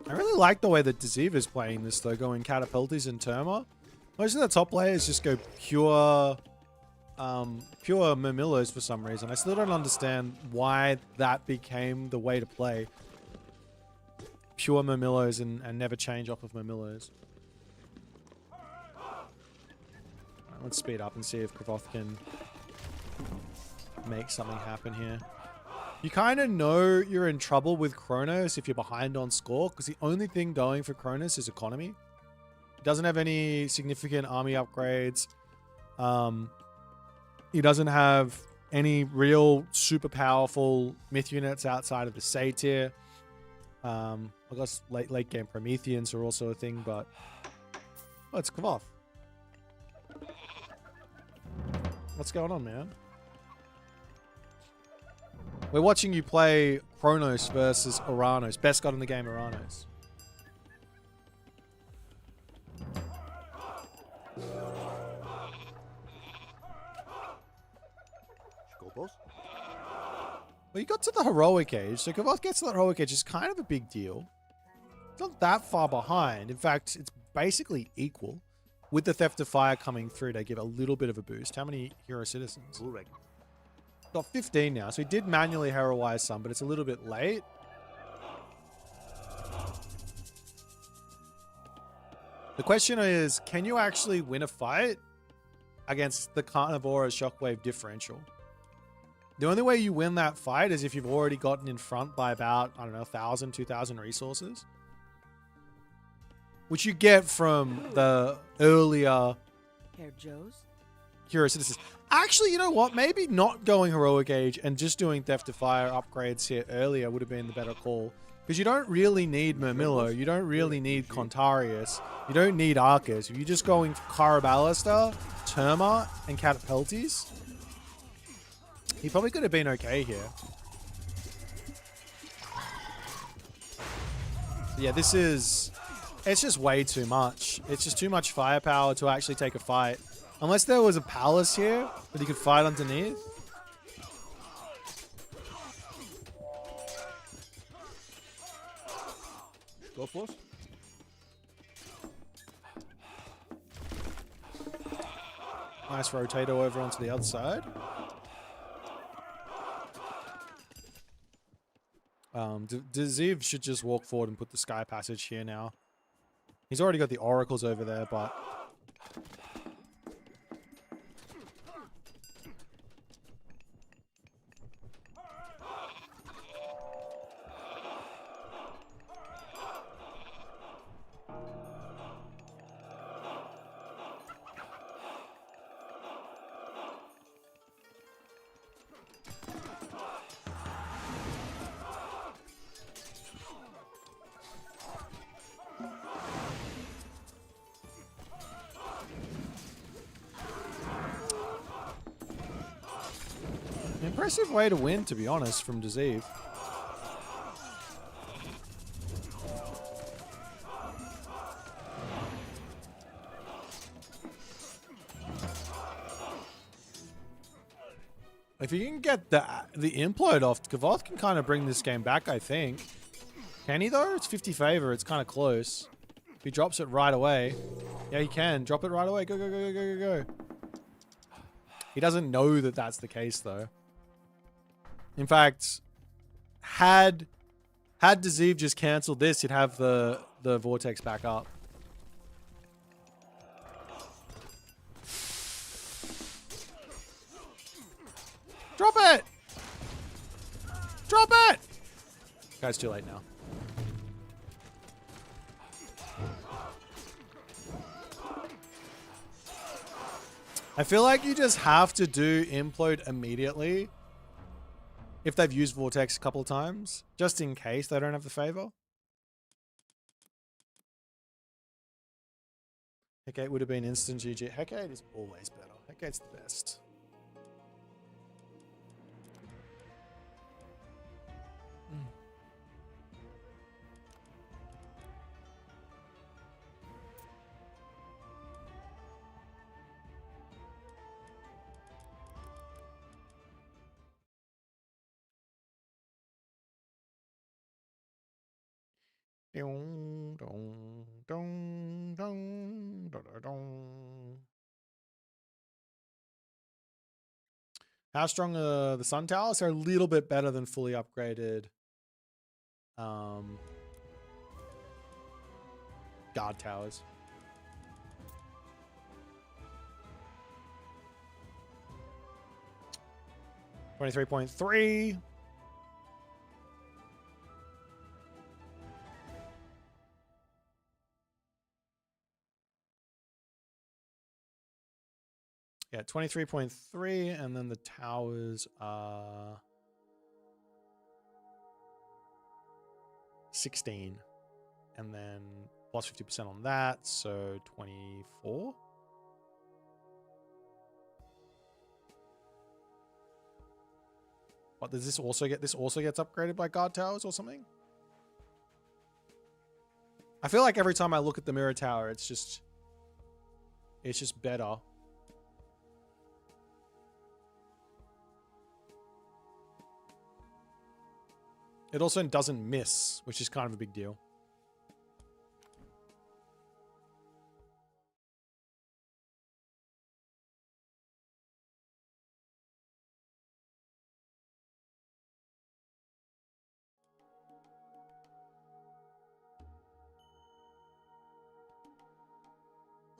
I really like the way that Deceive is playing this though, going Catapultis and Terma. Most of the top players just go pure Murmillos for some reason. I still don't understand why that became the way to play. Pure Murmillos and never change off of Murmillos. Right, let's speed up and see if Kravoth can make something happen here. You kind of know you're in trouble with Kronos if you're behind on score, because the only thing going for Kronos is economy. It doesn't have any significant army upgrades. He doesn't have any real super powerful myth units outside of the Say tier. I guess late game Prometheans are also a thing, but oh, it's Kravoth. What's going on, man? We're watching you play Kronos versus Oranos. Best god in the game, Oranos. Well, you got to the heroic age, so Kravoth gets to the heroic age is kind of a big deal. It's not that far behind. In fact, it's basically equal. With the Theft of Fire coming through, they give a little bit of a boost. How many hero citizens? Got 15 now, so he did manually heroize some, but it's a little bit late. The question is, can you actually win a fight against the Carnivora Shockwave differential? The only way you win that fight is if you've already gotten in front by about, I don't know, 1,000, 2,000 resources. Which you get from the earlier hero citizens. Actually, you know what? Maybe not going heroic age and just doing Theft of Fire upgrades here earlier would have been the better call. Because you don't really need Murmillo, you don't really need Contarius, you don't need Arcus. If you're just going Caraballister, Terma, and Catapultis, he probably could have been okay here. Yeah, this is... It's just way too much. It's just too much firepower to actually take a fight. Unless there was a palace here that he could fight underneath. Go for it. Nice rotator over onto the other side. Deceive should just walk forward and put the Sky Passage here now. He's already got the Oracles over there, but... Impressive way to win, to be honest, from Deceive. If you can get the implode off, Kavoth can kind of bring this game back, I think. Can he though? It's 50 favor. It's kind of close. If he drops it right away. Yeah, he can. Drop it right away. Go, go, go, go, go, go, go. He doesn't know that that's the case though. In fact, had Deceive just cancelled this, he'd have the Vortex back up. Drop it! Drop it! Guys, too late now. I feel like you just have to do implode immediately if they've used Vortex a couple of times, just in case they don't have the favor. Hecate would have been instant GG. Hecate is always better. Hecate's the best. Dong, dong, dong, dong, dong, dong. How strong are the Sun Towers? They're a little bit better than fully upgraded Guard Towers. $23.3. Yeah, 23.3, and then the towers are 16, and then plus 50% on that, so 24. What does this also get? This also gets upgraded by guard towers or something? I feel like every time I look at the mirror tower, it's just better. It also doesn't miss, which is kind of a big deal.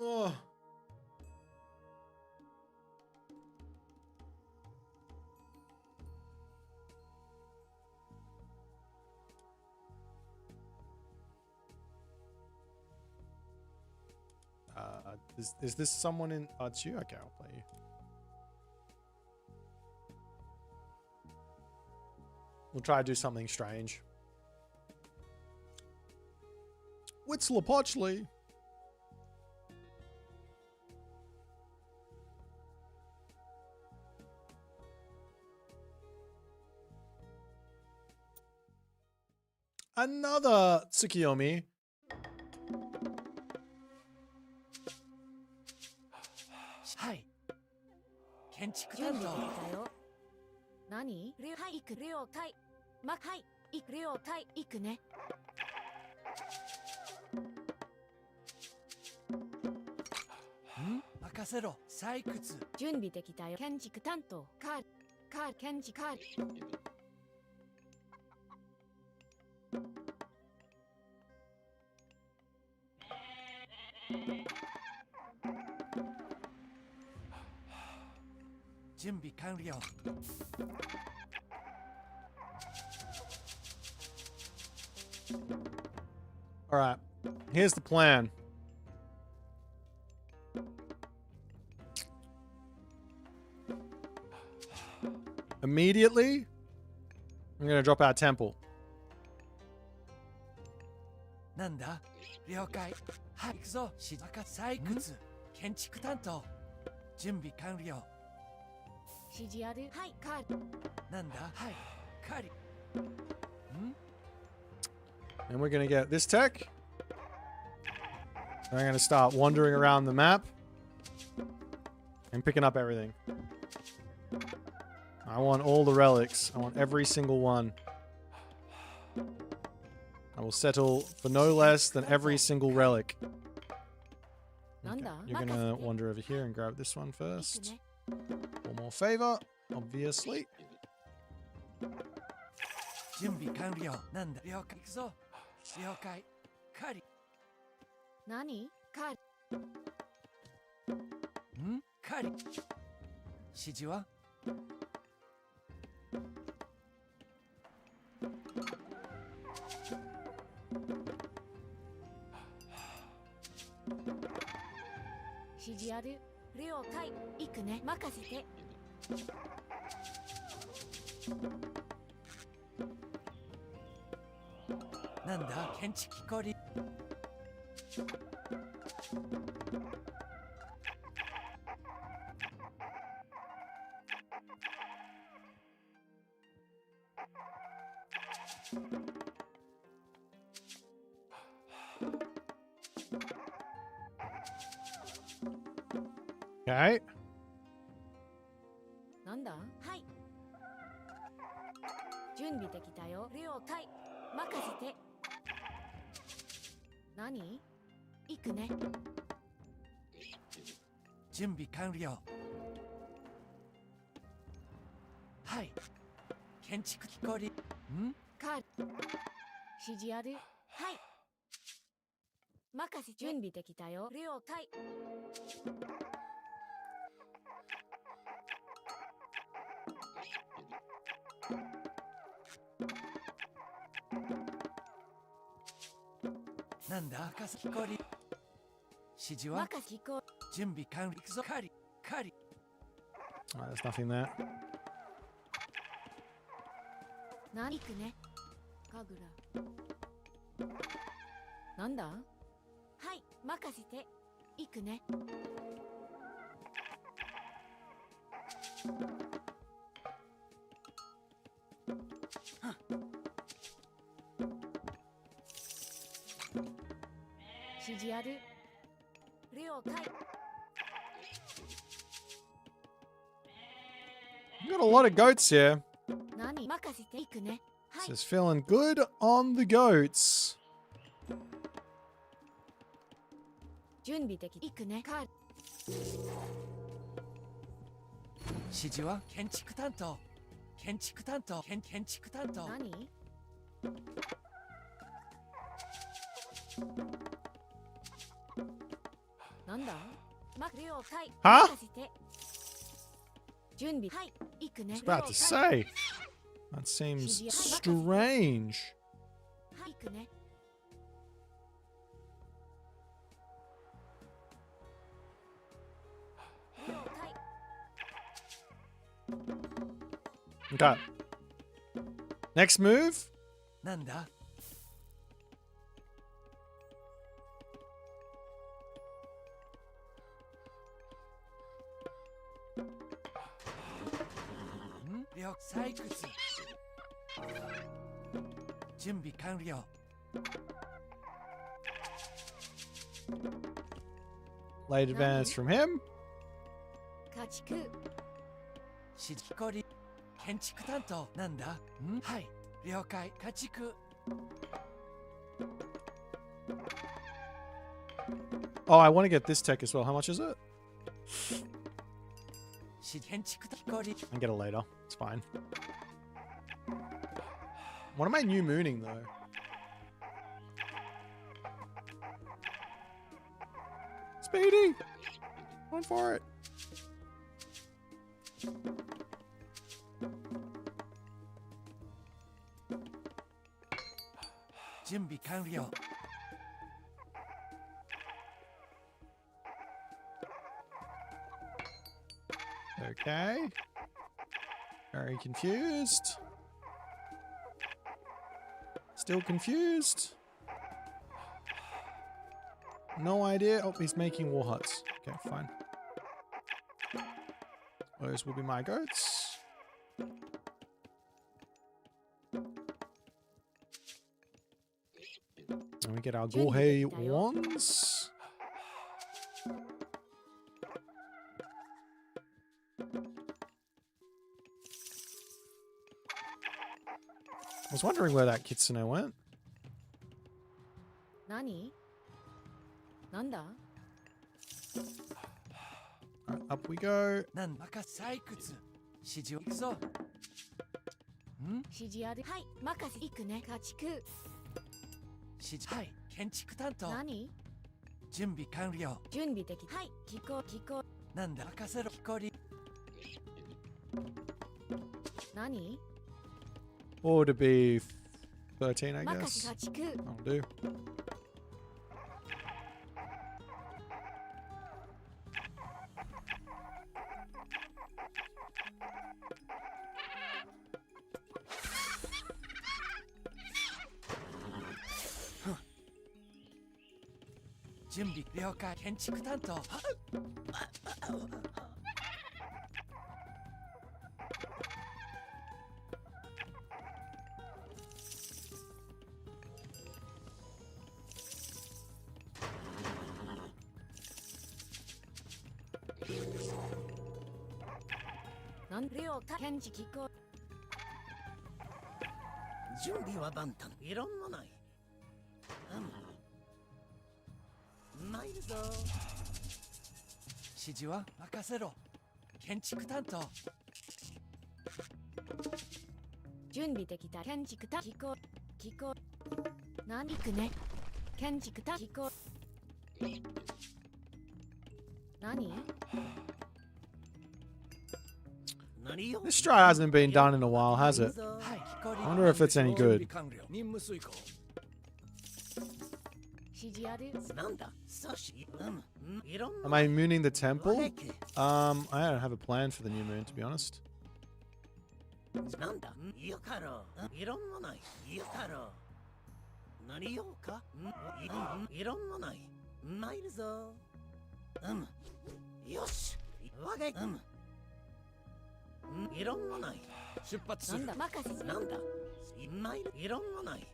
Oh. Is this someone in... Oh, it's you? Okay, I'll play you. We'll try to do something strange. Whitzler Potchley. Another Tsukiyomi. Hi. 建築準備担当。できたよ。何？レオはい行くレオ対。はい行くレオ対行くね。任せろ。採掘。準備できたよ。建築担当。カール建築カール。準備完了。All right, here's the plan. Immediately, I'm going to drop our temple. なんだ？了解。はい、行くぞ。採掘。建築担当。準備完了。指示ある。はい、カール。なんだはいカリん And we're gonna get this tech. I'm gonna start wandering around the map and picking up everything. I want all the relics. I want every single one. I will settle for no less than every single relic. Okay, you're gonna wander over here and grab this one first. One more favor, obviously. 準備完了なんだ了解行くぞ了解カリ何カール。んカリ指示は指示ある。了解。行くね。任せて。なんだ建築コリOkay. なんだはい。準備できたよ。了解。任せて。何行くね。準備完了はい建築機構りんカール。指示ある。はい。任せて。準備できたよ。了解。なんだ赤さこり指示は任せ聞こう。準備完了行くぞカリカリ Alright, there's nothing there. 何行くね。かぐら。なんだはい、任せて。行くね。指示ある。了解。 We got a lot of goats here. 何任せていくね。はい。 This is feeling good on the goats. 準備できいくね。カール。指示は建築担当建築担当建築担当何なんだ了解。 Huh? 任せて。準備はい。行くね。 I was about to say. That seems strange. はい、行くね。 Okay. Next move. なんだ了採掘準備完了 Late advance from him. 家畜。指示こり建築担当なんだはい了解家畜 Oh, I want to get this tech as well. How much is it? 建築こり I can get it later. It's fine. What am I new mooning though? Speedy! Run for it. 준비 완료. Okay. Very confused. Still confused. No idea. Oh, he's making war huts. Okay, fine. Those will be my goats. And we get our Gorhei wands. I was wondering where that kitsune went. Nani? Nanda? Right, up we go. なんだか採掘指示を行くぞ。指示ある。はい、任せ。行くね。家畜。指示はい建築担当。何？準備完了。準備的。はい、聞こう聞こう。なんだ任せろ。木こり。何？ Or to be 13, I 任せ guess. 家畜。 I'll do. Huh. 準備了解。建築担当。なん了解。検知聞こう。準備は万端。異論もない。参るぞ。指示は任せろ。建築担当。準備できた。建築た。聞こう聞こう。何行くね。建築た。聞こう。何？ This strat hasn't been done in a while, has it? I wonder if it's any good. 任務遂行。指示ある。なんだ。さし。異論 Am I mooning the temple? I don't have a plan for the new moon, to be honest. なんだ。よかろう。異論もない。よかろう。何ようか。異論もない。参るぞ。よし。我が異論もない。出発する。なんだ任せ。なんだ。参る。異論もない。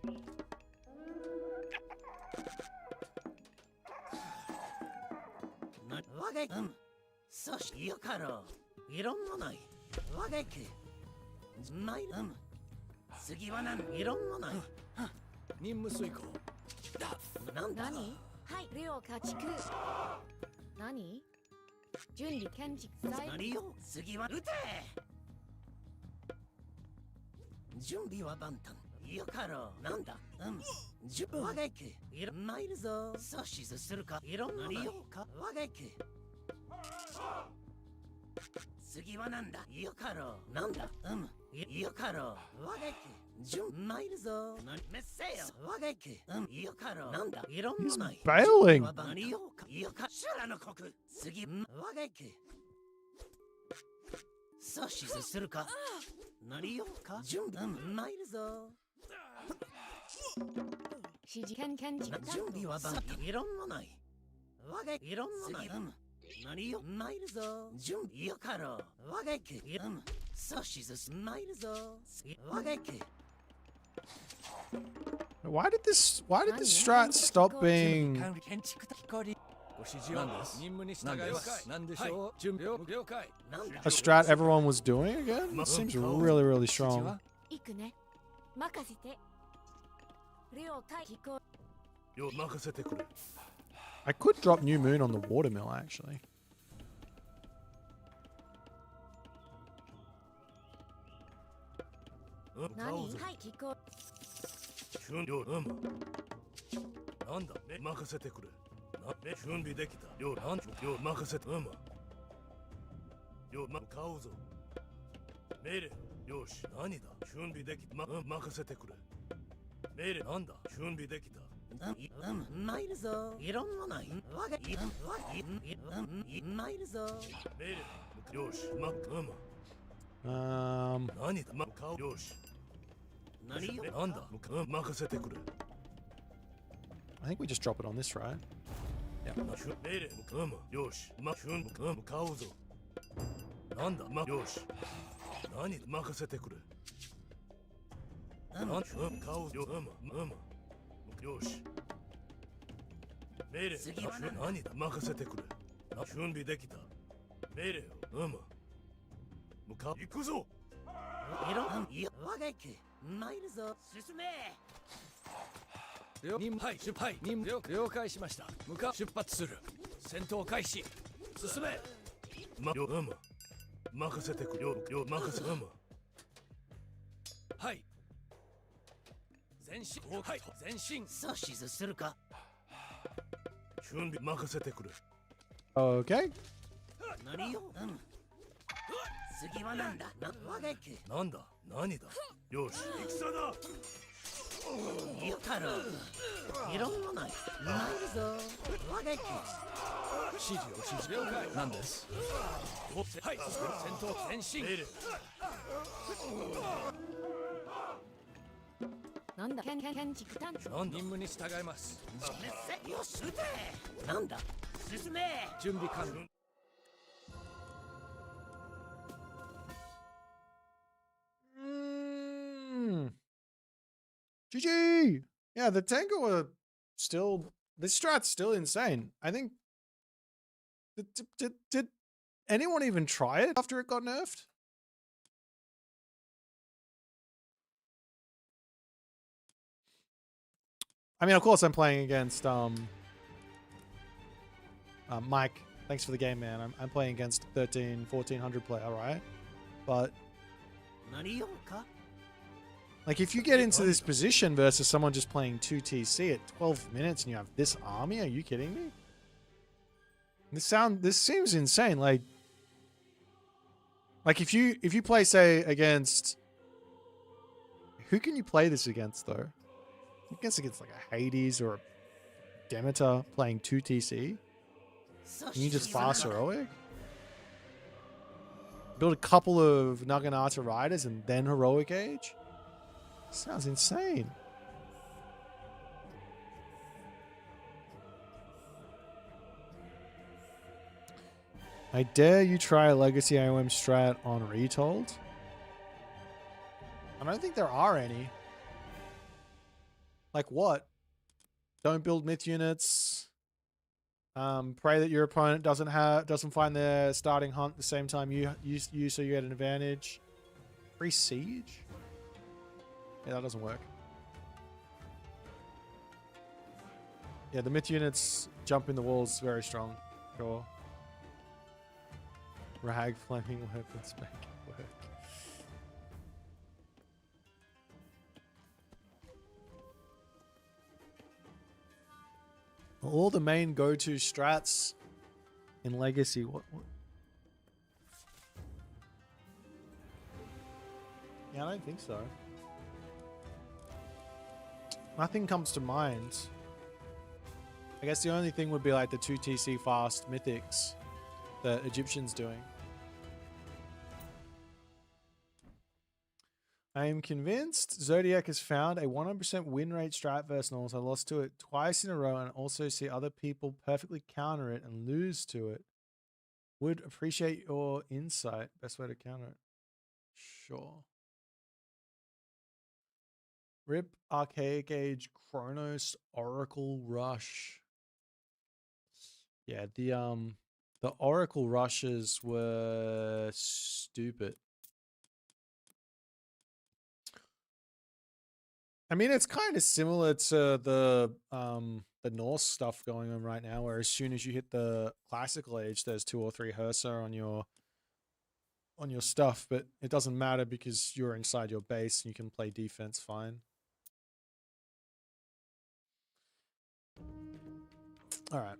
我がそしよかろう。異論もない。我が参る。次は何？異論もない。任務遂行。なんだ。何？はい、了解。家畜。何？準備建築。何よ。次は撃て。準備は万端。よかろう。なんだ。我が参るぞ。指図するか。いろんなようか。我が次はなんだ。よかろう。なんだ。よかろう。我が参るぞ。めっせよ。我がよかろう。なんだ。いろんなない。bailing. 何ようか。よか。修羅の国。次。我が指図するか。何ようか。準備参るぞ。指示建築。準備は万端。いろんもない。我がいろんもない。何よ参るぞ。準備よかろう。我が指図参るぞ。我が Why did this strat stop being 建築的氷。ご指示は任務に従います。何でしょう。準備了解。 a strat everyone was doing again? It seems really, really strong. 行くね。任せて。了解。聞こう。よ、任せてくれ。I could drop New Moon on the watermill, actually.何？はい、聞こう。準備なんだ、任せてくれ。準備できた。よ、任せて。よ、買うぞ。命令。よし、何だ。準備できた。任せてくれ。命令なんだ。準備できた。参るぞ。いろんもない。我が参るぞ。命令。よし、何だ。買う。よし。何よ。なんだ。任せてくれ。I think we just drop it on this, right? Yeah. 命令。よし。買うぞ。なんだよし何任せてくれ顔よよし命令何だ任せてくれ準備できた命令を向かう行くぞいろんいや我が行く参るぞ進め任務はい出はい任務了解しました向かう出発する戦闘開始進め任せてくれ任せはい前進はい前進指図するか準備任せてくれ Okay. 何よ次はなんだ我が行くなんだ何だよし戦だよかろういろんなない参るぞ我が行く指示了解なんですはい戦闘前進なんだ建築探知任務に従いますよし撃てなんだ進め準備完了GG! Yeah, the tanker were still... This strat's still insane. I think... Did anyone even try it after it got nerfed? I mean, of course I'm playing against, Mike. Thanks for the game, man. I'm playing against 1400 player, right? But... Like, if you get into this position versus someone just playing 2TC at 12 minutes and you have this army, are you kidding me? This seems insane. Like if you play, say, against... Who can you play this against, though? I guess against, like, a Hades or a Demeter playing 2TC? Can you just fast heroic? Build a couple of Naginata riders and then heroic age? Sounds insane. I dare you try a Legacy IOM strat on Retold. I don't think there are any. Like what? Don't build myth units. Pray that your opponent doesn't find their starting hunt the same time you so you get an advantage. Free siege? Yeah, that doesn't work. Yeah, the myth units jumping the walls very strong. Sure. Rag flaming weapons make it work. All the main go-to strats in Legacy. What? Yeah, I don't think so. Nothing comes to mind. I guess the only thing would be like the 2TC fast mythics the Egyptians doing. I am convinced Zodiac has found a 100% win rate strat versus Norse. I lost to it twice in a row and also see other people perfectly counter it and lose to it. Would appreciate your insight. Best way to counter it. Sure. Rip Archaic Age Chronos Oracle Rush. Yeah, the Oracle Rushes were stupid. I mean, it's kind of similar to the Norse stuff going on right now, where as soon as you hit the classical age, there's 2 or 3 Hersa on your stuff, but it doesn't matter because you're inside your base and you can play defense fine. All right.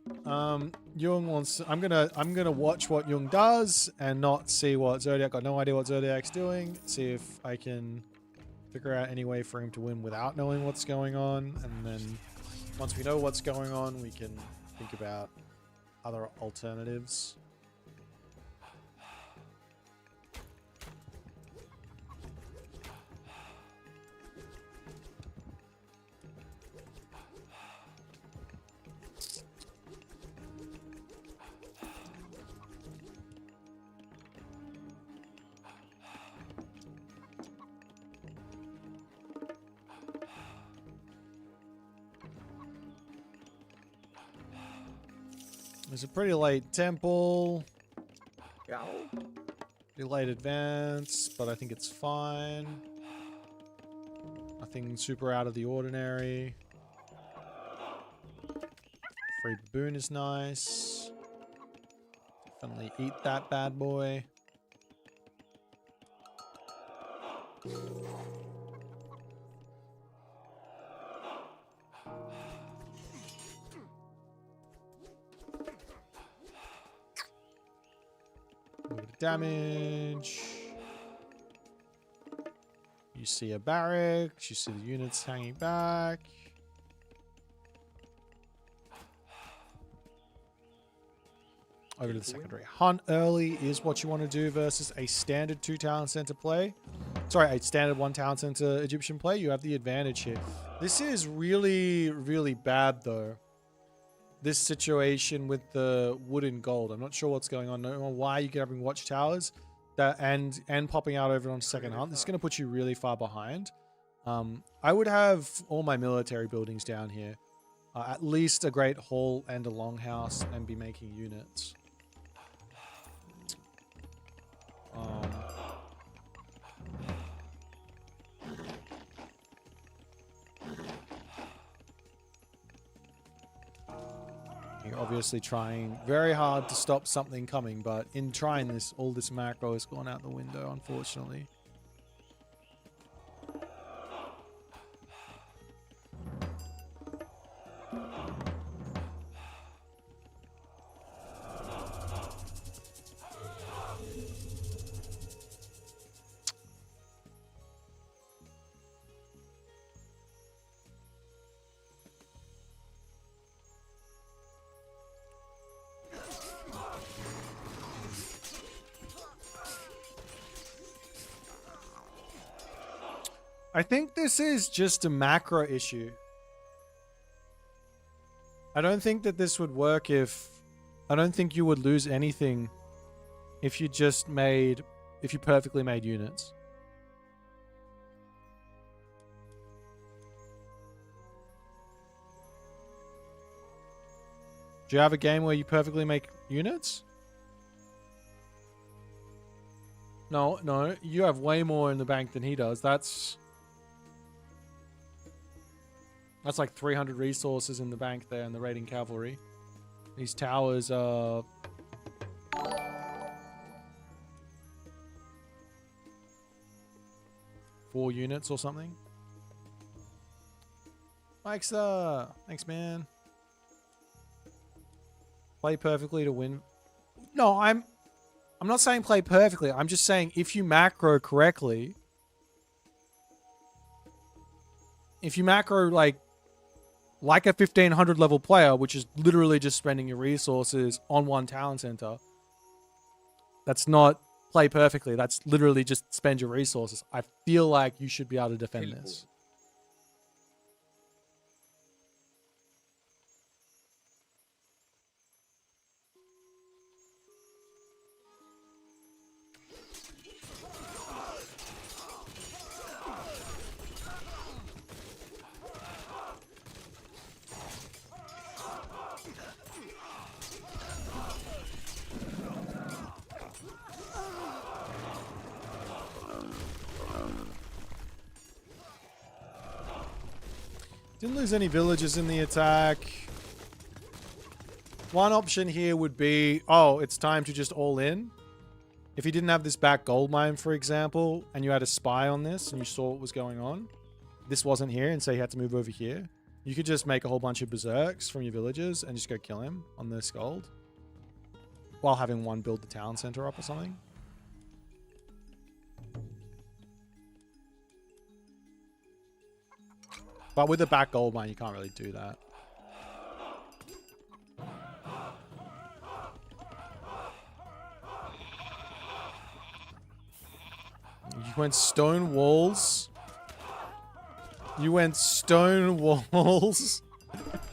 Jung wants. I'm gonna watch what Jung does and not see what Zodiac. Got no idea what Zodiac's doing. See if I can figure out any way for him to win without knowing what's going on, and then once we know what's going on, we can think about other alternatives. There's a pretty late temple. Yeah. Pretty late advance, but I think it's fine. Nothing super out of the ordinary. Free baboon is nice. Definitely eat that bad boy. A bit of damage. You see a barracks. You see the units hanging back. Over to the secondary. Hunt early is what you want to do versus a standard 2 town center play. Sorry, a standard 1 town center Egyptian play. You have the advantage here. This is really, really bad though. This situation with the wood and gold. I'm not sure what's going on. I don't know why you get having watchtowers that and popping out over on second hunt. This is going to put you really far behind. I would have all my military buildings down here. At least a great hall and a longhouse, and be making units. You're obviously trying very hard to stop something coming, but in trying this, all this macro has gone out the window, unfortunately. I think this is just a macro issue. I don't think that this would work if... I don't think you would lose anything if you just made... if you perfectly made units. Do you have a game where you perfectly make units? No, no. You have way more in the bank than he does. That's like 300 resources in the bank there in the raiding cavalry. These towers are... 4 units or something. Thanks, man. Play perfectly to win. No, I'm not saying play perfectly. I'm just saying if you macro correctly, if you macro like a 1500 level player, which is literally just spending your resources on 1 talent center, that's not play perfectly. That's literally just spend your resources. I feel like you should be able to defend this. Didn't lose any villagers in the attack. One option here would be, oh, it's time to just all in. If you didn't have this back gold mine, for example, and you had a spy on this and you saw what was going on, this wasn't here and so you had to move over here, you could just make a whole bunch of berserks from your villagers and just go kill him on this gold while having one build the town center up or something. But with a back gold mine, you can't really do that. You went stone walls. You went stone walls.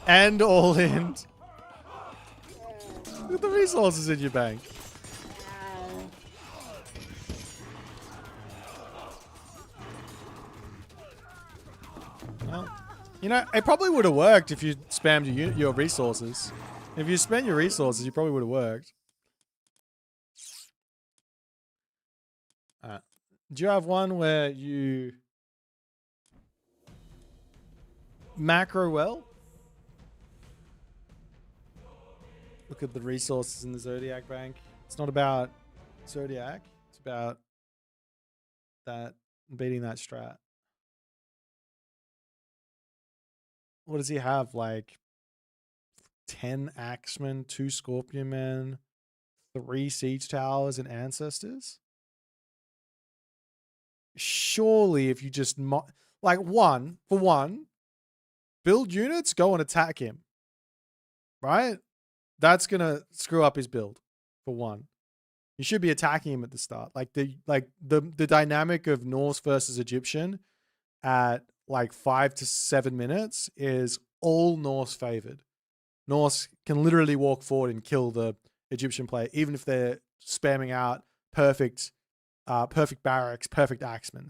And all in. Look at the resources in your bank. Well, you know, it probably would have worked if you spammed your resources. If you spend your resources, you probably would have worked. Do you have one where you macro well? Look at the resources in the Zodiac Bank. It's not about Zodiac. It's about that beating that strat. What does he have? Like 10 Axemen, 2 Scorpion Men, 3 Siege Towers, and Ancestors? Surely if you just... like for one, build units, go and attack him. Right? That's going to screw up his build, for one. You should be attacking him at the start. Like the dynamic of Norse versus Egyptian at like 5 to 7 minutes is all Norse favored. Norse can literally walk forward and kill the Egyptian player, even if they're spamming out perfect barracks, perfect axemen.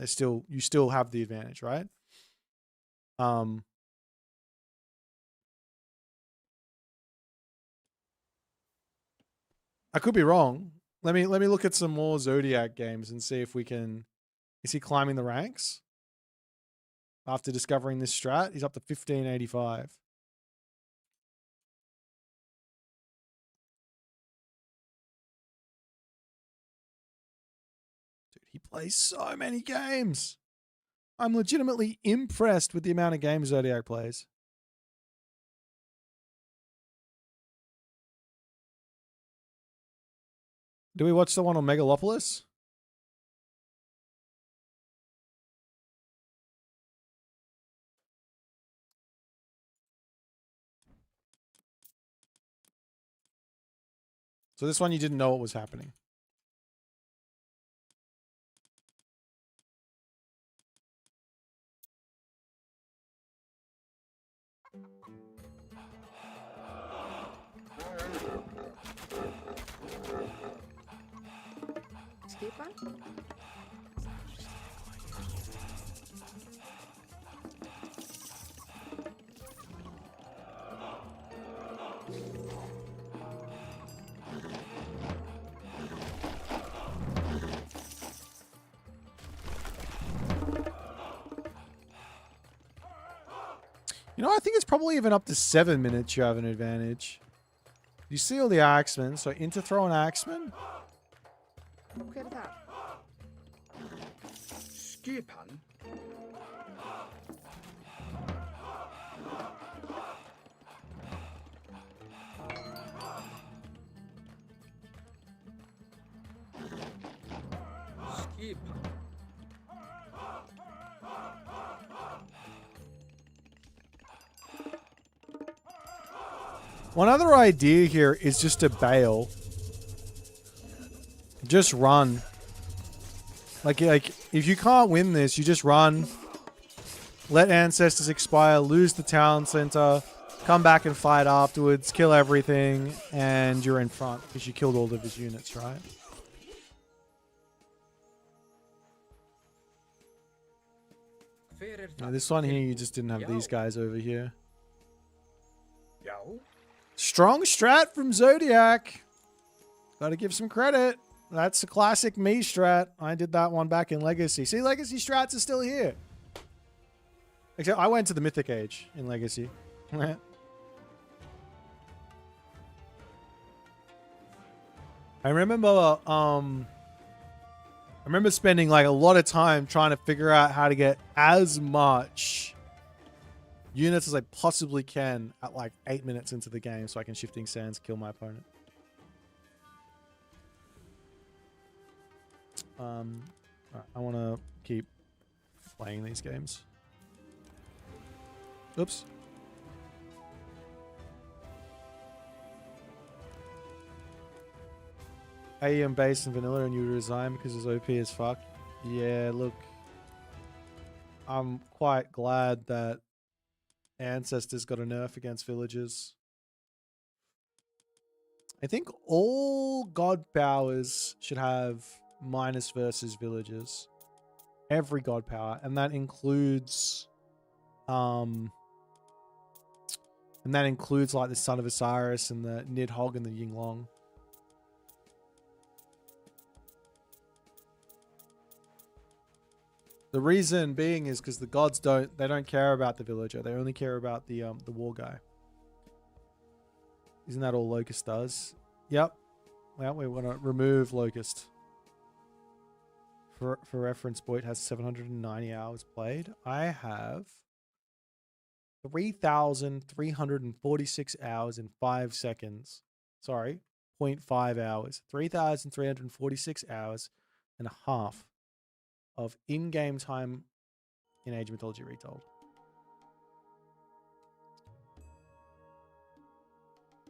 You still have the advantage, right? I could be wrong. Let me look at some more Zodiac games and see if we can. Is he climbing the ranks? After discovering this strat, he's up to 1585. Dude, he plays so many games. I'm legitimately impressed with the amount of games Zodiac plays. Do we watch the one on Megalopolis? So this one you didn't know what was happening. Skipper? You know, I think it's probably even up to 7 minutes you have an advantage. You see all the axemen, so into throw an axeman. Skipan? Skip. One other idea here is just to bail. Just run. Like if you can't win this, you just run. Let Ancestors expire, lose the town center, come back and fight afterwards, kill everything, and you're in front because you killed all of his units, right? Now, this one here, you just didn't have these guys over here. Strong strat from Zodiac. Gotta give some credit. That's a classic me strat. I did that one back in Legacy. See, Legacy strats are still here. Except I went to the Mythic Age in Legacy. I remember spending like a lot of time trying to figure out how to get as much units as I possibly can at like 8 minutes into the game so I can Shifting Sands kill my opponent. Right, I want to keep playing these games. Oops. AEM base and vanilla and you resign because it's OP as fuck. Yeah, look. I'm quite glad that Ancestors got a nerf against villagers. I think all god powers should have minus versus villagers. Every god power, and that includes And that includes like the Son of Osiris and the Nidhogg and the Yinglong. The reason being is because the gods don't care about the villager. They only care about the war guy. Isn't that all Locust does? Yep. Well, we want to remove Locust. For reference, Boit has 790 hours played. I have 3,346 hours and 5 seconds. Sorry, 0.5 hours. 3,346 hours and a half of in-game time in Age of Mythology Retold.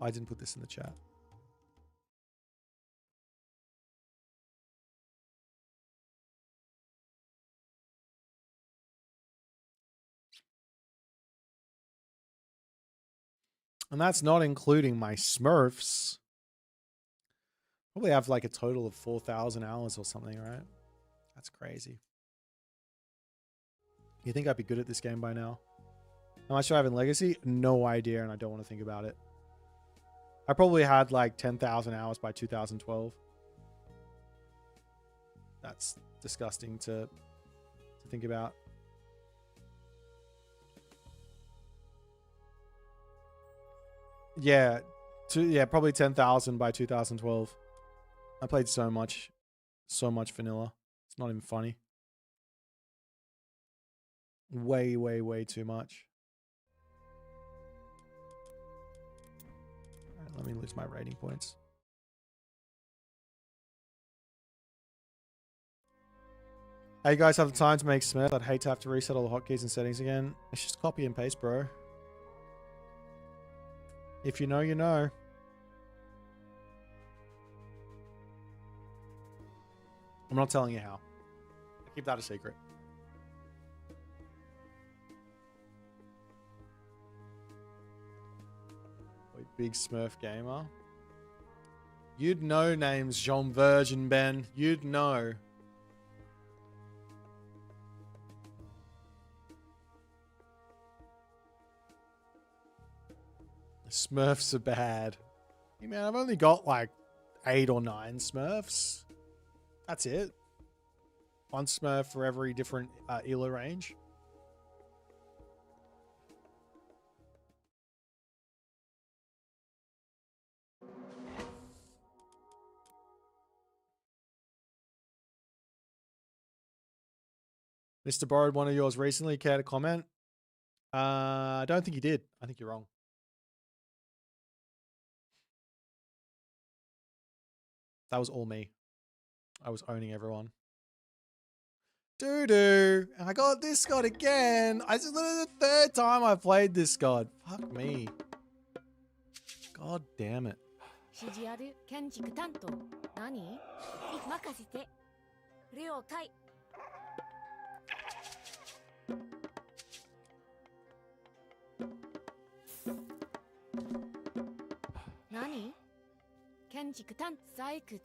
I didn't put this in the chat. And that's not including my Smurfs. Probably have like a total of 4,000 hours or something, right? That's crazy. You think I'd be good at this game by now? How much do I have in Legacy? No idea, and I don't want to think about it. I probably had like 10,000 hours by 2012. That's disgusting to think about. Yeah, probably 10,000 by 2012. I played so much vanilla. It's not even funny. Way, way, way too much. All right, let me lose my rating points. Hey, you guys have the time to make Smurf? I'd hate to have to reset all the hotkeys and settings again. It's just copy and paste, bro. If you know, you know. I'm not telling you how. I keep that a secret. Wait, big Smurf gamer. You'd know names, Jean Virgin Ben. You'd know. Smurfs are bad. Hey man, I've only got like 8 or 9 Smurfs. That's it. 1 Smurf for every different ELA range. Mr. Borrowed one of yours recently. Care to comment? I don't think he did. I think you're wrong. That was all me. I was owning everyone. Doo-doo. And I got this god again. This is literally the 3rd time I've played this god. Fuck me. God damn it. Nani? Kenjiku Tan Saiku.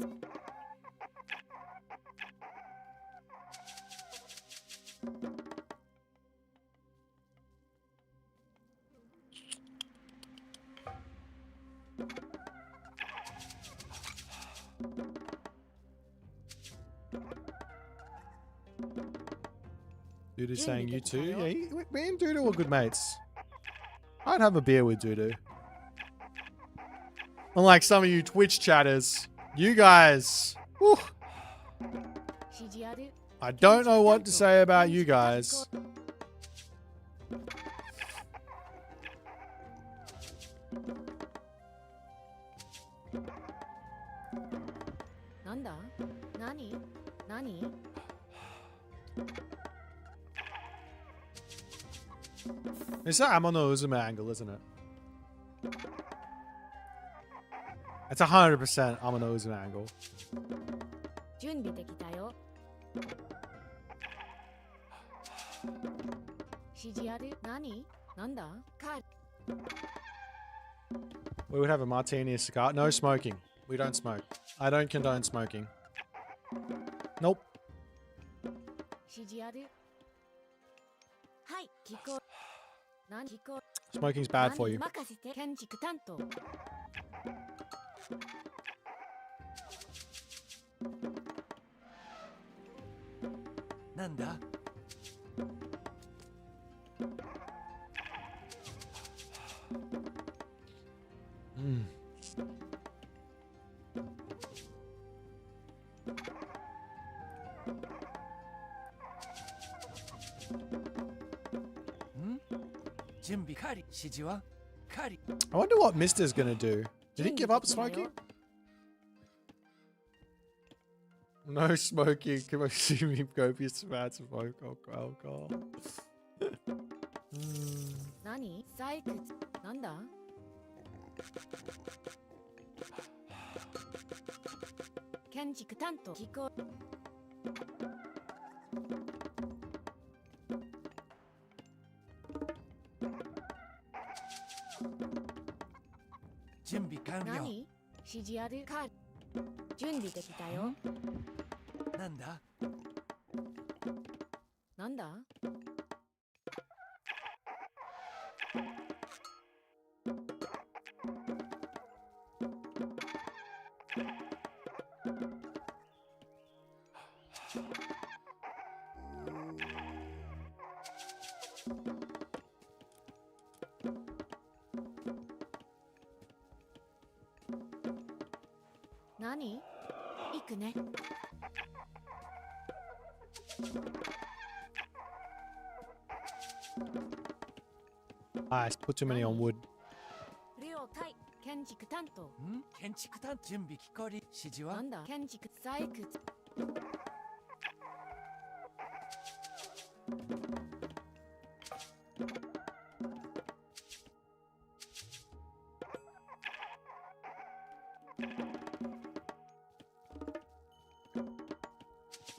Doodoo's saying you too? Yeah, me and Doodoo are good mates. I'd have a beer with Doodoo. Unlike some of you Twitch chatters. You guys. Whew. I don't know what to say about you guys. Nanda? Nani? Nani? It's an Amano Uzuma angle, isn't it? It's 100% Amano Uzuma angle. We would have a martini, a cigar. No smoking. We don't smoke. I don't condone smoking. Nope. Smoking's bad for you. 任せて建築担当。なんだ Mm. I wonder what Mister's gonna do. Did he give up smoking? No smoking. Consuming copious amounts of alcohol. 何？採掘。なんだ？建築担当。聞こえ。準備完了。何？指示あるか。準備できたよ。なんだ？なんだ？何？行くね。I put too many on wood. 了解。建築担当。建築担準備聞こえり指示はなんだ？建築採掘。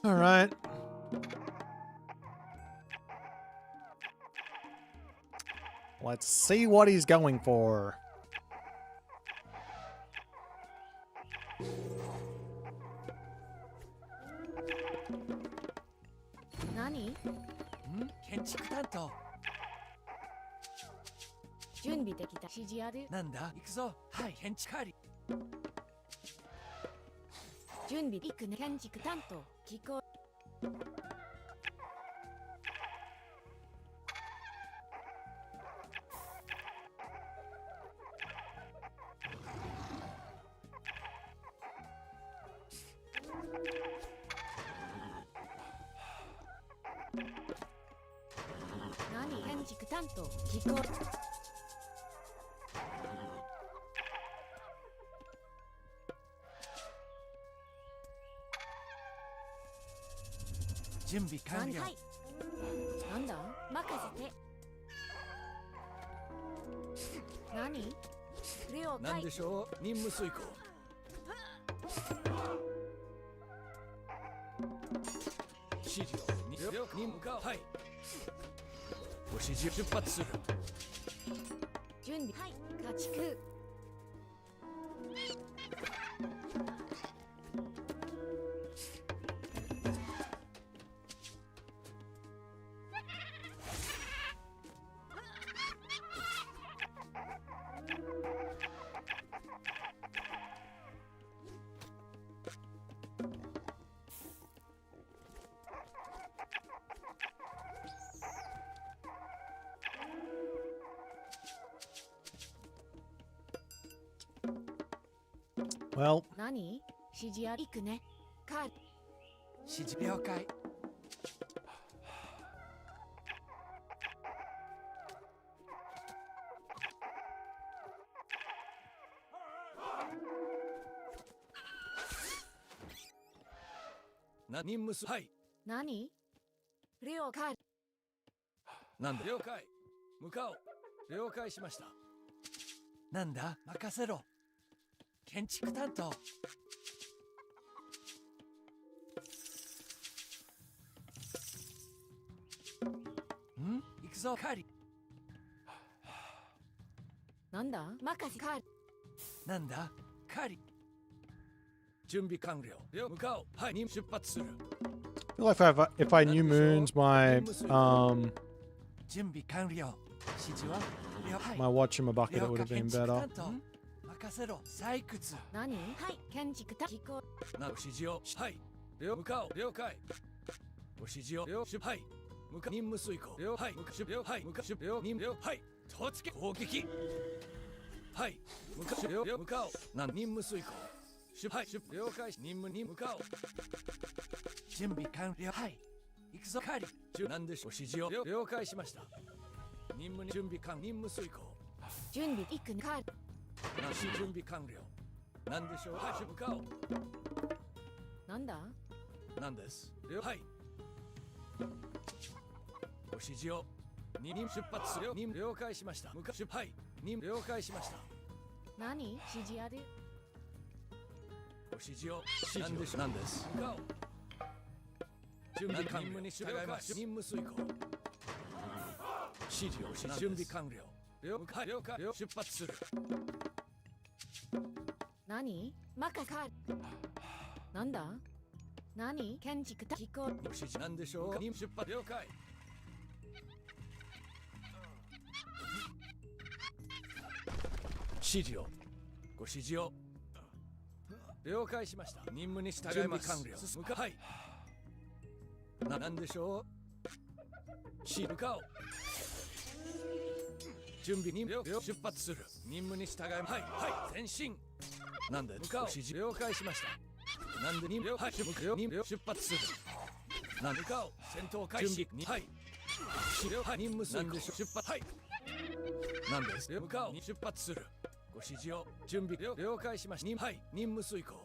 All right. Let's see what he's going for. Nani? 建築担当準備できた。指示ある。なんだ行くぞはい建築あり準備行くね。建築担当。聞こえ。何？建築担当。聞こえ。準備完了。はい。なんだ？任せて。何？了解。なんでしょう任務遂行。指示をに向かう。はい。ご指示出発する。準備。はい。家畜。Well, 何？指示あり。行くね。か。指示了解。任務すはい何？了解。なんだ了解向かおう了解しましたなんだ任せろ建築担当行くぞカーリなんだ任せか。なんだカーリ準備完了向かおうはい出発する I feel like if I new moons my 準備完了。指示は了解。 My whatchamabaka, that would have been better. 任せろ。採掘。何？はい、建築担聞こなご指示を。はい。向かおう。了解。ご指示を。はい。向か任務遂行。了はい。向か了はい。向か任務了はい。突撃攻撃。はい。向か向かおう。なん任務遂行。はい。了解。任務に向かおう。準備完了。はい。行くぞ。カリ。なんでしょう。指示を。了解しました。任務に準備完。任務遂行。う。準備行くね。カーなし準備完了。なんでしょう。はい。向かおう。なんだ？なんです。はい。ご指示を。2人出発するよ。任了解しました。はい。任了解しました。何？指示ある？ご指示を。なんでしょう。なんです。向かおう。準備完了に従います。任務遂行。指示を。準備完了。了解。了解。出発する。何？マカカーなんだ？何？建築担聞こご指示なんでしょう。任出発。了解。指示を。ご指示を。了解しました。任務に従います。準備完了。向かはい。なんでしょう。向かおう。準備に出発する。任務に従います。はいはい前進。なんで向かおう。指示了解しました。なんで任務はい出発する。なんで向かおう。戦闘開始。はい。はい任務なんで出発はい。なんです向かおう。出発する。ご指示を準備了解しました。はい任務遂行。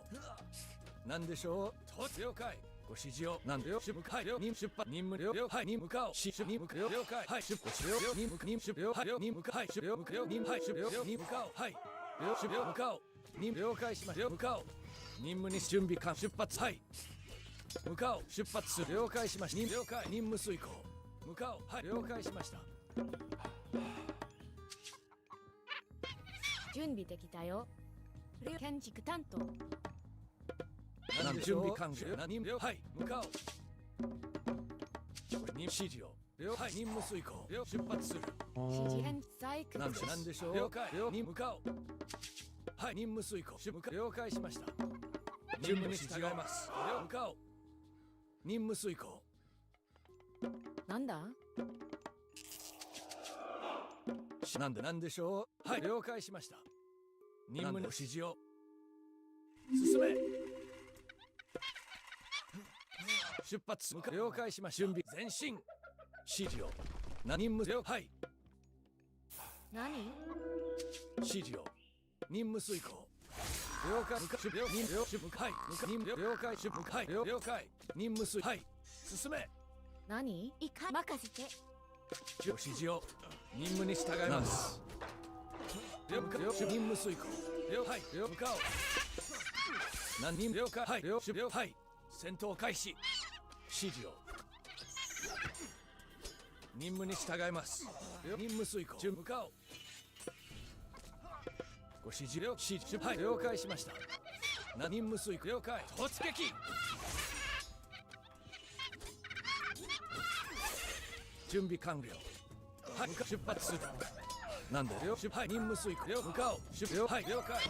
なんでしょう。了解。ご指示をなんでよ出発任務出発任務了はいに向かおう。任務了解はい出発了任務了はい任務はい出了任務はい出了任務向かおうはい了向かおう任務了解しました向かおう任務に準備完出発はい向かおう出発する了解しました了解任務遂行向かおうはい了解しました準備できたよ。建築担当。なんで準備完了。何了はい向かおう。指示を了はい任務遂行出発する。指示編採掘。なんでしょう。了解に向かおう。はい任務遂行了解しました。任務に従います。向かおう。任務遂行。なんだ？なんでしょう。はい了解しました。任務の指示を進め。出発了解しました。準備前進。指示を任務了はい何？指示を任務遂行了解任務了はい任務了解はい了解任務遂はい進め何？いか任せて。ご指示を任務に従います。了解任務遂行了はい向かおう。何人了解はい了はい戦闘開始。指示を任務に従います。任務遂行向かおう。ご指示はい了解しました。任務遂行了解突撃。準備完了。はい出発する。なんではい任務遂行向かおう。はい了解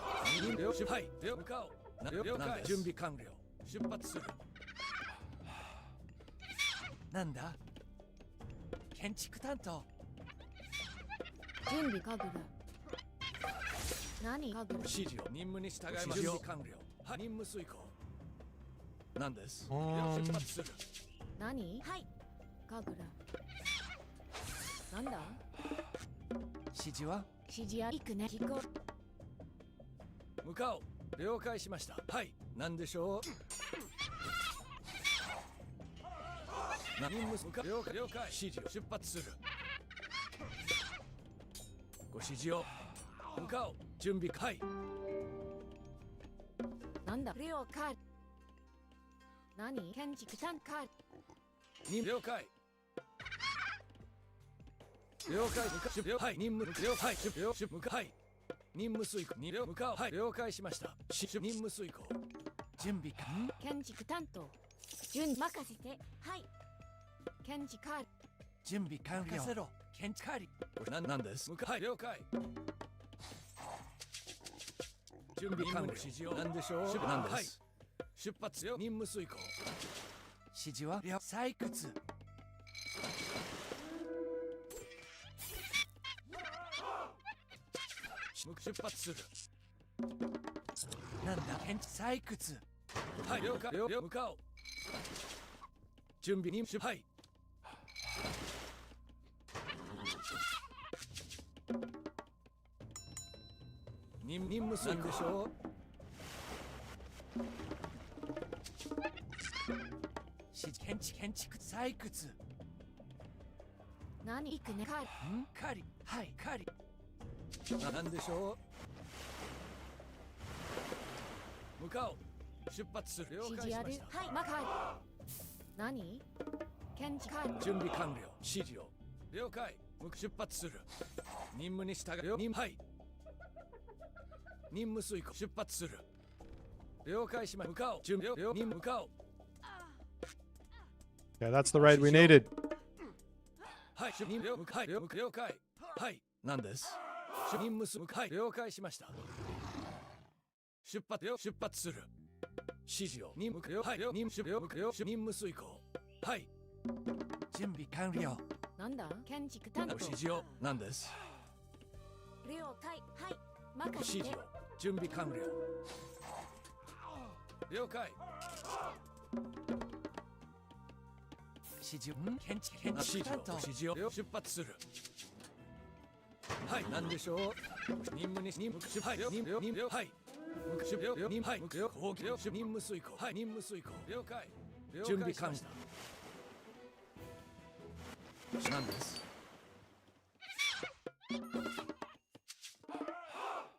任務はい向かおう。了解準備完了。出発する。なんだ建築担当。準備かぐる。何かぐる。指示を任務に従います。準備完了。はい任務遂行。なんです。出発する。何？はいかぐる。なんだ？指示は指示や行くね。聞こ向かおう。了解しました。はいなんでしょう。任務了解了解指示を出発する。ご指示を向かおう。準備はいなんだ？了解。何？建築担当。了解了解はい任務了解はい任務遂行向かおう。はい了解しました。任務遂行準備建築担当。準任せて。はい建築準備完了。任せろ。検知狩り。なんです。はい、了解。準備完了。指示を。なんでしょう。なんです。出発よ。任務遂行。指示は採掘。出発する。なんだ、検知採掘。はい、了解。向かおう。準備にはい。任務するでしょう。建築採掘。何行くね。狩り。はい、狩り。なんでしょう。向かおう。出発する。了解しました。はい、マカ何検知狩り。準備完了。指示を。了解。出発する。任務に従う。はい。任務遂行。出発する。了解しました。向かおう。準備。任務向かおう。Yeah, that's the raid we needed. はい、了解。はい、なんです。任務はい、了解しました。出発する。指示を。任務はい、任務遂行。はい。準備完了。なんだ建築担当。指示を。なんです。了解。はい。任せて。指示を。準備完了。了解。指示を。指示を。出発する。はい、なんでしょう。任務はい、はい。はい、攻撃。任務遂行。はい、任務遂行。了解。準備完了。なんです。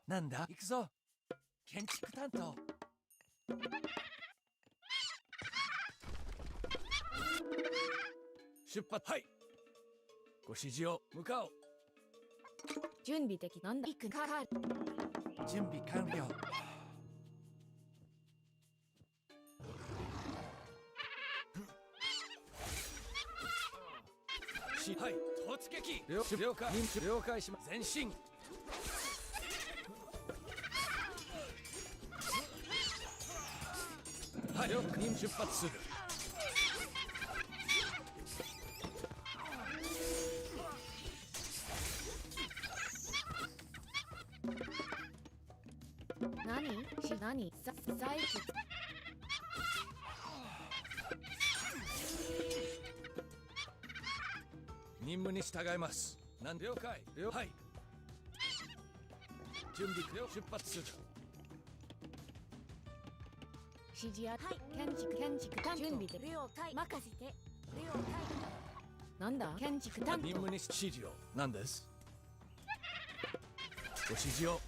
なんだ、行くぞ。建築担当。出発。はい。ご指示を。向かおう。準備的。なんだ行くか。準備完了。はい、突撃。了解します。前進。はい、出発する。何採掘。任務に従います。了解。はい。準備出発する。指示はい。建築担当。準備で了解。任せて。了解。なんだ建築担当。任務に指示を。なんです。ご指示を。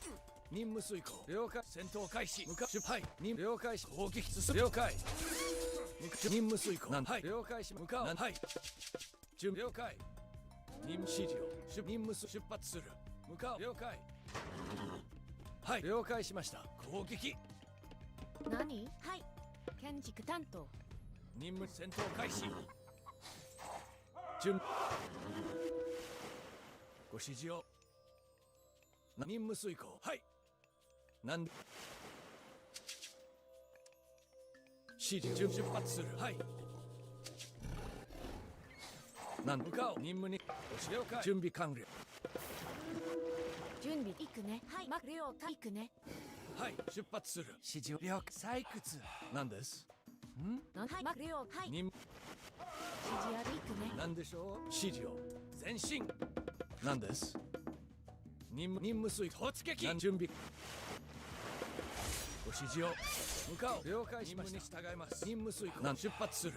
任務遂行。了解。戦闘開始。はい。了解し。攻撃進む。了解。任務遂行。はい。了解し。向かおう。はい。準備了解。任務指示を。任務出発する。向かおう。了解。はい。了解しました。攻撃。何はい。建築担当。任務戦闘開始。ご指示を。任務遂行。はい。なん指示出発する。はい。なん向かおう。任務に了解。準備完了。準備行くね。はい。了解。行くね。はい、出発する。指示を。了解。採掘。なんです。はい。了解。任務。指示ある。行くね。なんでしょう。指示を。前進。なんです。任務遂行。突撃。準備。ご指示を。向かおう。了解しました。任務に従います。任務遂行。出発する。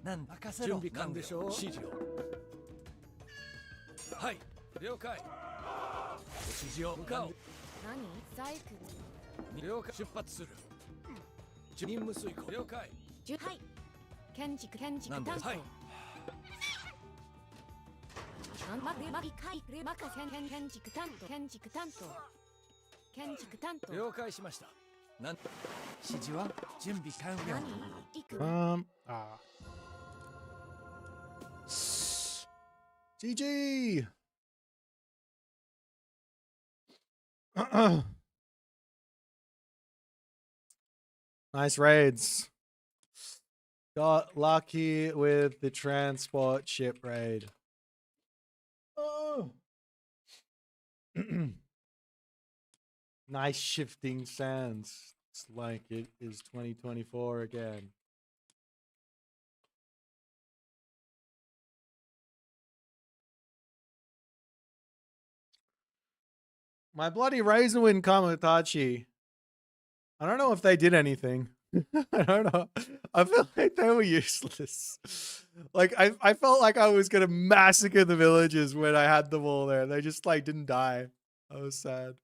任せろ。準備完了。指示を。はい、了解。ご指示を。向かおう。何採掘。了解。出発する。任務遂行。了解。はい。建築担当。はい。建築担当。了解しました。指示は準備完了。行く。GG. Nice raids. Got lucky with the transport ship raid. Oh. Nice shifting sands. It's like it is 2024 again. My bloody Razorwind Kamatachi. I don't know if they did anything. I don't know. I feel like they were useless. Like I felt like I was gonna massacre the villagers when I had them all there. They just like didn't die. I was sad.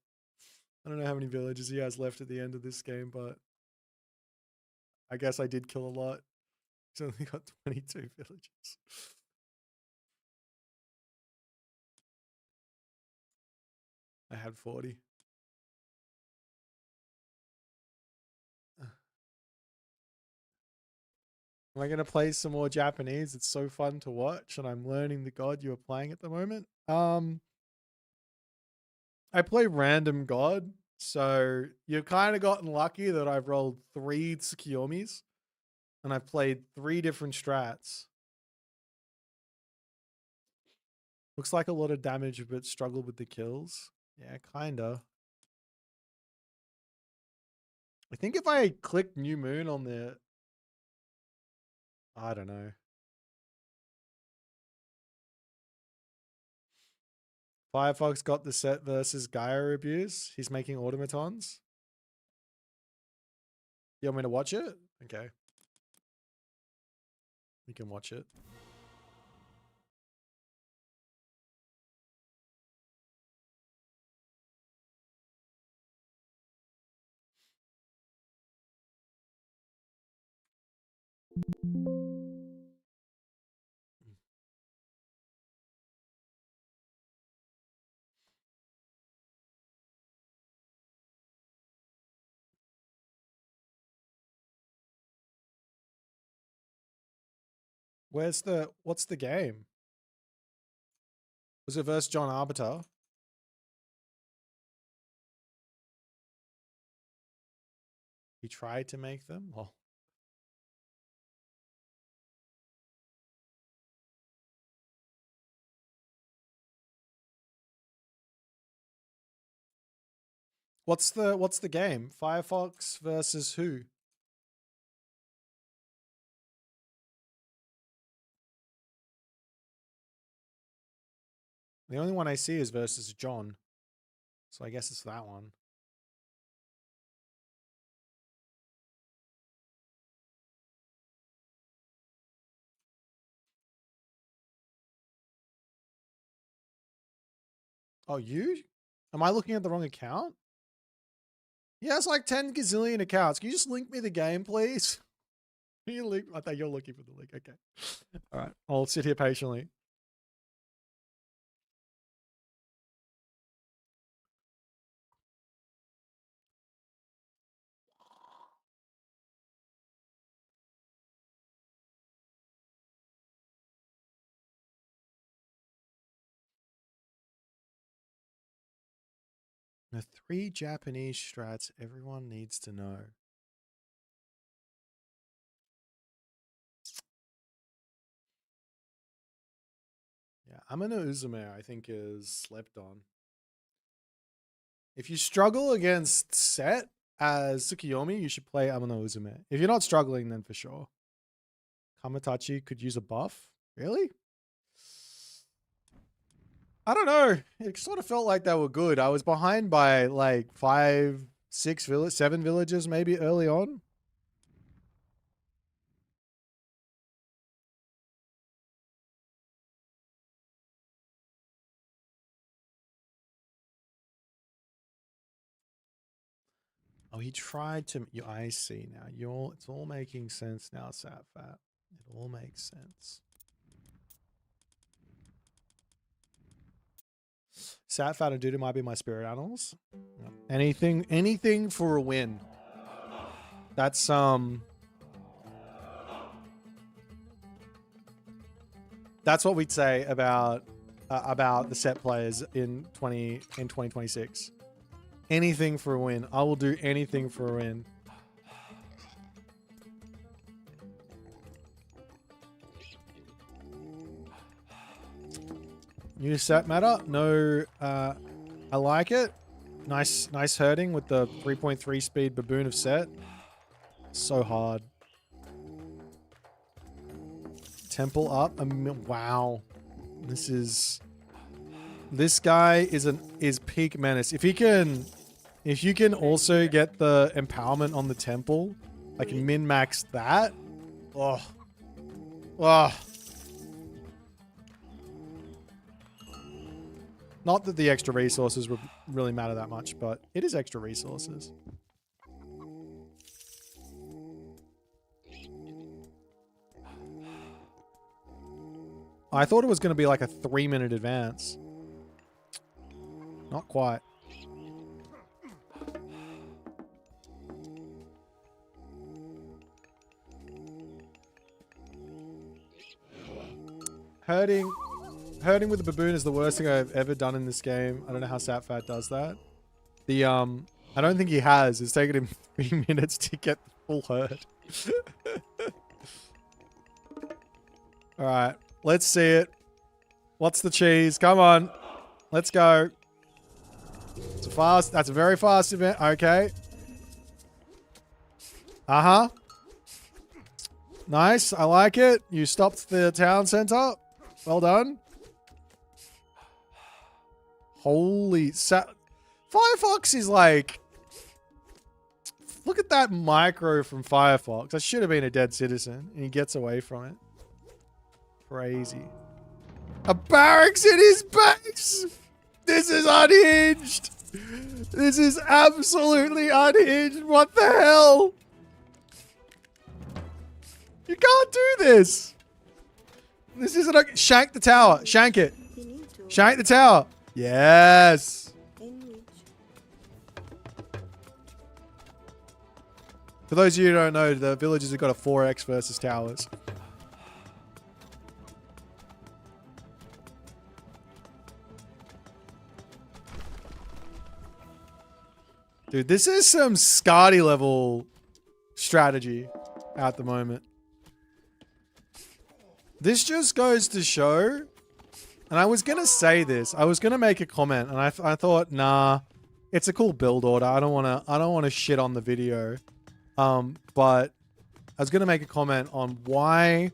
I don't know how many villagers he has left at the end of this game, but I guess I did kill a lot. He's only got 22 villagers. I had 40. Am I going to play some more Japanese? It's so fun to watch, and I'm learning the god you are playing at the moment. I play random god, so you've kind of gotten lucky that I've rolled 3 Tsukiyomis, and I've played 3 different strats. Looks like a lot of damage, but struggle with the kills. Yeah, kinda. I think if I click New Moon on the... I don't know. Firefox got the set versus Gaia abuse. He's making automatons. You want me to watch it? Okay. You can watch it. What's the game? Was it versus John Arbiter? He tried to make them? Well. What's the game? Firefox versus who? The only one I see is versus John. So I guess it's that one. Oh, you? Am I looking at the wrong account? He has like 10 gazillion accounts. Can you just link me the game, please? Can you link? I thought you're looking for the link. Okay. All right. I'll sit here patiently. The 3 Japanese strats everyone needs to know. Yeah, Amano Uzume, I think, is slept on. If you struggle against Set as Tsukiyomi, you should play Amano Uzume. If you're not struggling, then for sure. Kamatachi could use a buff. Really? I don't know. It sort of felt like they were good. I was behind by like 5, 6 7 villages maybe early on. Oh, he tried to... I see now. It's all making sense now, Satfat. It all makes sense. Satfat and Duda might be my spirit animals. Anything for a win. That's that's what we'd say about about the set players in 2026. Anything for a win. I will do anything for a win. New set meta? No, I like it. Nice herding with the 3.3 speed baboon of set. So hard. Temple up. Wow. This guy is peak menace. If you can also get the empowerment on the temple, I can min-max that. Oh. Not that the extra resources would really matter that much, but it is extra resources. I thought it was going to be like a 3-minute advance. Not quite. Herding with the baboon is the worst thing I've ever done in this game. I don't know how Satfat does that. I don't think he has. It's taken him 3 minutes to get the full herd. Alright, let's see it. What's the cheese? Come on. Let's go. That's a very fast event. Okay. Uh-huh. Nice, I like it. You stopped the town center. Well done. Holy Firefox is like... Look at that micro from Firefox. That should have been a dead citizen. And he gets away from it. Crazy. A barracks in his base! This is unhinged! This is absolutely unhinged! What the hell? You can't do this! This isn't a... Shank the tower. Shank it. Shank the tower. Yes! For those of you who don't know, the villagers have got a 4x versus towers. Dude, this is some Scotty level strategy at the moment. This just goes to show, and I was going to say this, I was going to make a comment, and I thought, nah, it's a cool build order. I don't want to shit on the video. But I was going to make a comment on why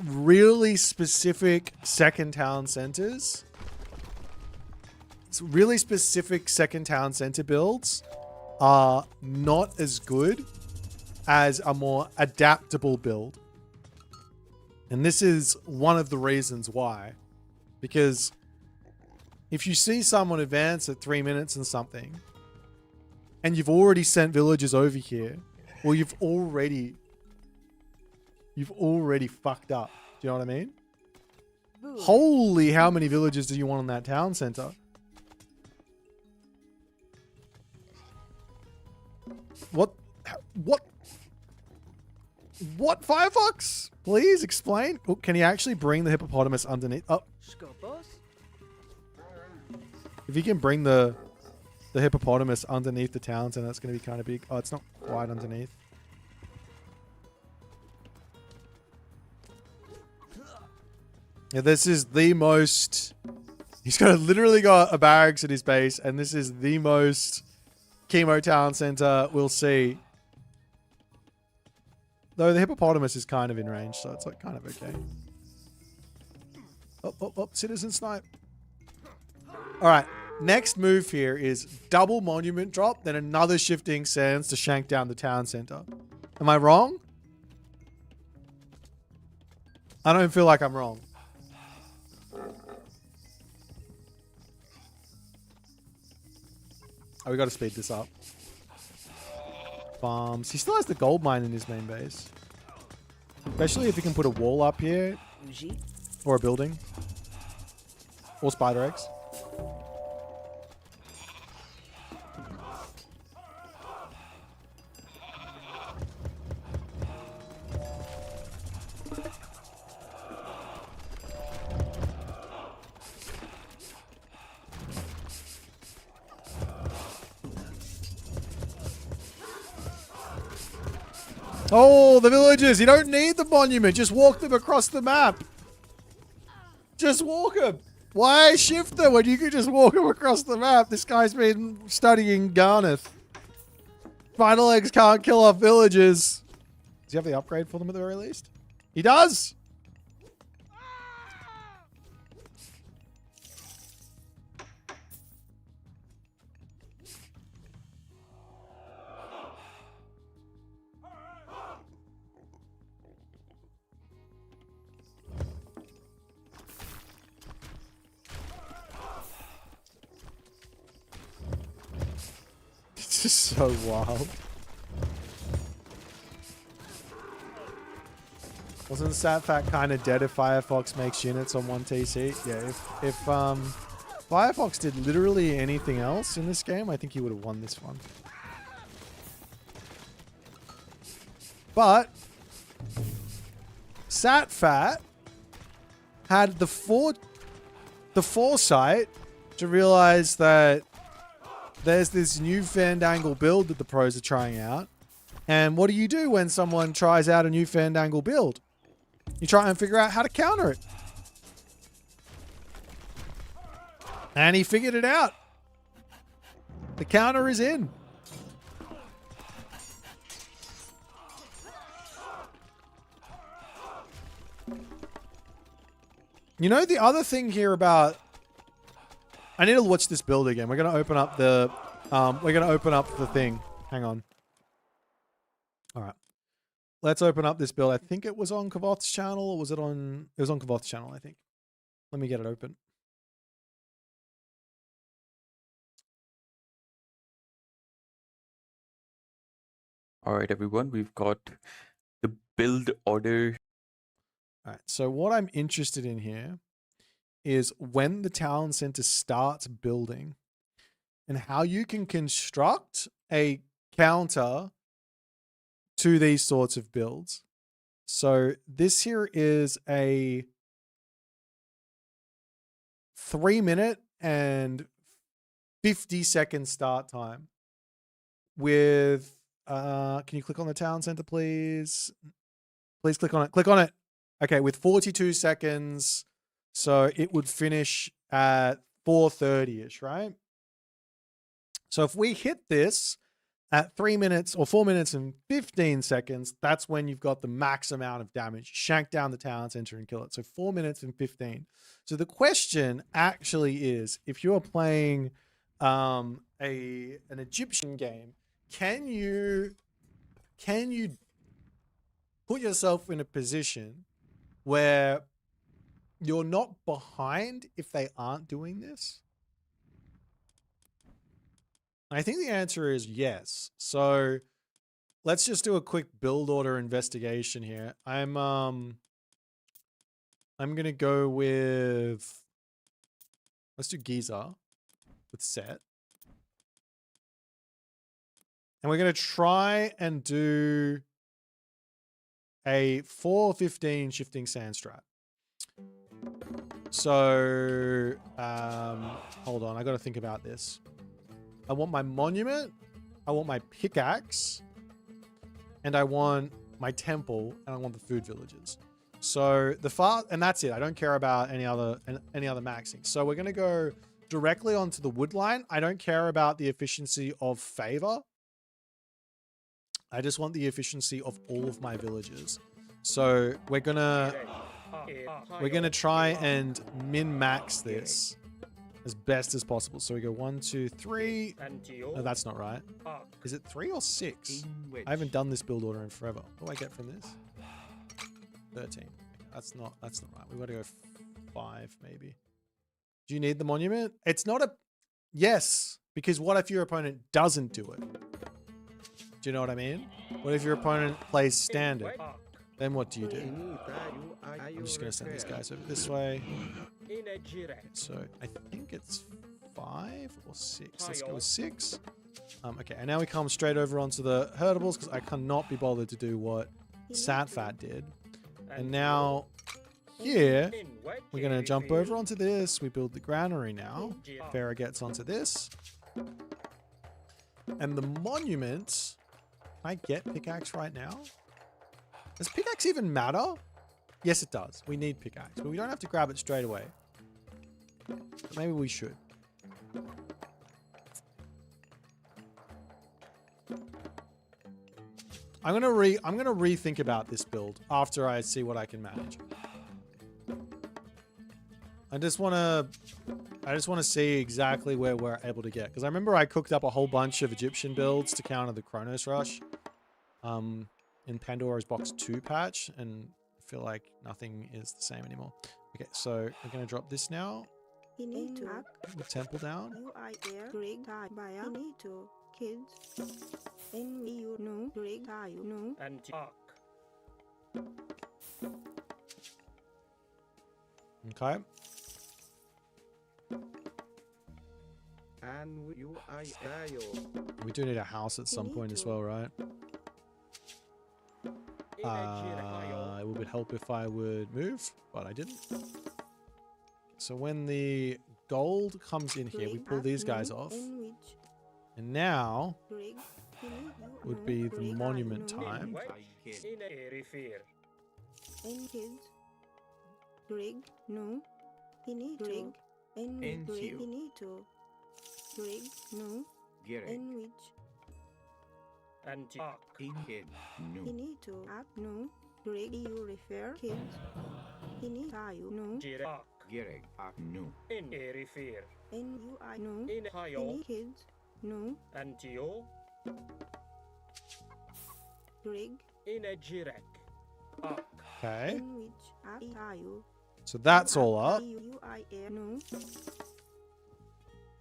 really specific second town centers, really specific second town center builds are not as good as a more adaptable build. And this is one of the reasons why. Because if you see someone advance at 3 minutes and something, and you've already sent villagers over here, well, you've already fucked up. Do you know what I mean? Ooh. Holy, how many villagers do you want in that town center? What, Firefox? Please explain. Oh, can you actually bring the hippopotamus underneath? Oh. If you can bring the hippopotamus underneath the town center, that's going to be kind of big. Oh, it's not quite underneath. Yeah, this is the most... He's literally got a barracks at his base, and this is the most chemo town center we'll see. Though the hippopotamus is kind of in range, so it's like kind of okay. Oh, citizen snipe. Alright, next move here is double monument drop, then another shifting sands to shank down the town center. Am I wrong? I don't feel like I'm wrong. Oh, we got to speed this up. Farms. He still has the gold mine in his main base. Especially if he can put a wall up here. Or a building. Or spider eggs. Oh, the villagers. You don't need the monument. Just walk them across the map. Just walk them. Why shift them when you could just walk them across the map? This guy's been studying Garneth. Final Eggs can't kill off villagers. Does he have the upgrade for them at the very least? He does. It's just so wild. Wasn't SatFat kind of dead if Firefox makes units on 1TC? Yeah, if Firefox did literally anything else in this game, I think he would have won this one. But SatFat had the foresight to realize that there's this new Fandangle build that the pros are trying out. And what do you do when someone tries out a new Fandangle build? You try and figure out how to counter it. And he figured it out. The counter is in. You know, the other thing here about... I need to watch this build again. We're going to open up the... thing. Hang on. All right. Let's open up this build. I think it was on Kavoth's channel, or was it on... It was on Kavoth's channel, I think. Let me get it open. All right, everyone. We've got the build order. All right. So what I'm interested in here is when the town center starts building and how you can construct a counter to these sorts of builds. So this here is a 3-minute and 50-second start time with, can you click on the town center, please? Please click on it. Click on it. Okay, with 42 seconds. So it would finish at 4:30-ish, right? So if we hit this at 3 minutes or 4 minutes and 15 seconds, that's when you've got the max amount of damage. Shank down the town center and kill it. So 4 minutes and 15. So the question actually is, if you're playing an Egyptian game, can you put yourself in a position where you're not behind if they aren't doing this? I think the answer is yes. So let's just do a quick build order investigation here. I'm gonna go with, let's do Giza with set. And we're gonna try and do a 4:15 shifting sand strat. So hold on, I gotta think about this. I want my monument, I want my pickaxe, and I want my temple, and I want the food villages. So and that's it. I don't care about any other maxing. So we're gonna go directly onto the wood line. I don't care about the efficiency of favor. I just want the efficiency of all of my villages. So we're gonna try and min-max this as best as possible. So we go 1, 2, 3. No, that's not right. Is it 3 or 6? I haven't done this build order in forever. What do I get from this? 13. That's not right. We got to go 5 maybe. Do you need the monument? It's not a... Yes, because what if your opponent doesn't do it? Do you know what I mean? What if your opponent plays standard? Then what do you do? I'm just going to send these guys over this way. So I think it's 5 or 6. Let's go with 6. Okay, and now we come straight over onto the herdables because I cannot be bothered to do what SatFat did. And now here, we're going to jump over onto this. We build the granary now. Farah gets onto this. And the monument... Can I get pickaxe right now? Does pickaxe even matter? Yes, it does. We need pickaxe, but we don't have to grab it straight away. But maybe we should. I'm gonna rethink about this build after I see what I can manage. I just wanna see exactly where we're able to get, because I remember I cooked up a whole bunch of Egyptian builds to counter the Chronos Rush, in Pandora's Box 2 patch, and I feel like nothing is the same anymore. Okay, so we're gonna drop this now. The temple down. And arc. Okay. And We do need a house at some point as well, right? It would help if I would move, but I didn't. So when the gold comes in here, we pull these guys off. And now would be the monument time. And arc. Arc. In refer. In Hayo. And Tio. In a Jirek. Arc. Okay. So that's all up.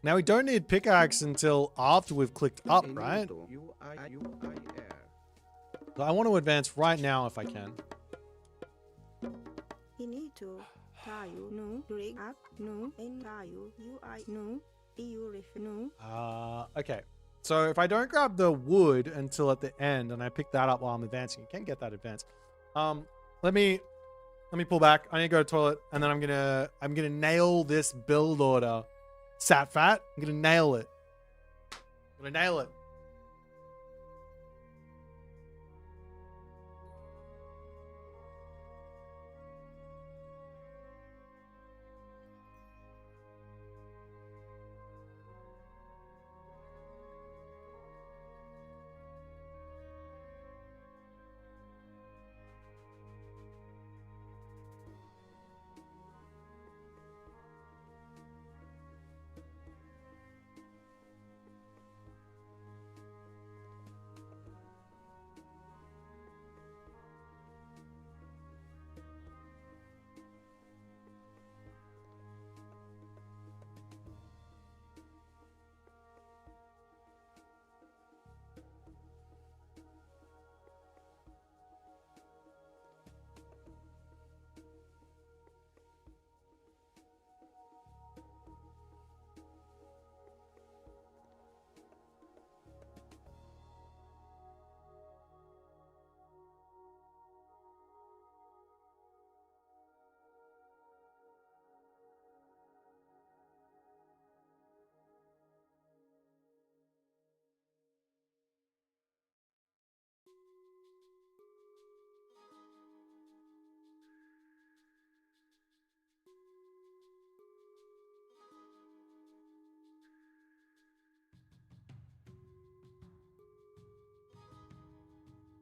Now we don't need pickaxe until after we've clicked up, right? So I want to advance right now if I can. Okay. So if I don't grab the wood until at the end and I pick that up while I'm advancing, you can get that advance. Let me pull back. I need to go to the toilet, and then I'm gonna nail this build order. Satfat, I'm gonna nail it. I'm gonna nail it.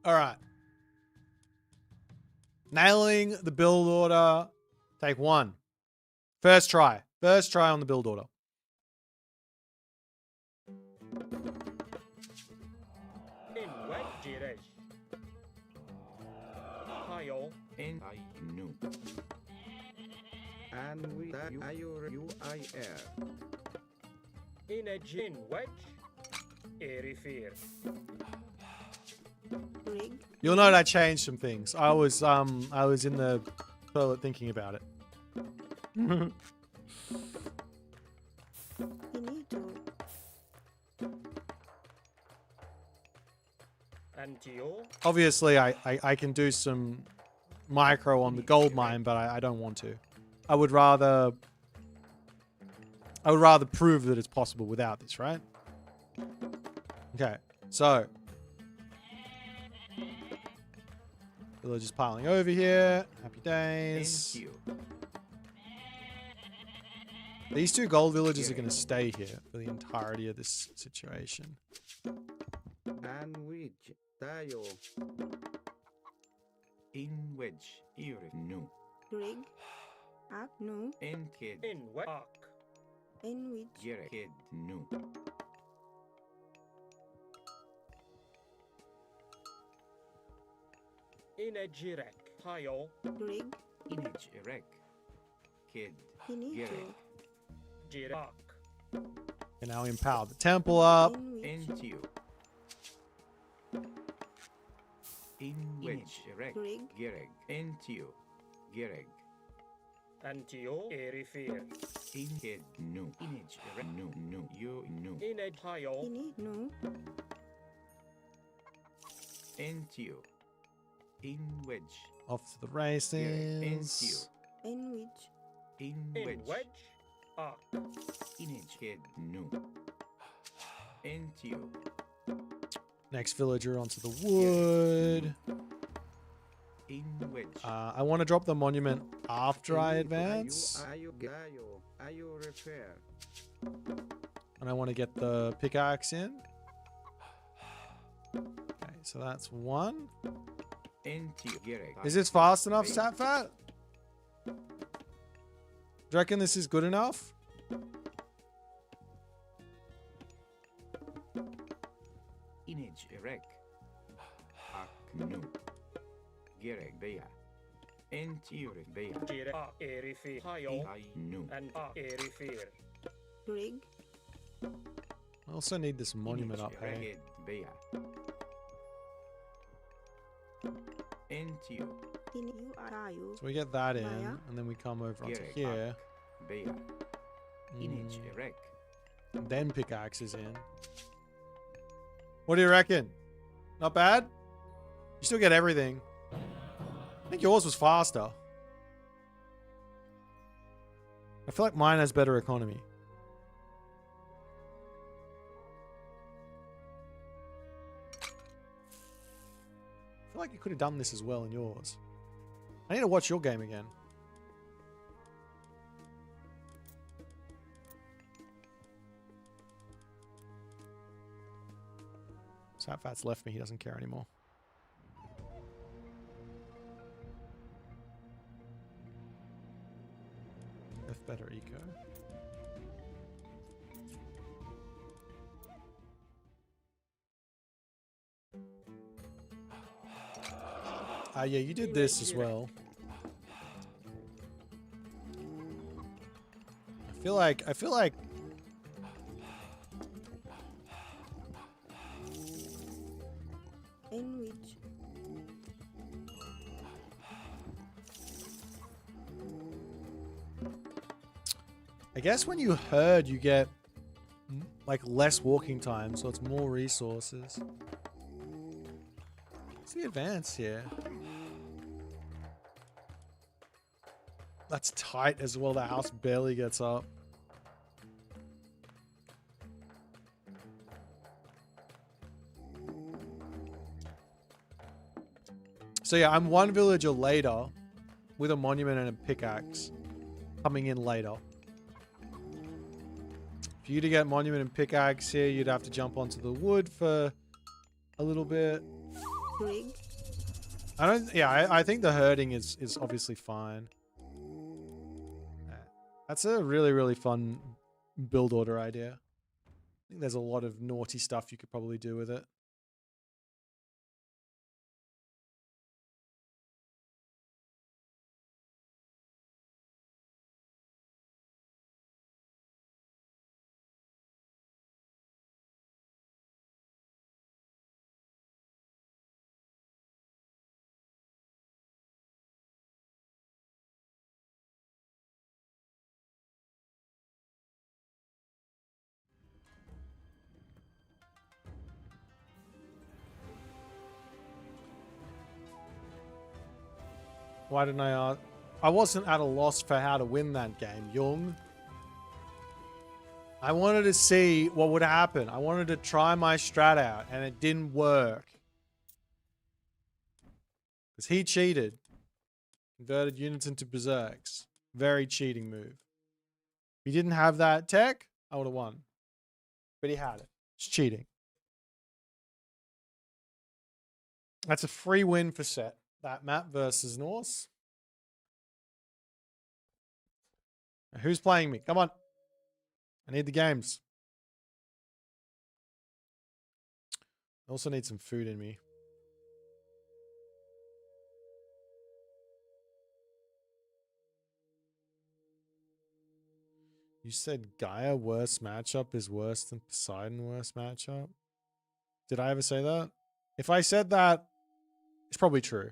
All right. Nailing the build order. Take one. First try. First try on the build order. In Wet Jirej. Hayo. In I knew. And we UIR. In a Jin Wedge. Refer. You'll note I changed some things. I was in the toilet thinking about it. Obviously, I can do some micro on the gold mine, but I don't want to. I would rather prove that it's possible without this, right? Okay, so Villagers piling over here. Happy days. Thank you. These 2 gold villagers are going to stay here for the entirety of this situation. And which tayo in wedge ire nu Rig. Ak nu. en kid In wedge. In which. jere kid nu In a jirek. Tayo. Rig. inage erek kid Ini jere to. Jirek. And now we empower the temple up. In which. entio in wedge erek Rig. gereg entio gereg Antio. Erifir. in kid nu inage erek nu yo nu In a tayo. Ini nu. entio in wedge Off to the gereg entio races. In which. in In wedge wedge. inage kid nu entio Next villager onto the wood. in wedge I want to drop the monument after I advance. Ayo repair And I want to get the pickaxe in. Okay, so that's 1. entio gereg Is this fast enough, Satfat? Do you reckon this is good enough? inage erek ak nu gereg beya entio beya Jirek. Erifir. Tayo. I nu And erifir. Rig. I also need this monument up, hey? beya entio Ini you arayo. So we get that in, Maya? and then we come over onto gereg here. beya inage Mm, erek and then pickaxes in. What do you reckon? Not bad? You still get everything. I think yours was faster. I feel like mine has better economy. I feel like you could have done this as well in yours. I need to watch your game again. Satfat's left me. He doesn't care anymore. F better eco. Yeah, you did this as well. I feel like In which. I guess when you herd, you get like less walking time, so it's more resources. What's the advance here? That's tight as well. The house barely gets up. So yeah, I'm 1 villager later with a monument and a pickaxe coming in later. For you to get monument and pickaxe here, you'd have to jump onto the wood for a little bit. Rig. I think the herding is obviously fine. That's a really, really fun build order idea. I think there's a lot of naughty stuff you could probably do with it. Why didn't I ask? I wasn't at a loss for how to win that game, Jung. I wanted to see what would happen. I wanted to try my strat out, and it didn't work. Because he cheated. Converted units into berserks. Very cheating move. If he didn't have that tech, I would have won. But he had it. It's cheating. That's a free win for Set. That map versus Norse. Now, who's playing me? Come on. I need the games. I also need some food in me. You said Gaia worst matchup is worse than Poseidon worst matchup? Did I ever say that? If I said that, it's probably true.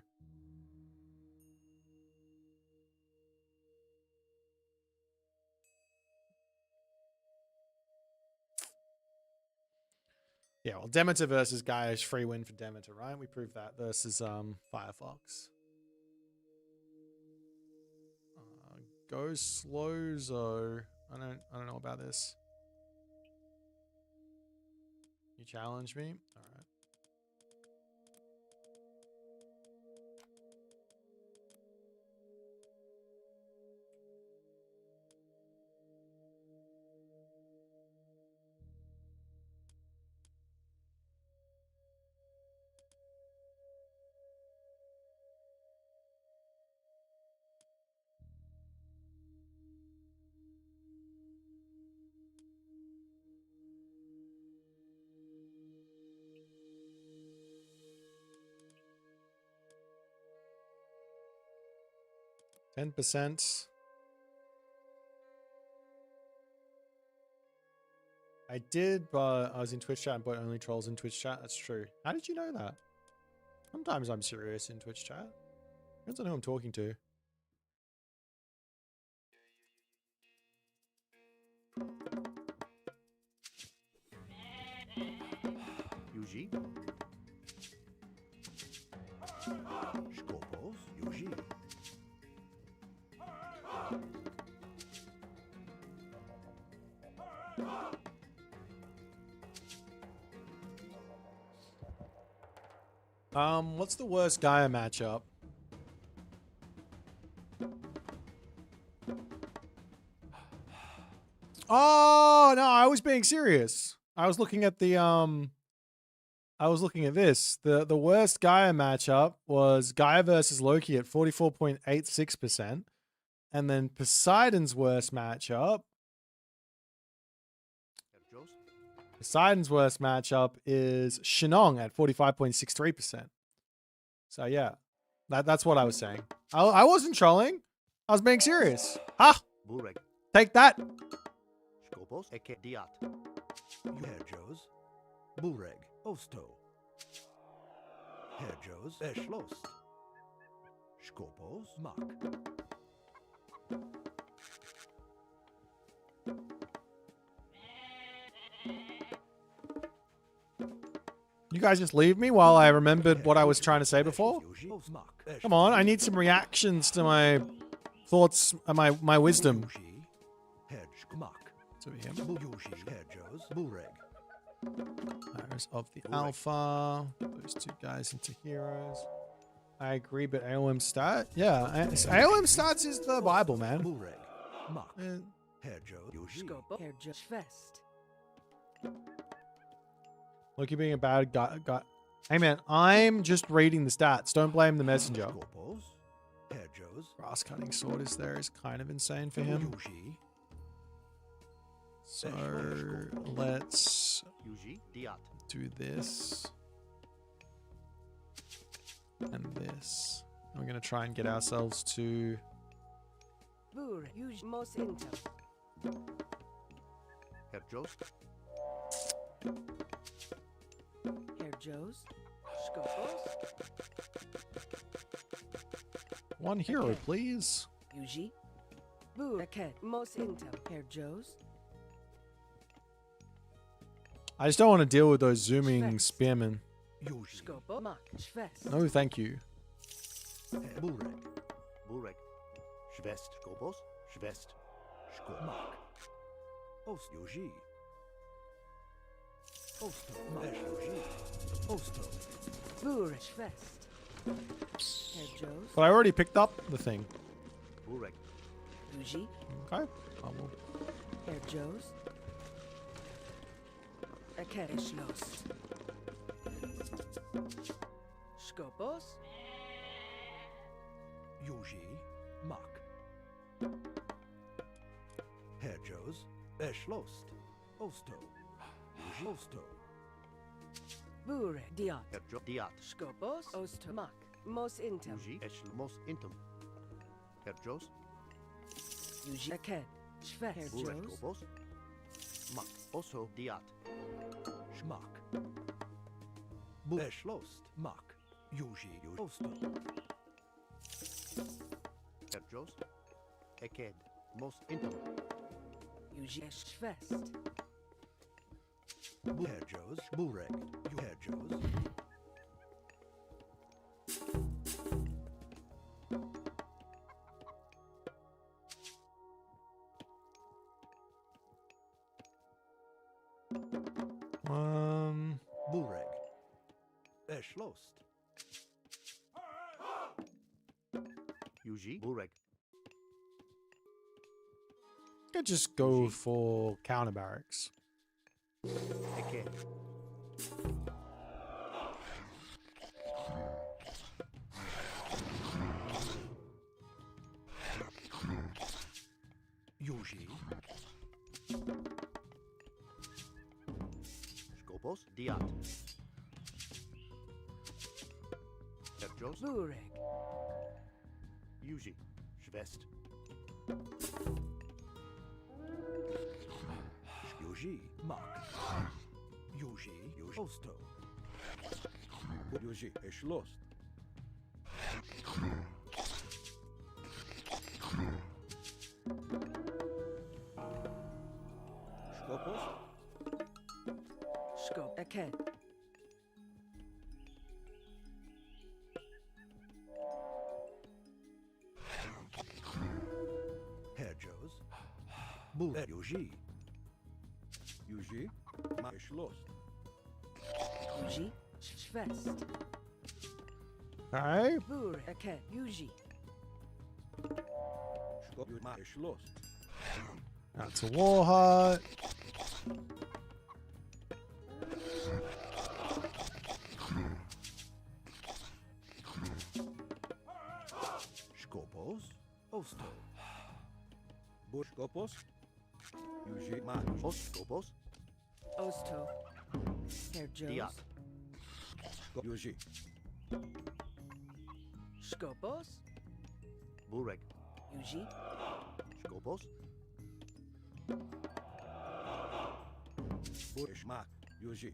Yeah, well, Demeter versus Gaia is free win for Demeter, right? We proved that versus Firefox. Go slow, Zo. I don't know about this. You challenge me? All right. %. I did, but I was in Twitch chat and Boit only trolls in Twitch chat. That's true. How did you know that? Sometimes I'm serious in Twitch chat. Depends on who I'm talking to. Yuji. Skopos, Yuji. What's the worst Gaia matchup? Oh, no, I was being serious. I was looking at the I was looking at this. The worst Gaia matchup was Gaia versus Loki at 44.86%. And then Poseidon's worst matchup. Poseidon's worst matchup is Shinong at 45.63%. So yeah, that's what I was saying. I wasn't trolling. I was being serious. Ah! Take that! Skopos, Eke Diat. Herjos, Bureg, Osto. Herjos, Eschlost. Skopos, Mak. You guys just leave me while I remembered what I was trying to say before? Come on, I need some reactions to my thoughts and my wisdom. So Heroes of the Alpha. Those two guys into heroes. I agree, but AOM stat? Yeah, AOM stats is the Bible, man. Look, you being a bad guy. Hey, man, I'm just reading the stats. Don't blame the messenger. Grass cutting sword is there is kind of insane for him. So let's do this and this. And we're going to try and get ourselves to one hero, please. I just don't want to deal with those zooming spearmen. No, thank you. Bureg. Schwest, Skopos, Schwest, Skomak. Ost, Yuji. Osto, Mesh, Yuji. Osto. Bureg, Schwest. Herr Joes. But I already picked up the thing. Burek. Uji. Okay. I will. Herr Joes. Schloss. Skopos. Yuji. Mak. Herr Joes. Schloss. Osto. Yuji. Osto. Bure. Diat. Herr Jo. Diat. Skopos. Osto. Mak. Mos intem. Yuji. Mos intem. Herr Joes. Yuji. Aked. Schwer. Herr Burek. Joes. Skopos. Mak. Oso. Diat. Schmack. Schloss. Mak. Yuji. Osto. Herr Joes. Eked. Mos intem. Yuji. Schwest. Herr Joes. Burek. Herr Joes. Burek. Schloss. Yuji. Burek. Could just go for counter barracks. Eke. Yuji. Skopos. Diat. Herjos. Burek. Yuji. Schwest. Yuji. Mak. Yuji. Yuji. Osto. Yuji. Schloss. Skopos. Skop. Eke. Herjos. Bul. Yuji. Yuji. Ma. Schloss. Yuji. Schwest. Okay. Burek. Eke. Yuji. Skop. Ma. Schloss. That's a war hut. Skopos. Osto. Skopos. Yuji. Ma. Skopos. Osto. Herjos. Diat. Yuji. Skopos. Burek. Yuji. Skopos. Burek. Yuji.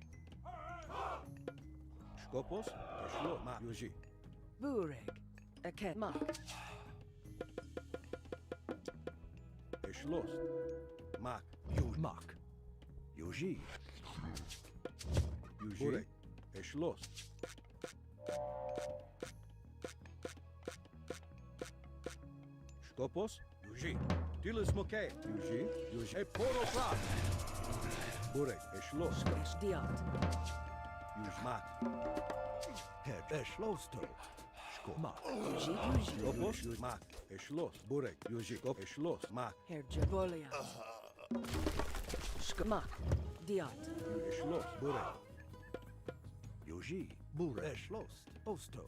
Skopos. Schlo. Ma. Yuji. Burek. Eke. Mak. Schloss. Mak. Yuji. Mak. Yuji. Yuji. Burek. Schloss. Skopos. Yuji. Dilis Moke. Yuji. Yuji. Poro Prat. Burek. Schloss. Diat. Yuji. Mak. Head. Schlosto. Mak. Yuji. Yuji. Skopos. Yuji. Mak. Schloss. Burek. Yuji. Skop. Schloss. Mak. Herjavolia. Mak. Diat. Schloss. Burek. Yuji. Burek. Schloss. Osto.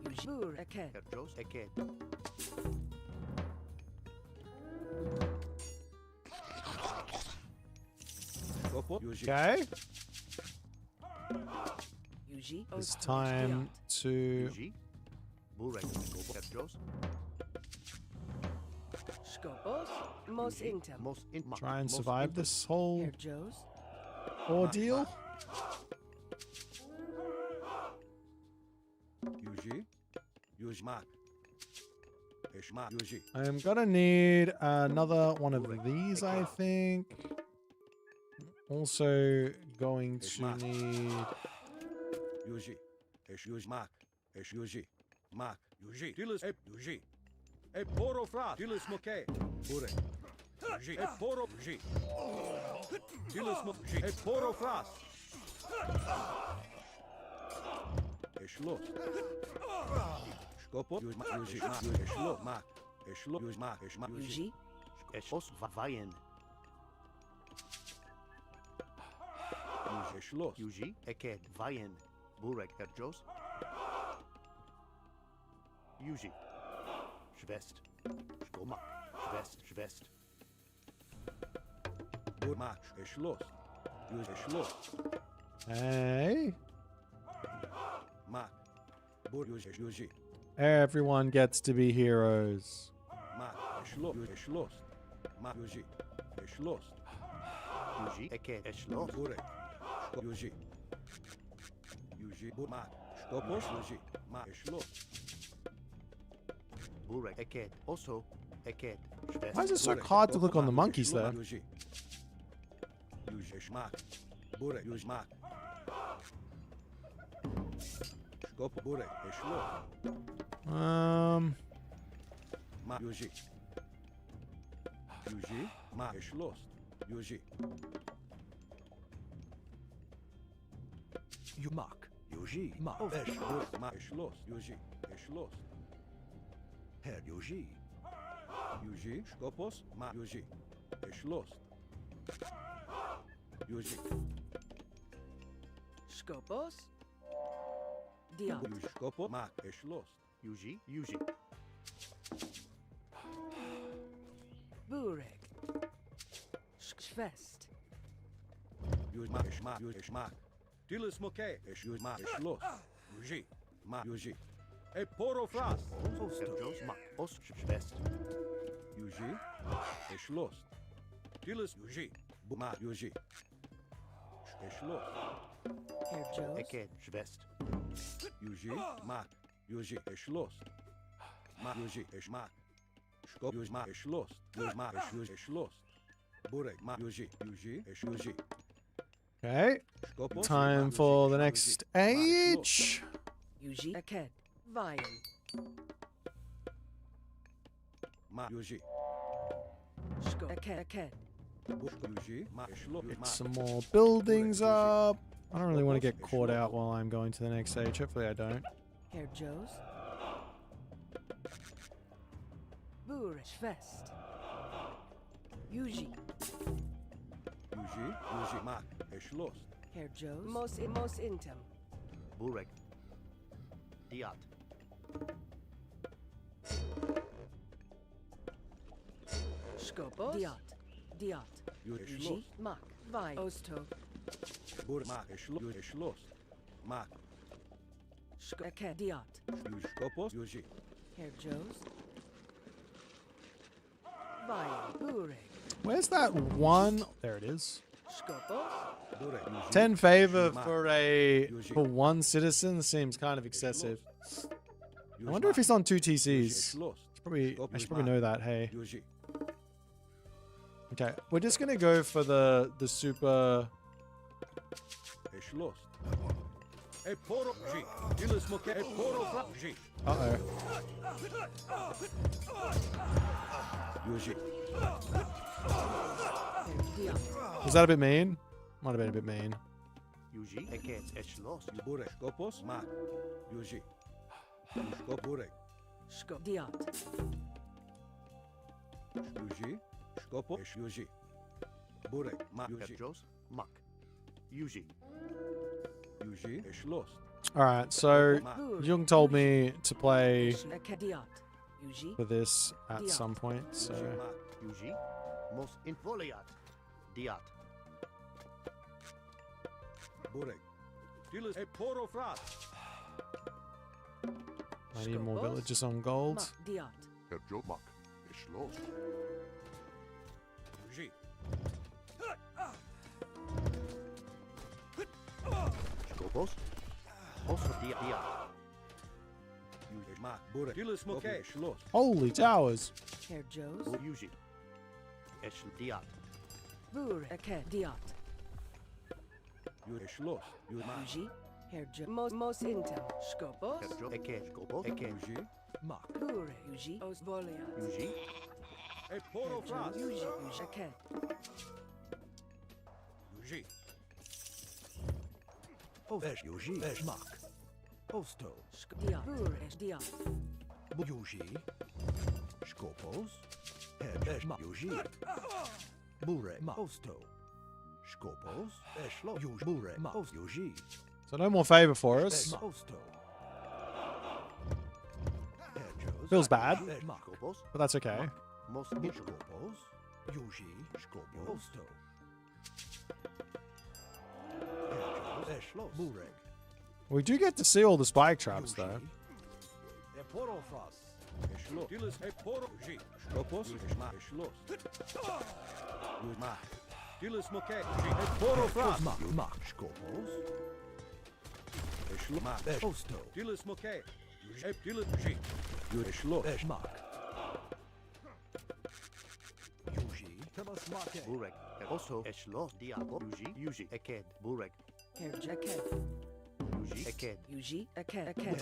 Yuji. Burek. Eke. Herjos. Eke. Skopos. Yuji. Okay. Yuji. It's time to Yuji. Burek. Skopos. Herjos. Skopos. Mos intem. Mos in. try and survive this whole Herjos. ordeal. Yuji. Yuji. Mak. Eshma. Yuji. I am gonna need another one of these, I think. Also going to need Yuji. Esh Yuji. Mak. Esh Yuji. Mak. Yuji. Dilis. Ep. Yuji. Ep poro frat. Dilis moke. Burek. Yuji. Ep poro. Yuji. Dilis moke. Ep poro frat. Eshlos. Skopo. Yuji. Eshlo. Mak. Eshlo. Yuji. Mak. Eshma. Yuji. Eshos Vayen. Yuji. Eshlos. Yuji. Eked Vayen. Burek Erjos. Yuji. Schwest. Skomak. Schwest. Burmak. Eshlos. Yuji. Eshlos. Hey. Mak. Bur. Yuji. Everyone gets to be heroes. Mak. Eshlos. Yuji. Eshlos. Mak. Yuji. Eshlos. Yuji. Eked Eshlos. Burek. Yuji. Yuji. Burmak. Skopos. Yuji. Mak. Eshlos. Burek Eked. Also Eked. Schwest. Why is it so hard to click on the monkeys there? Yuji. Yuji. Eshmak. Burek. Yuji. Mak. Skop. Burek. Eshlos. Ma Yuji. Yuji. Ma Eshlos. Yuji. Yumak. Yuji. Ma. Esh. Ma Eshlos. Yuji. Eshlos. Her Yuji. Yuji. Skopos. Ma Yuji. Eshlos. Yuji. Skopos. Diat. Yuji. Skopo. Ma Eshlos. Yuji. Burek. Schwest. Yuji. Ma Eshma. Yuji. Eshma. Tilis Moke. Esh. Yuji. Ma Eshlos. Yuji. Ma Yuji. E poro fras. Erjos. Mak. Os Schwest. Yuji. Eshlos. Tilis Yuji. Ma Yuji. Eshlos. Erjos. Eked Schwest. Yuji. Ma Yuji. Eshlos. Ma Yuji. Eshma. Skop. Yuji. Ma Eshlos. Yuji. Ma Yuji. Eshlos. Burek. Ma Yuji. Yuji. Esh. Yuji. Okay. Skopos. Time for the next age. Yuji. Eked. Vayen. Ma Yuji. Skop. Eked. Yuji. Ma Eshlos. Get some more buildings up. I don't really want to get caught out while I'm going to the next stage. Hopefully I don't. Erjos. Burek. Schwest. Yuji. Yuji. Yuji. Ma Eshlos. Erjos. Mos intem. Burek. Diat. Skopos. Diat. Yuji. Mak. Vai. Osto. Burek. Ma Eshlos. Eshlos. Ma Eked. Diat. Yuji. Skopos. Yuji. Erjos. Vayen. Burek. Where's that one? There it is. Skopos. Burek. Yuji. 10 favor for one citizen seems kind of excessive. I wonder if he's on 2 TCs. I should probably know that. Hey. Yuji. Okay, we're just gonna go for the super. Eshlos. E poro G. Tilis Moke. E poro fra G. Uh oh. Yuji. Was that a bit mean? Might have been a bit mean. Yuji. Eked Eshlos. Burek. Skopos. Ma Yuji. Skop. Burek. Skop. Diat. Yuji. Skopo. Esh. Yuji. Burek. Ma Yuji. Erjos. Mak. Yuji. Yuji. Eshlos. Alright, so Jung told me to play Diat. Yuji. for this at some point, so. Yuji. Mos infoliat. Diat. Burek. Tilis. E poro fras. I need more villages on gold. Diat. Erjo Mak. Eshlos. Yuji. Skopos. Also Diat. Yuji. Ma Burek. Tilis Moke. Eshlos. Holy towers! Erjos. Yuji. Esh Diat. Burek. Eked. Diat. Yuji. Eshlos. Yuji. Erjos. Mos intem. Skopos. Erjo. Eked. Skopos. Eked. Yuji. Mak. Burek. Yuji. Osvoliat. Yuji. E poro fras. Yuji. Eked. Yuji. Esh Yuji. Esh Mak. Osto. Diot. Bure. Diot. Yuji. Skopos. Head. Yuji. Bure. Osto. Skopos. Eshlo. Yuji. Bure. Yuji. So no more favor for us. Osto. Feels bad, but that's okay. Skopos. Yuji. Skopos. Osto. Eshlo. Bure. We do get to see all the spike traps though. Burek. Also, Eshlo. Diabo. Yuji. Eked. Burek. Herjaked. Yuji. Eked. Yuji. Eked. Eked.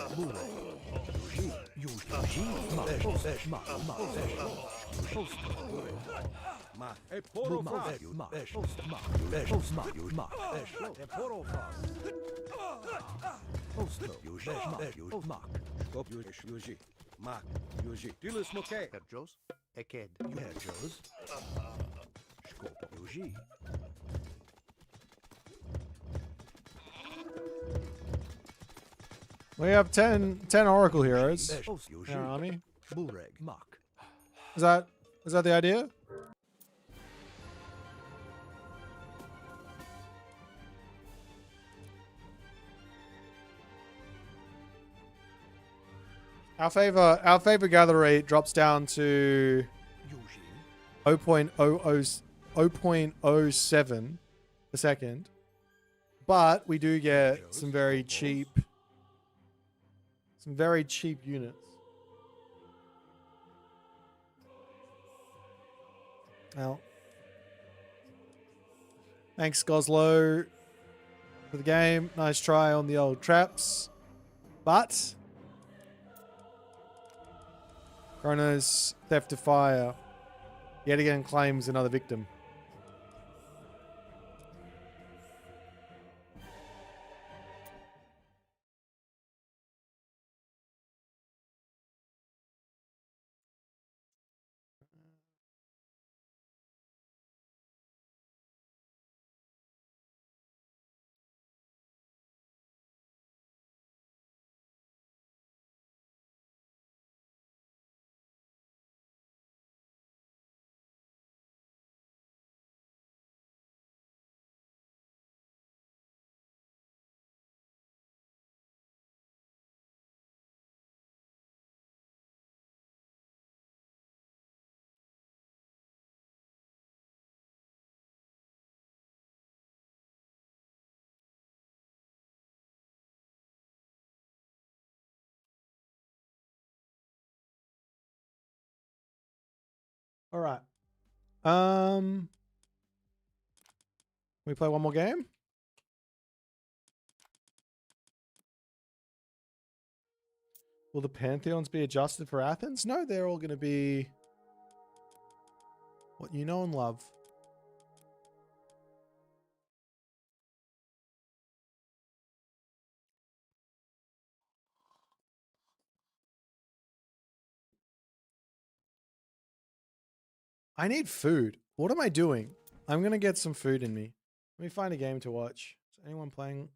Herjos. Eked. Herjos. Skopo. Yuji. We have 10 Oracle heroes in our army. Is that the idea? Our favor gather rate drops down to 0.07 a second, but we do get some very cheap units. Now, thanks Goslow for the game. Nice try on the old traps, but Chrono's theft of fire yet again claims another victim. All right. We play one more game? Will the Pantheons be adjusted for Athens? No, they're all going to be what you know and love. I need food. What am I doing? I'm going to get some food in me. Let me find a game to watch. Is anyone playing?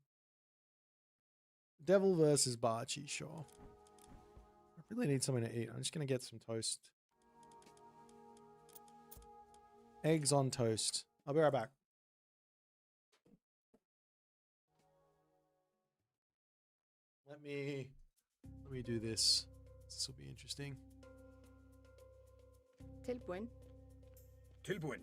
Devil versus Barchi, sure. I really need something to eat. I'm just going to get some toast. Eggs on toast. I'll be right back. Let me do this. This will be interesting. Tilbúin. Tilbúin.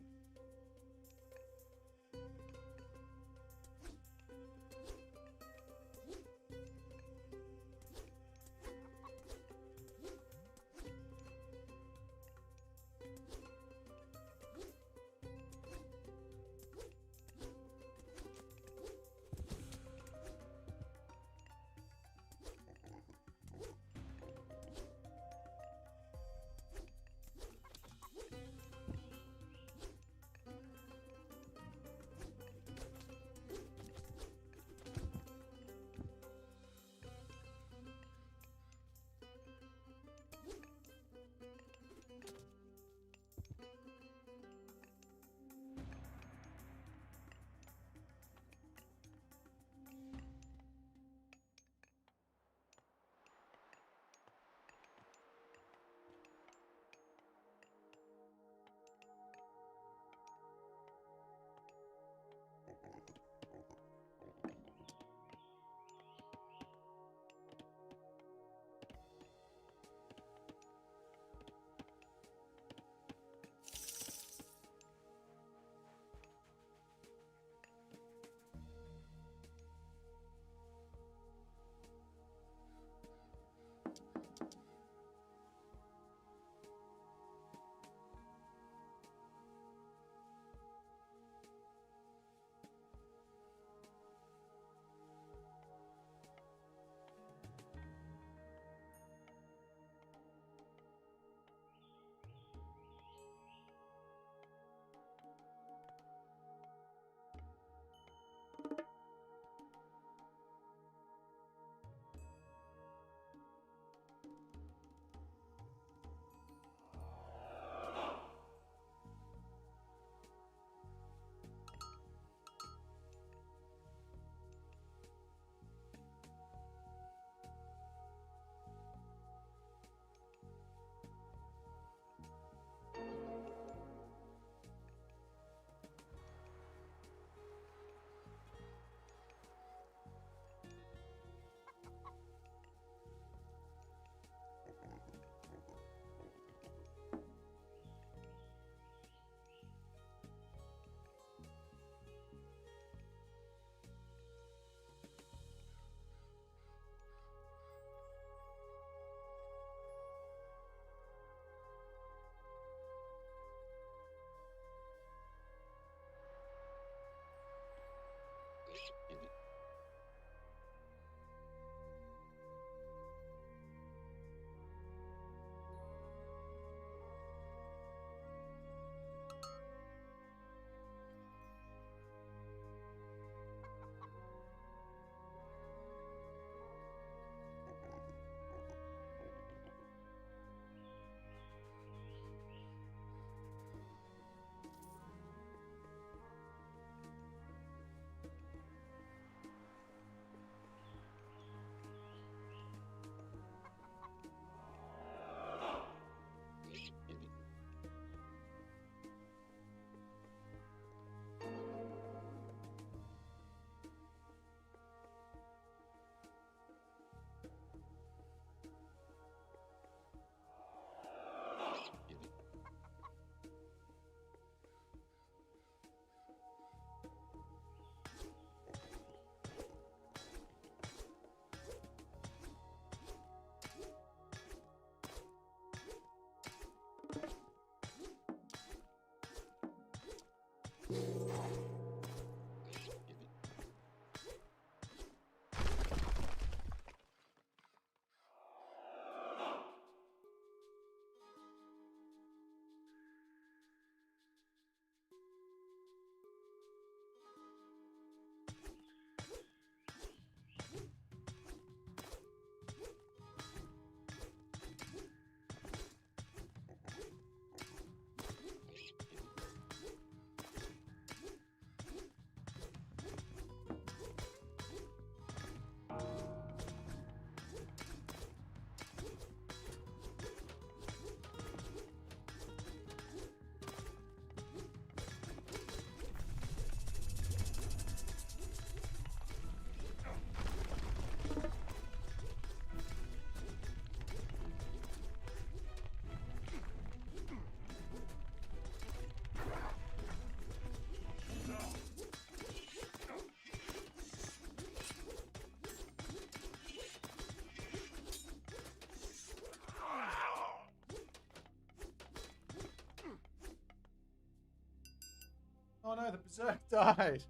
Oh no, the berserk died.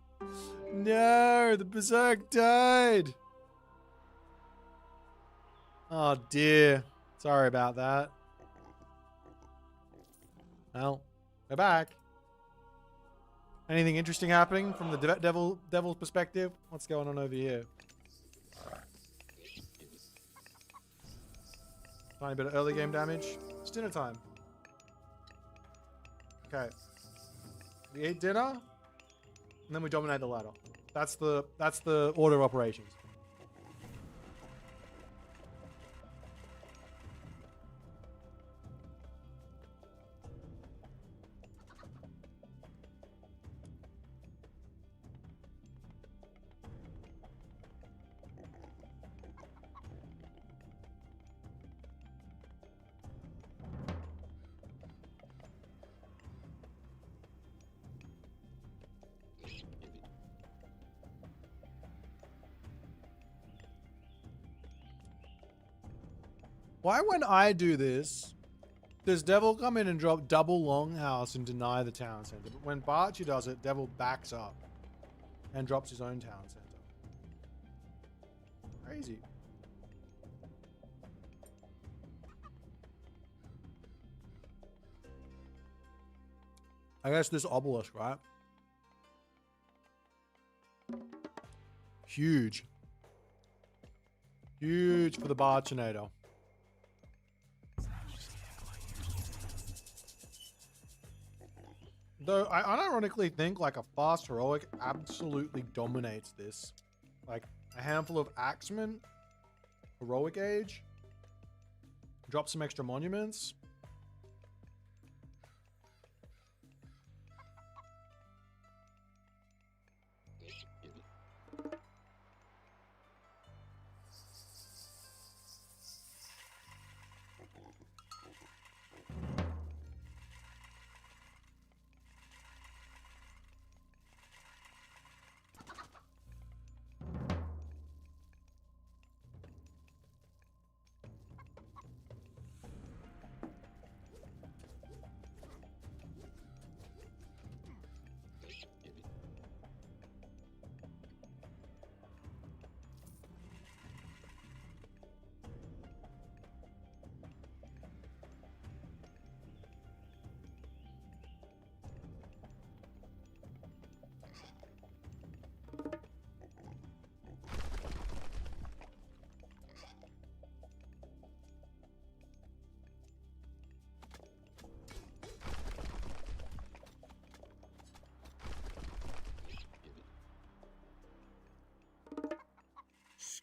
No, the berserk died. Oh dear. Sorry about that. Well, we're back. Anything interesting happening from the devil's perspective? What's going on over here? Tiny bit of early game damage. It's dinner time. Okay. We ate dinner, and then we dominate the ladder. That's the order of operations. Why when I do this, does Devil come in and drop double Longhouse and deny the town center? But when Barchi does it, Devil backs up and drops his own town center. Crazy. I guess this obelisk, right? Huge. Huge for the Barchinator. Though I unironically think like a fast heroic absolutely dominates this. Like a handful of axemen, heroic age, drop some extra monuments.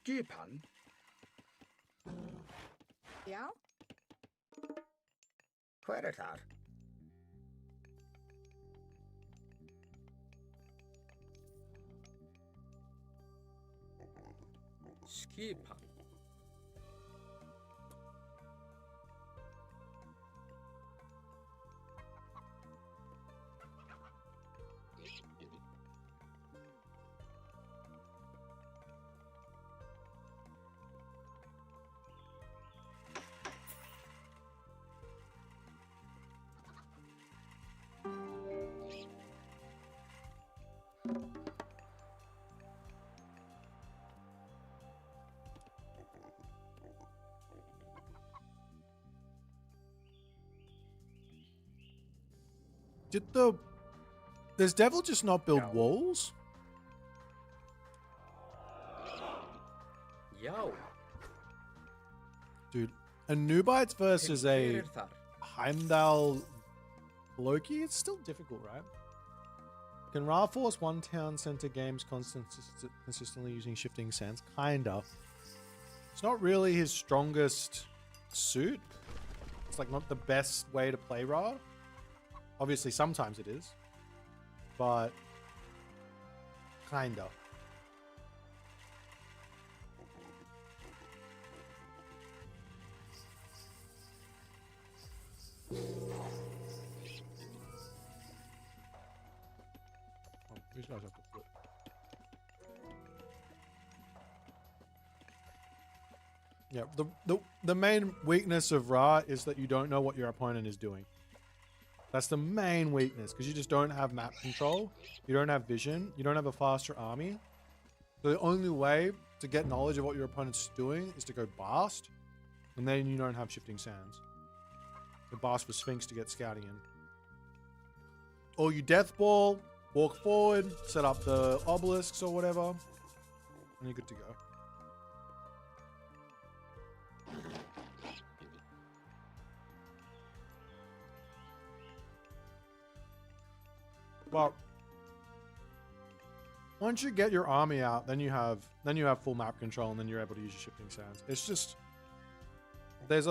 Skipan? Já? Hver þar? Skipan. Does Devil just not build walls? Yo. Dude, a Nubites versus a Heimdall Loki, it's still difficult, right? Can Ra force one town center games consistently using shifting sands? Kind of. It's not really his strongest suit. It's like not the best way to play Ra. Obviously, sometimes it is. But kind of. These guys have to flip. Yeah, the main weakness of Ra is that you don't know what your opponent is doing. That's the main weakness, because you just don't have map control. You don't have vision. You don't have a faster army. So the only way to get knowledge of what your opponent's doing is to go Bast, and then you don't have Shifting Sands. The Bast for Sphinx to get scouting in. Or you Death Ball, walk forward, set up the obelisks or whatever, and you're good to go. Well, once you get your army out, then you have full map control, and then you're able to use your Shifting Sands. It's just I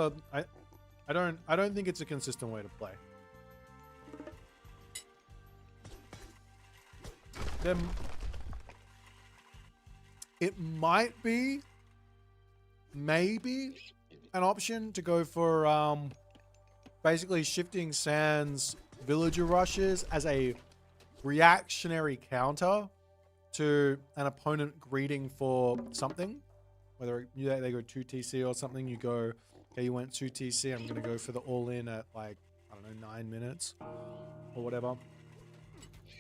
don't think it's a consistent way to play. Then it might be maybe an option to go for basically Shifting Sands villager rushes as a reactionary counter to an opponent greeting for something, whether they go 2 TC or something. You go, okay, you went 2 TC, I'm gonna go for the all-in at like, I don't know, 9 minutes or whatever.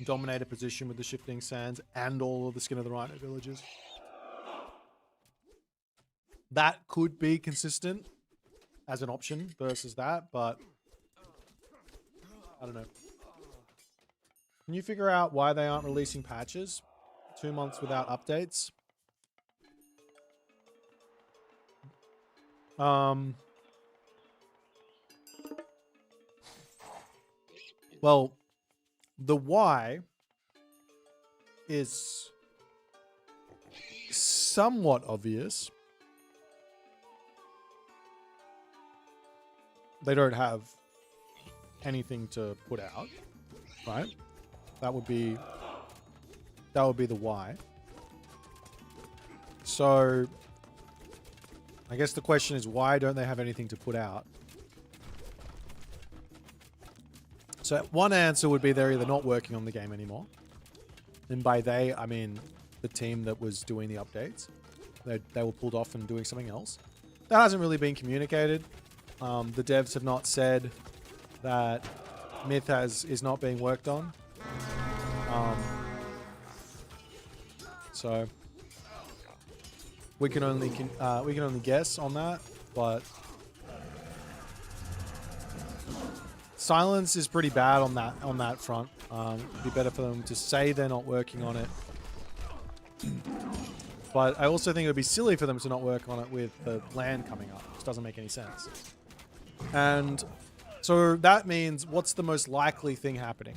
Dominate a position with the Shifting Sands and all of the Skin of the Rhino villages. That could be consistent as an option versus that, but I don't know. Can you figure out why they aren't releasing patches? 2 months without updates. Well, the why is somewhat obvious. They don't have anything to put out, right? That would be the why. So I guess the question is, why don't they have anything to put out? So one answer would be they're either not working on the game anymore. And by they, I mean the team that was doing the updates. They were pulled off and doing something else. That hasn't really been communicated. The devs have not said that Myth is not being worked on. So we can only guess on that, but silence is pretty bad on that front. It'd be better for them to say they're not working on it. But I also think it would be silly for them to not work on it with the land coming up. It doesn't make any sense. And so that means, what's the most likely thing happening?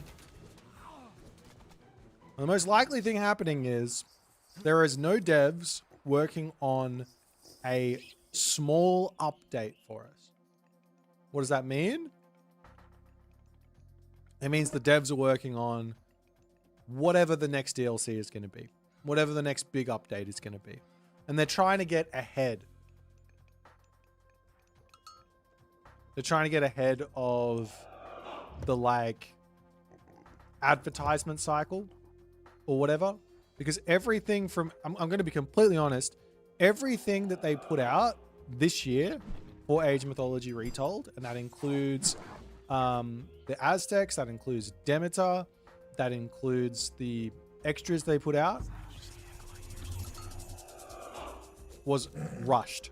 The most likely thing happening is there is no devs working on a small update for us. What does that mean? It means the devs are working on whatever the next DLC is going to be. Whatever the next big update is going to be. And they're trying to get ahead. They're trying to get ahead of the, like, advertisement cycle or whatever. Because everything from... I'm going to be completely honest. Everything that they put out this year for Age of Mythology Retold, and that includes the Aztecs, that includes Demeter, that includes the extras they put out, was rushed.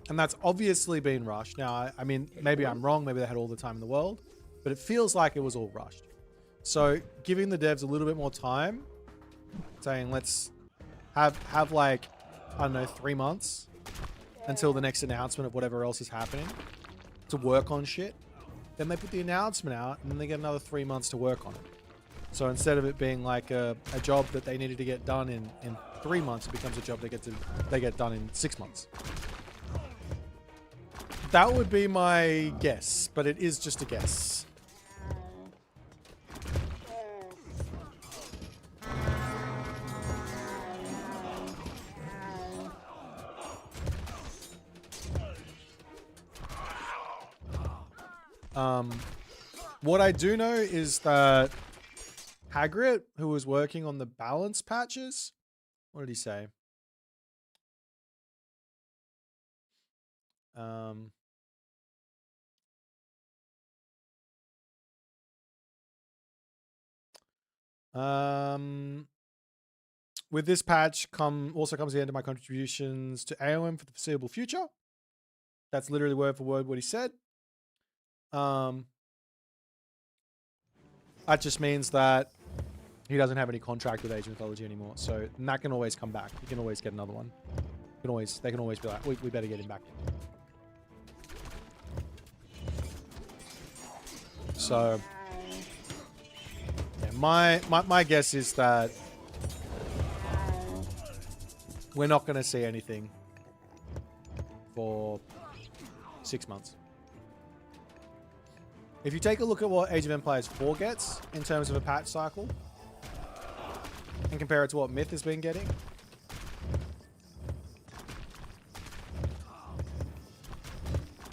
And that's obviously been rushed. Now, I mean, maybe I'm wrong. Maybe they had all the time in the world. But it feels like it was all rushed. So giving the devs a little bit more time, saying let's have like, I don't know, 3 months until the next announcement of whatever else is happening to work on shit. Then they put the announcement out and then they get another 3 months to work on it. So instead of it being like a job that they needed to get done in 3 months, it becomes a job they get done in 6 months. That would be my guess, but it is just a guess. What I do know is that Hagrid, who was working on the balance patches, what did he say? With this patch also comes the end of my contributions to AOM for the foreseeable future. That's literally word for word what he said. That just means that he doesn't have any contract with Age of Mythology anymore. So that can always come back. You can always get another one. They can always be like, we better get him back. So yeah, my guess is that we're not going to see anything for 6 months. If you take a look at what Age of Empires 4 gets in terms of a patch cycle and compare it to what Myth has been getting,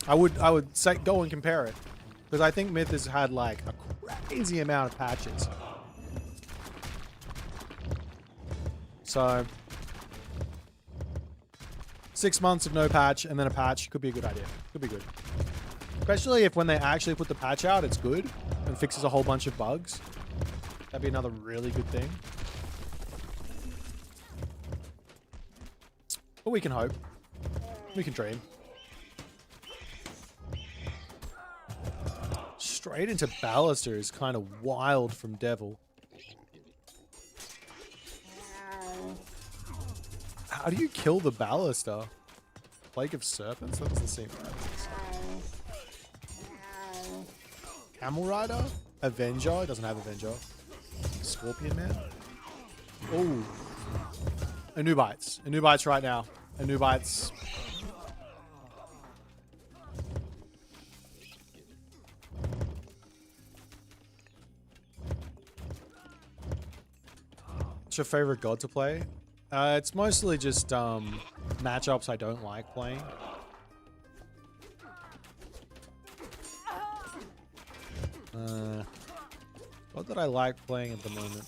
I would say go and compare it, because I think Myth has had like a crazy amount of patches. So 6 months of no patch and then a patch could be a good idea. Could be good. Especially if when they actually put the patch out, it's good and fixes a whole bunch of bugs. That'd be another really good thing. But we can hope. We can dream. Straight into Ballister is kind of wild from Devil. How do you kill the Ballister? Plague of Serpents? That doesn't seem right. Camel Rider? Avenger? It doesn't have Avenger. Scorpion Man? Oh. Anubites. Anubites right now. Anubites. What's your favorite god to play? It's mostly just matchups I don't like playing. What that I like playing at the moment?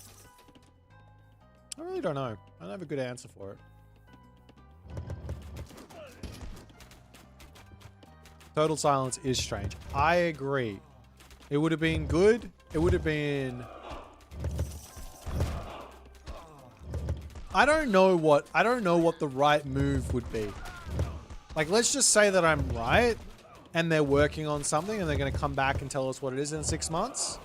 I really don't know. I don't have a good answer for it. Total silence is strange. I agree. It would have been good. It would have been... I don't know what the right move would be. Like, let's just say that I'm right and they're working on something and they're going to come back and tell us what it is in 6 months.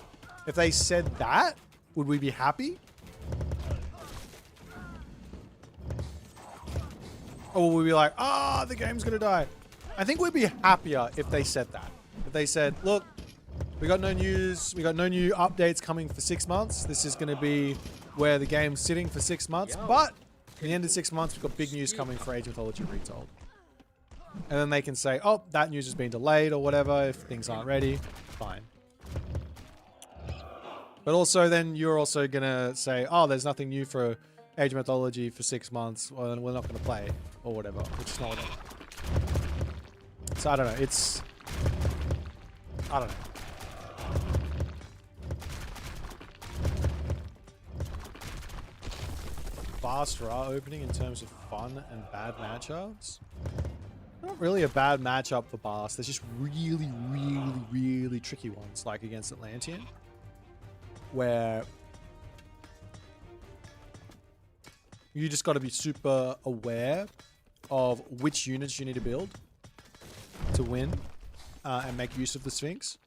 If they said that, would we be happy? Or would we be like, ah, the game's going to die? I think we'd be happier if they said that. If they said, look, we got no news, we got no new updates coming for 6 months. This is going to be where the game's sitting for 6 months. But at the end of 6 months, we've got big news coming for Age of Mythology Retold. And then they can say, oh, that news has been delayed or whatever. If things aren't ready, fine. But also then you're also going to say, oh, there's nothing new for Age of Mythology for 6 months. Well, then we're not going to play or whatever, which is not whatever. So I don't know. It's... I don't know. Fast Ra opening in terms of fun and bad matchups? Not really a bad matchup for Bast. There's just really, really, really tricky ones, like against Atlantean, where you just got to be super aware of which units you need to build to win and make use of the Sphinx.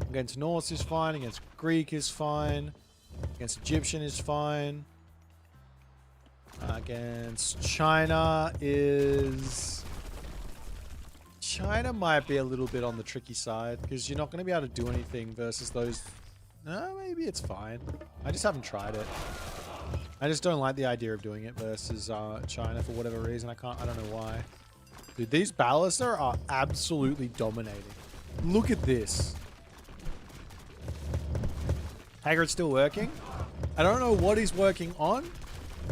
Against Norse is fine, against Greek is fine, against Egyptian is fine. Against China is... China might be a little bit on the tricky side, because you're not going to be able to do anything versus those... No, maybe it's fine. I just haven't tried it. I just don't like the idea of doing it versus China for whatever reason. I don't know why. Dude, these Ballister are absolutely dominating. Look at this. Haggard's still working. I don't know what he's working on,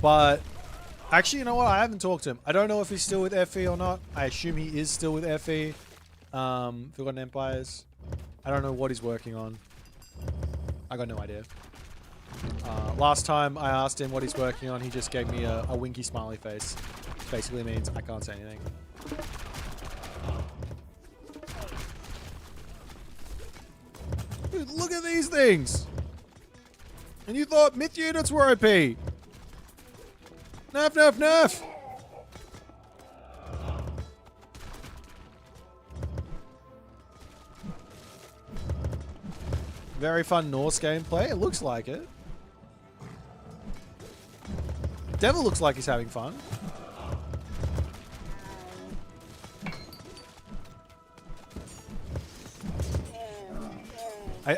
but actually, you know what? I haven't talked to him. I don't know if he's still with FE or not. I assume he is still with FE. Forgotten Empires. I don't know what he's working on. I got no idea. Last time I asked him what he's working on, he just gave me a winky smiley face. Basically means I can't say anything. Dude, look at these things. And you thought myth units were OP. Nerf, nerf, nerf. Very fun Norse gameplay. It looks like it. Devil looks like he's having fun.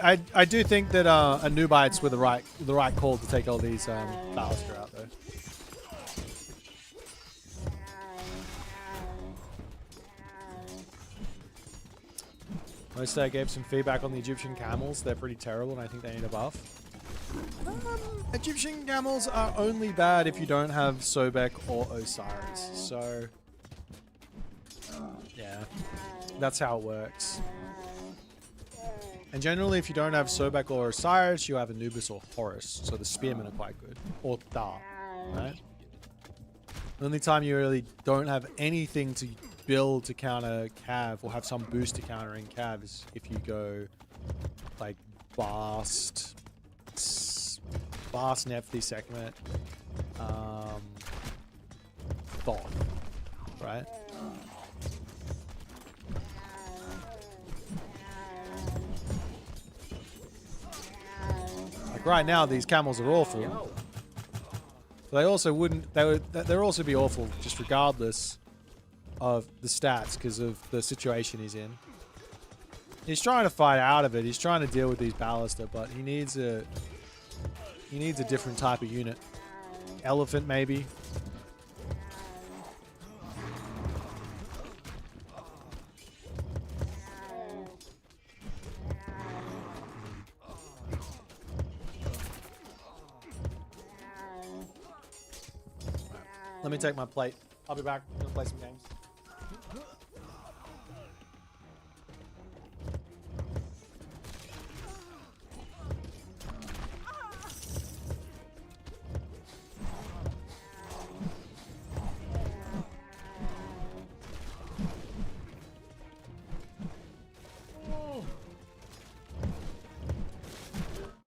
I do think that a Nubites were the right call to take all these Ballaster out though. Most gave some feedback on the Egyptian camels. They're pretty terrible, and I think they need a buff. Egyptian camels are only bad if you don't have Sobek or Osiris. So, yeah, that's how it works. And generally, if you don't have Sobek or Osiris, you have Anubis or Horus. So the Spearmen are quite good. Or Tha, right? The only time you really don't have anything to build to counter Cav or have some boost to countering Cav is if you go like Bast, Nephthys, Sekhmet, Thoth, right? Like right now, these camels are awful. They also wouldn't. They'd also be awful just regardless of the stats because of the situation he's in. He's trying to fight out of it. He's trying to deal with these Ballaster, but he needs a different type of unit. Elephant maybe. Let me take my plate. I'll be back. I'm gonna play some games.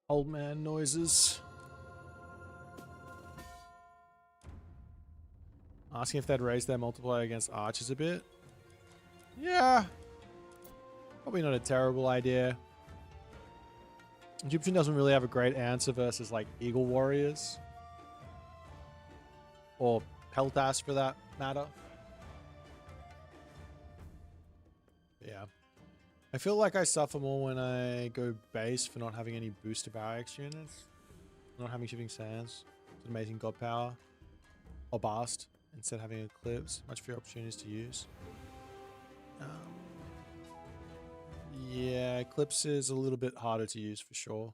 Old man noises. Asking if they'd raise their multiplier against archers a bit. Yeah. Probably not a terrible idea. Egyptian doesn't really have a great answer versus like Eagle Warriors. Or Peltas for that matter. Yeah. I feel like I suffer more when I go base for not having any booster barracks units. Not having shifting sands. It's an amazing god power. Or Bast. Instead of having Eclipse. Much fewer opportunities to use. Yeah, Eclipse is a little bit harder to use for sure.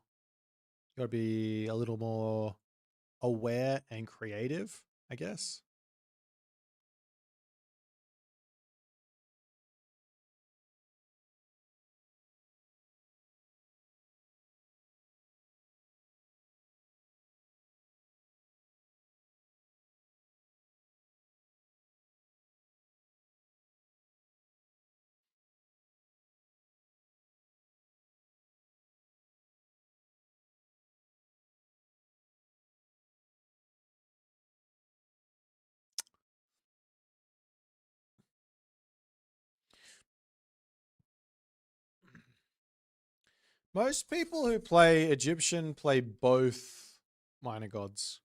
You gotta be a little more aware and creative, I guess. Most people who play Egyptian play both minor gods.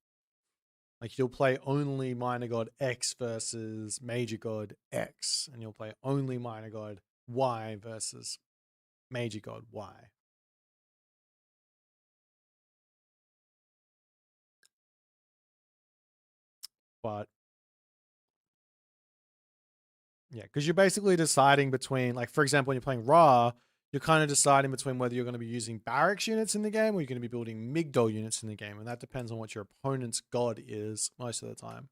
Like you'll play only minor god X versus major god X, and you'll play only minor god Y versus major god Y. But yeah, because you're basically deciding between, like, for example, when you're playing Ra, you're kind of deciding between whether you're going to be using barracks units in the game or you're going to be building Migdol units in the game. And that depends on what your opponent's god is most of the time.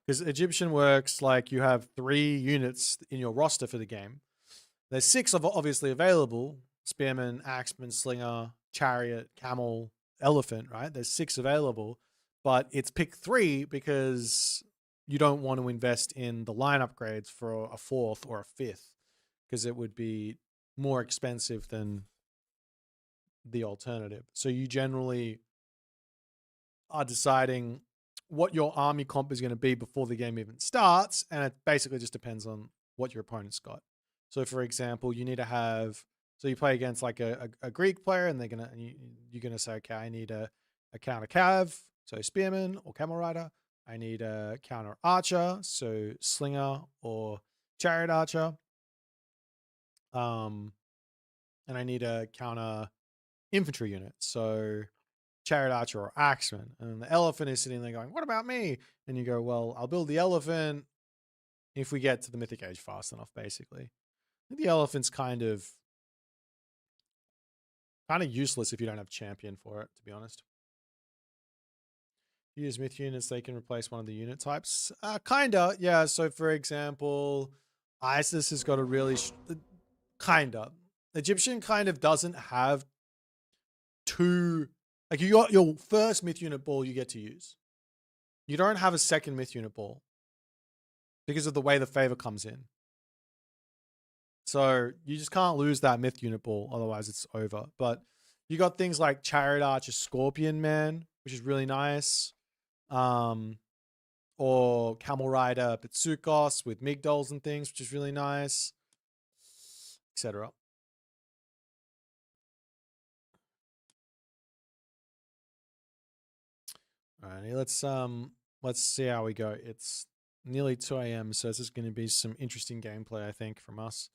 Because Egyptian works like you have 3 units in your roster for the game. There's 6 obviously available. Spearman, Axeman, Slinger, Chariot, Camel, Elephant, right? There's 6 available. But it's pick 3 because you don't want to invest in the line upgrades for a 4th or a 5th. Because it would be more expensive than the alternative. So you generally are deciding what your army comp is going to be before the game even starts, and it basically just depends on what your opponent's got. So, for example, you need to have. So you play against like a Greek player, and you're gonna say, okay, I need a counter cav, so spearman or camel rider. I need a counter archer, so slinger or chariot archer. And I need a counter infantry unit, so chariot archer or axeman. And the elephant is sitting there going, what about me? And you go, well, I'll build the elephant if we get to the mythic age fast enough, basically. The elephant's kind of useless if you don't have champion for it, to be honest. Use myth units, they can replace one of the unit types. Kinda, yeah. So for example, Isis has got a really kinda. Egyptian kind of doesn't have two, like you got your first myth unit ball you get to use. You don't have a second myth unit ball because of the way the favor comes in. So you just can't lose that myth unit ball, otherwise it's over. But you got things like Chariot Archer Scorpion Man, which is really nice. Or Camel Rider Pitsukos with Migdols and things, which is really nice, etc. Alrighty, let's see how we go. It's nearly 2 a.m., so this is going to be some interesting gameplay, I think, from us.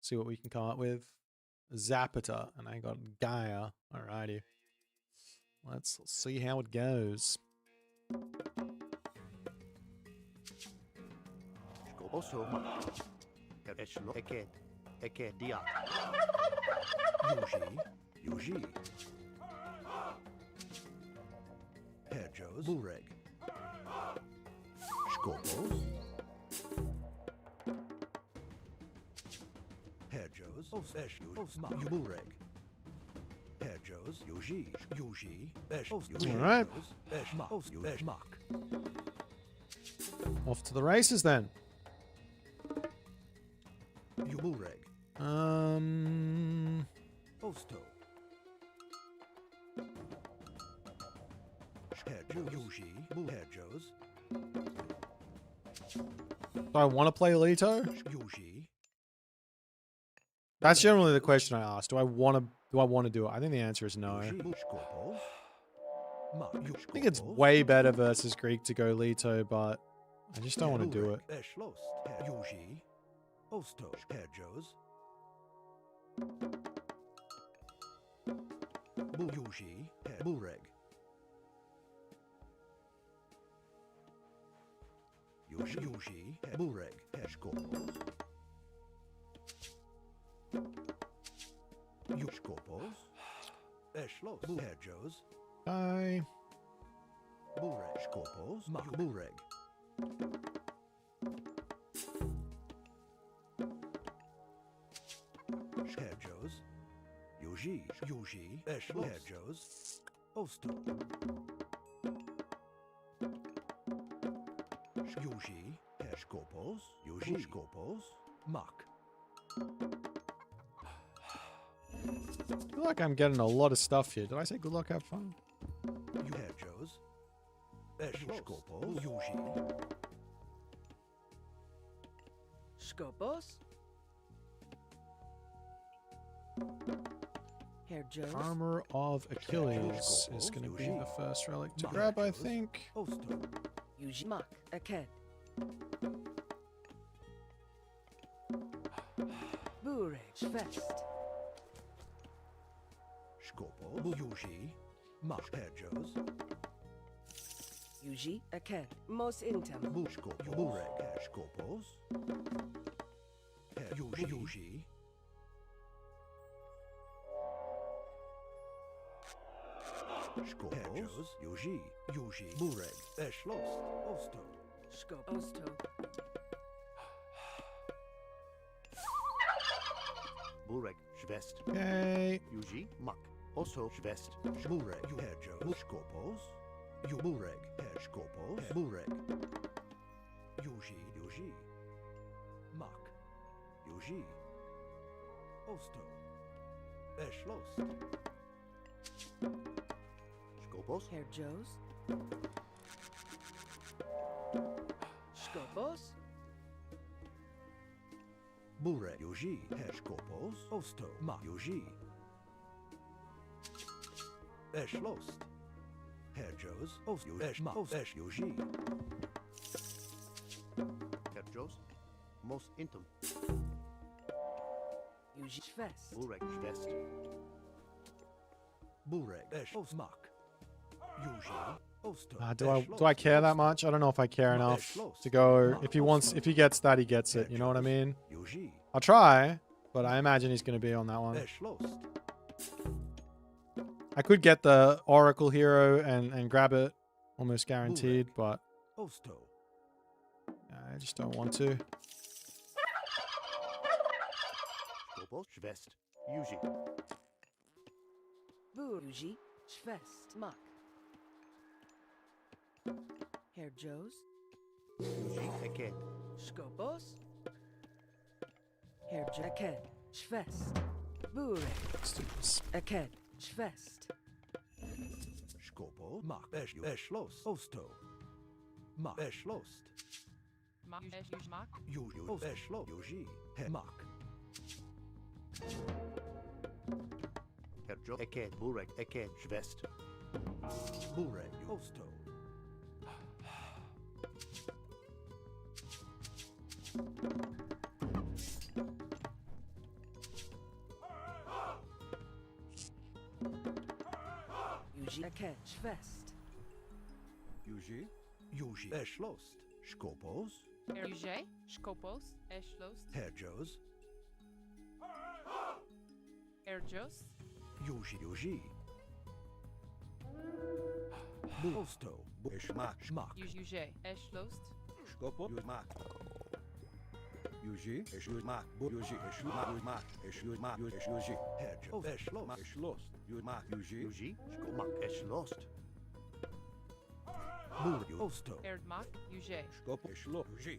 See what we can come up with. Zapata, and I got Gaia. Alrighty. Let's see how it goes. Also, Eshlo, Eke, Dia. Yuji. Hedgehos. Bureg. Skopos. Hedgehos. Bureg. Hedgehos. Yuji. All right. Off to the races then. Bureg. Osto. Hedgehos. Do I want to play Leto? That's generally the question I ask. Do I want to do it? I think the answer is no. I think it's way better versus Greek to go Leto, but I just don't want to do it. Osto. Hedgehos. Yuji. Bureg. Yuji. Bureg. Skopos. Skopos. Eshlos. Hedgehos. Bye. Bureg. Skopos. Bureg. Hedgehos. Yuji. Eshlos. Hedgehos. Osto. Yuji. Skopos. Yuji. Skopos. Mak. I feel like I'm getting a lot of stuff here. Did I say good luck, have fun? Hedgehos. Skopos. Yuji. Skopos. Armor of Achilles is going to be the first relic to grab, I think. Mak. Aked. Bureg. Fest. Skopos. Yuji. Mak. Hedgehos. Yuji. Aked. Mos intem. Skopos. Bureg. Skopos. Yuji. Skopos. Yuji. Bureg. Eshlos. Osto. Osto. Bureg. Shvest. Okay. Yuji. Mak. Also Shvest. Bureg. Hedgehos. Skopos. Bureg. Skopos. Bureg. Yuji. Mak. Yuji. Osto. Eshlos. Skopos. Herr Joes. Skopos. Burek. Yuji. Herr Skopos. Osto. Ma. Yuji. Eschlost. Herr Joes. Ost. Esch. Ma. Ost. Esch. Yuji. Herr Jos. Mos Intum. Yuji Schwest. Burek Schwest. Burek. Esch. Ost. Mak. Yuji. Osto. Do I care that much? I don't know if I care enough to go. If he gets that, he gets it. You know what I mean? I'll try, but I imagine he's going to be on that one. I could get the Oracle Hero and grab it, almost guaranteed, but I just don't want to. Skopos. Schwest. Yuji. Yuji Schwest. Mak. Herr Joes. Yuji. Eked. Skopos. Herr Eked. Schwest. Burek. Let's do this. Eked. Schwest. Skopo. Mak. Eschlost. Osto. Mak. Eschlost. Mak. Yuji. Eschlost. Yuji. Mak. Herr Jo. Eked. Burek. Eked. Schwest. Burek. Osto. Yuji Eked. Schwest. Yuji. Yuji. Eschlost. Skopos. Yuji. Skopos. Eschlost. Herr Joes. Erjos. Yuji. Yuji. Osto. Eschmak. Schmak. Yuji. Eschlost. Skopo. Mak. Yuji. Eschmak. Yuji. Eschmak. Eschmak. Yuji. Herr Joes. Eschlost. Eschlost. Mak. Yuji. Yuji. Skomak. Eschlost. Burek. Osto. Erdmak. Yuji. Skopo. Eschlost. Yuji.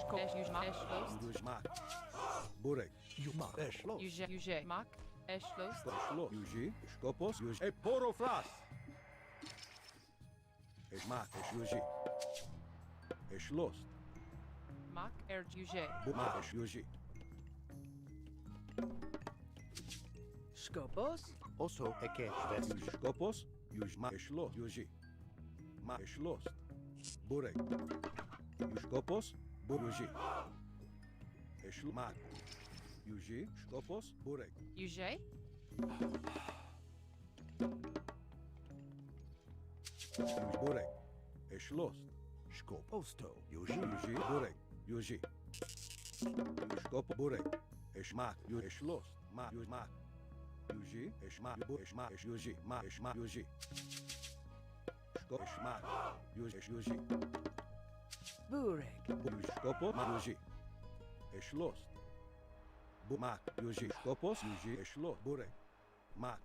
Skopos. Eschlost. Yuji. Mak. Burek. Yumak. Eschlost. Yuji. Mak. Eschlost. Eschlost. Yuji. Skopos. Yuji. Eporoflas. Eschmak. Eschluji. Eschlost. Mak. Erjuji. Mak. Eschluji. Skopos. Oso. Eked. Schwest. Skopos. Yuji. Ma. Eschlost. Yuji. Ma. Eschlost. Burek. Skopos. Yuji. Eschlu. Mak. Yuji. Skopos. Burek. Yuji. Burek. Eschlost. Skop. Osto. Yuji. Yuji. Burek. Yuji. Skop. Burek. Eschmak. Yuji. Eschlost. Ma. Yuji. Ma. Yuji. Eschmak. Eschmak. Yuji. Ma. Eschmak. Yuji. Skop. Eschmak. Yuji. Yuji. Burek. Yuji. Skopo. Ma. Yuji. Eschlost. Ma. Yuji. Skopos. Yuji. Eschlost. Burek. Ma.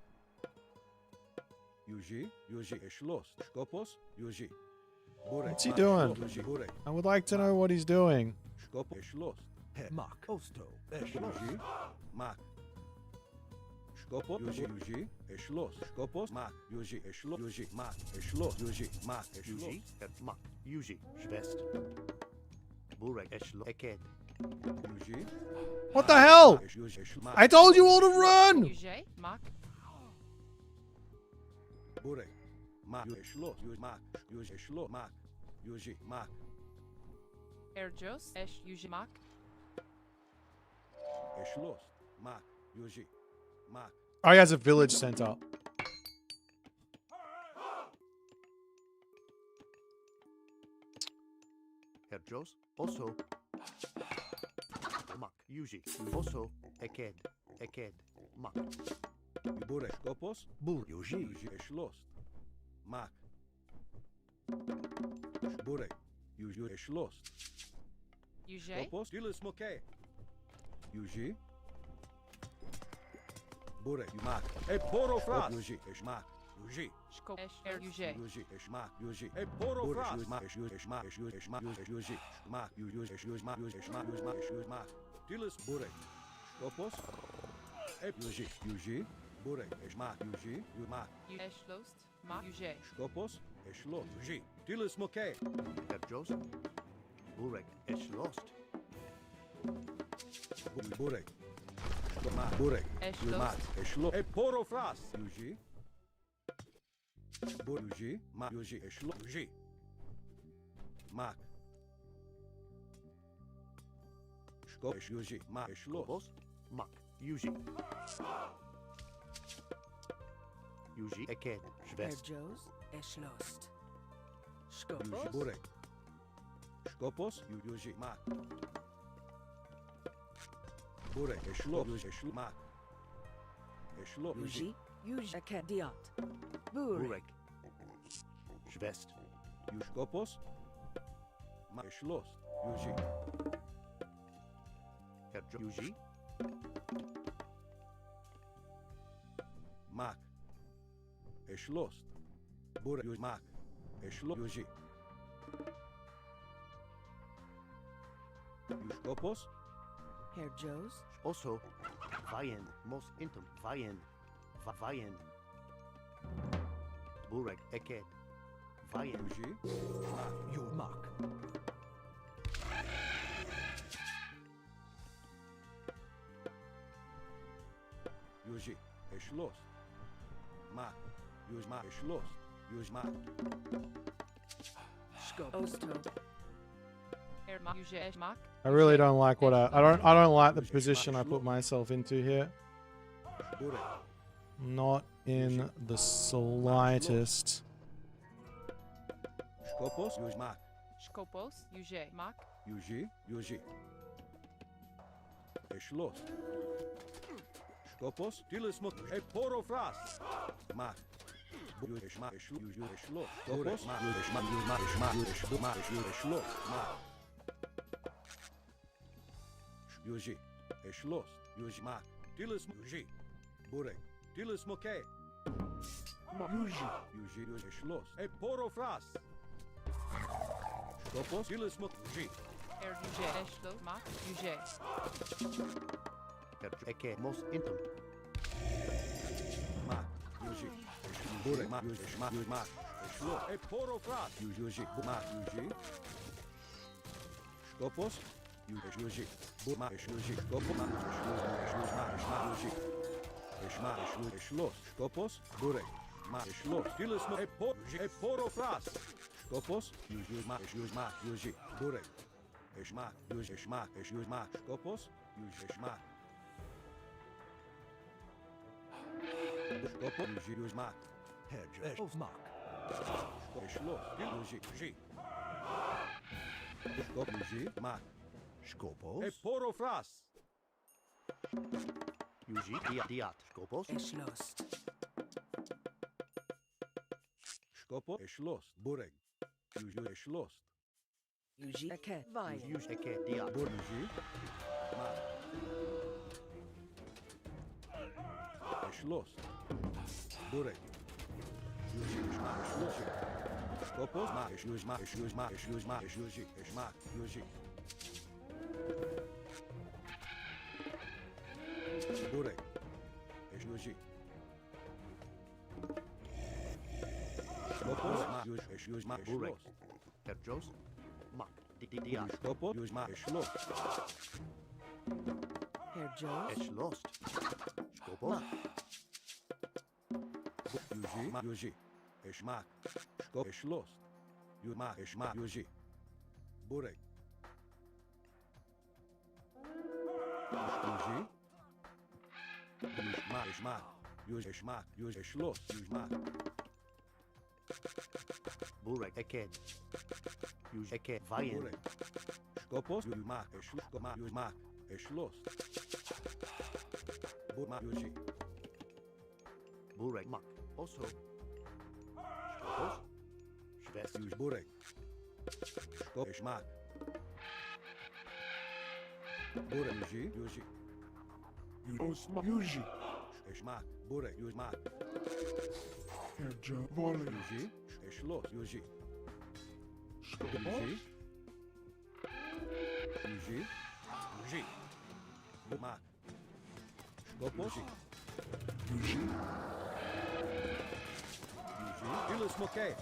Yuji. Yuji. Eschlost. Skopos. Yuji. Burek. What's he doing? Yuji. Burek. I would like to know what he's doing. Skop. Eschlost. Mak. Osto. Eschlost. Yuji. Mak. Skopo. Yuji. Yuji. Eschlost. Skopos. Mak. Yuji. Eschlost. Yuji. Mak. Eschlost. Yuji. Mak. Yuji. Eschlost. Herr Mak. Yuji. Schwest. Burek. Eschlost. Eked. Yuji. What the hell? Yuji. Eschlost. I told you all to run! Yuji. Mak. Burek. Mak. Eschlost. Yuji. Mak. Yuji. Eschlost. Mak. Yuji. Mak. Erjos. Esh. Yuji. Mak. Eschlost. Mak. Yuji. Mak. Oh, he has a village center. Herr Jos. Oso. Mak. Yuji. Oso. Eked. Eked. Mak. Burek. Skopos. Burek. Yuji. Yuji. Eschlost. Mak. Burek. Yuji. Eschlost. Yuji. Skopos. Dilis Moke. Yuji. Burek. Mak. Eporofras. Yuji. Eschmak. Yuji. Skop. Esh. Erjuji. Yuji. Eschmak. Yuji. Eporofras. Yuji. Eschmak. Eschmak. Eschmak. Yuji. Mak. Yuji. Eschmak. Yuji. Eschmak. Eschmak. Dilis Burek. Skopos. Yuji. Yuji. Burek, Eshmak, Yuji, Yumak, Eschlost. Mak. Uge. Skopos, Eshlot, Yuji, Tilis Moke, Herjos. Burek Eschlost. Burek, Mak, Burek, Yumak, Eshlot, Eporofras, Yuji, Yuji, Mak, Yuji, Eshlot, Yuji, Mak, Skop, Yuji, Mak, Eshlot, Skopos. Mak. Yuji. Yuji Eket. Schwest. Herjos. Eschlost. Yuji, Skopos. Burek, Skopos, Yuji, Mak, Burek, Eshlot, Yuji, Eshlot, Mak, Eshlot, Yuji. Yuji. Eket. Diot. Burek. Burek. Schwest. Yuskopos, Mak, Eshlot, Yuji, Herjo. Yuji. Mak, Eshlot, Burek, Yuji, Mak, Eshlot, Yuji, Yuskopos, Herjos. Also. Vayen. Mos intum. Vayen. Vayen. Burek Eket. Vayen. Yuji, Mak, Yumak. Yuji, Eshlot, Mak, Yuji, Mak, Eshlot, Yuji, Mak, Osto. Mak. Uge. Mak. I really don't like what I don't like the position I put myself into here. Burek, Not in the slightest. Skopos, Yuji, Mak, Skopos. Uge. Mak. Yuji, Yuji, Eshlot, Skopos, Tilis Mok, Eporofras, Mak, Yuji, Eshmak, Eshlot, Yuji, Eshlot, Skopos, Mak, Yuji, Eshmak, Yuji, Mak, Eshmak, Yuji, Eshmak, Mak, Yuji, Eshlot, Mak, Yuji, Eshlot, Yuji, Mak, Tilis Mok, Yuji, Burek, Tilis Moke, Yuji, Yuji, Eshlot, Eporofras, Skopos, Tilis Mok, Yuji, Uge. Eschlost. Mak. Uge. Herjo. Eket. Mos intum. Mak, Yuji, Burek, Mak, Yuji, Eshmak, Yuji, Mak, Eshlot, Eporofras, Yuji, Mak, Yuji, Skopos, Yuji, Mak, Yuji, Skopos, Mak, Yuji, Eshmak, Yuji, Eshlot, Skopos, Burek, Mak, Eshlot, Tilis Mok, Eporofras, Skopos, Yuji, Mak, Yuji, Burek, Eshmak, Yuji, Eshmak, Yuji, Mak, Skopos, Yuji, Eshmak, Skopos, Yuji, Mak, Herjo. Mak. Eshlot, Yuji, Yuji, Skopos, Yuji, Mak, Skopos. Eporofras, Yuji. Diat. Skopos. Eschlost. Skopos, Eshlot, Burek, Yuji, Eshlot, Yuji. Eket. Vayen. Yuji Eket. Diat. Yuji, Mak, Eshlot, Burek, Yuji, Eshmak, Yuji, Skopos, Mak, Yuji, Mak, Yuji, Mak, Yuji, Mak, Yuji, Eshmak, Yuji, Burek, Yuji, Skopos, Mak, Yuji, Mak, Burek. Eshlot, Herjos. Mak. Diat. Skopos, Yuji, Mak, Eshlot, Herjos. Eschlost. Skopos. Yuji, Mak, Yuji, Eshmak, Skopos, Eshlot, Yuji, Mak, Eshmak, Yuji, Burek, Yuji, Mak, Eshmak, Yuji, Eshmak, Yuji, Eshlot, Yuji, Mak, Burek Eket. Yuji Eket. Vayen. Burek, Skopos, Yuji, Mak, Eshlot, Mak, Yuji, Mak, Eshlot, Mak, Yuji, Burek. Mak. Also. Skopos. Schwest. Yuji, Burek, Skopos, Eshmak, Burek, Yuji, Yuji, Yuji. Eshmak, Burek, Yuji, Mak, Herjo. Volley. Yuji, Eshlot, Yuji, Skopos. Yuji, Yuji, Yuji, Mak, Skopos, Julius Moquet.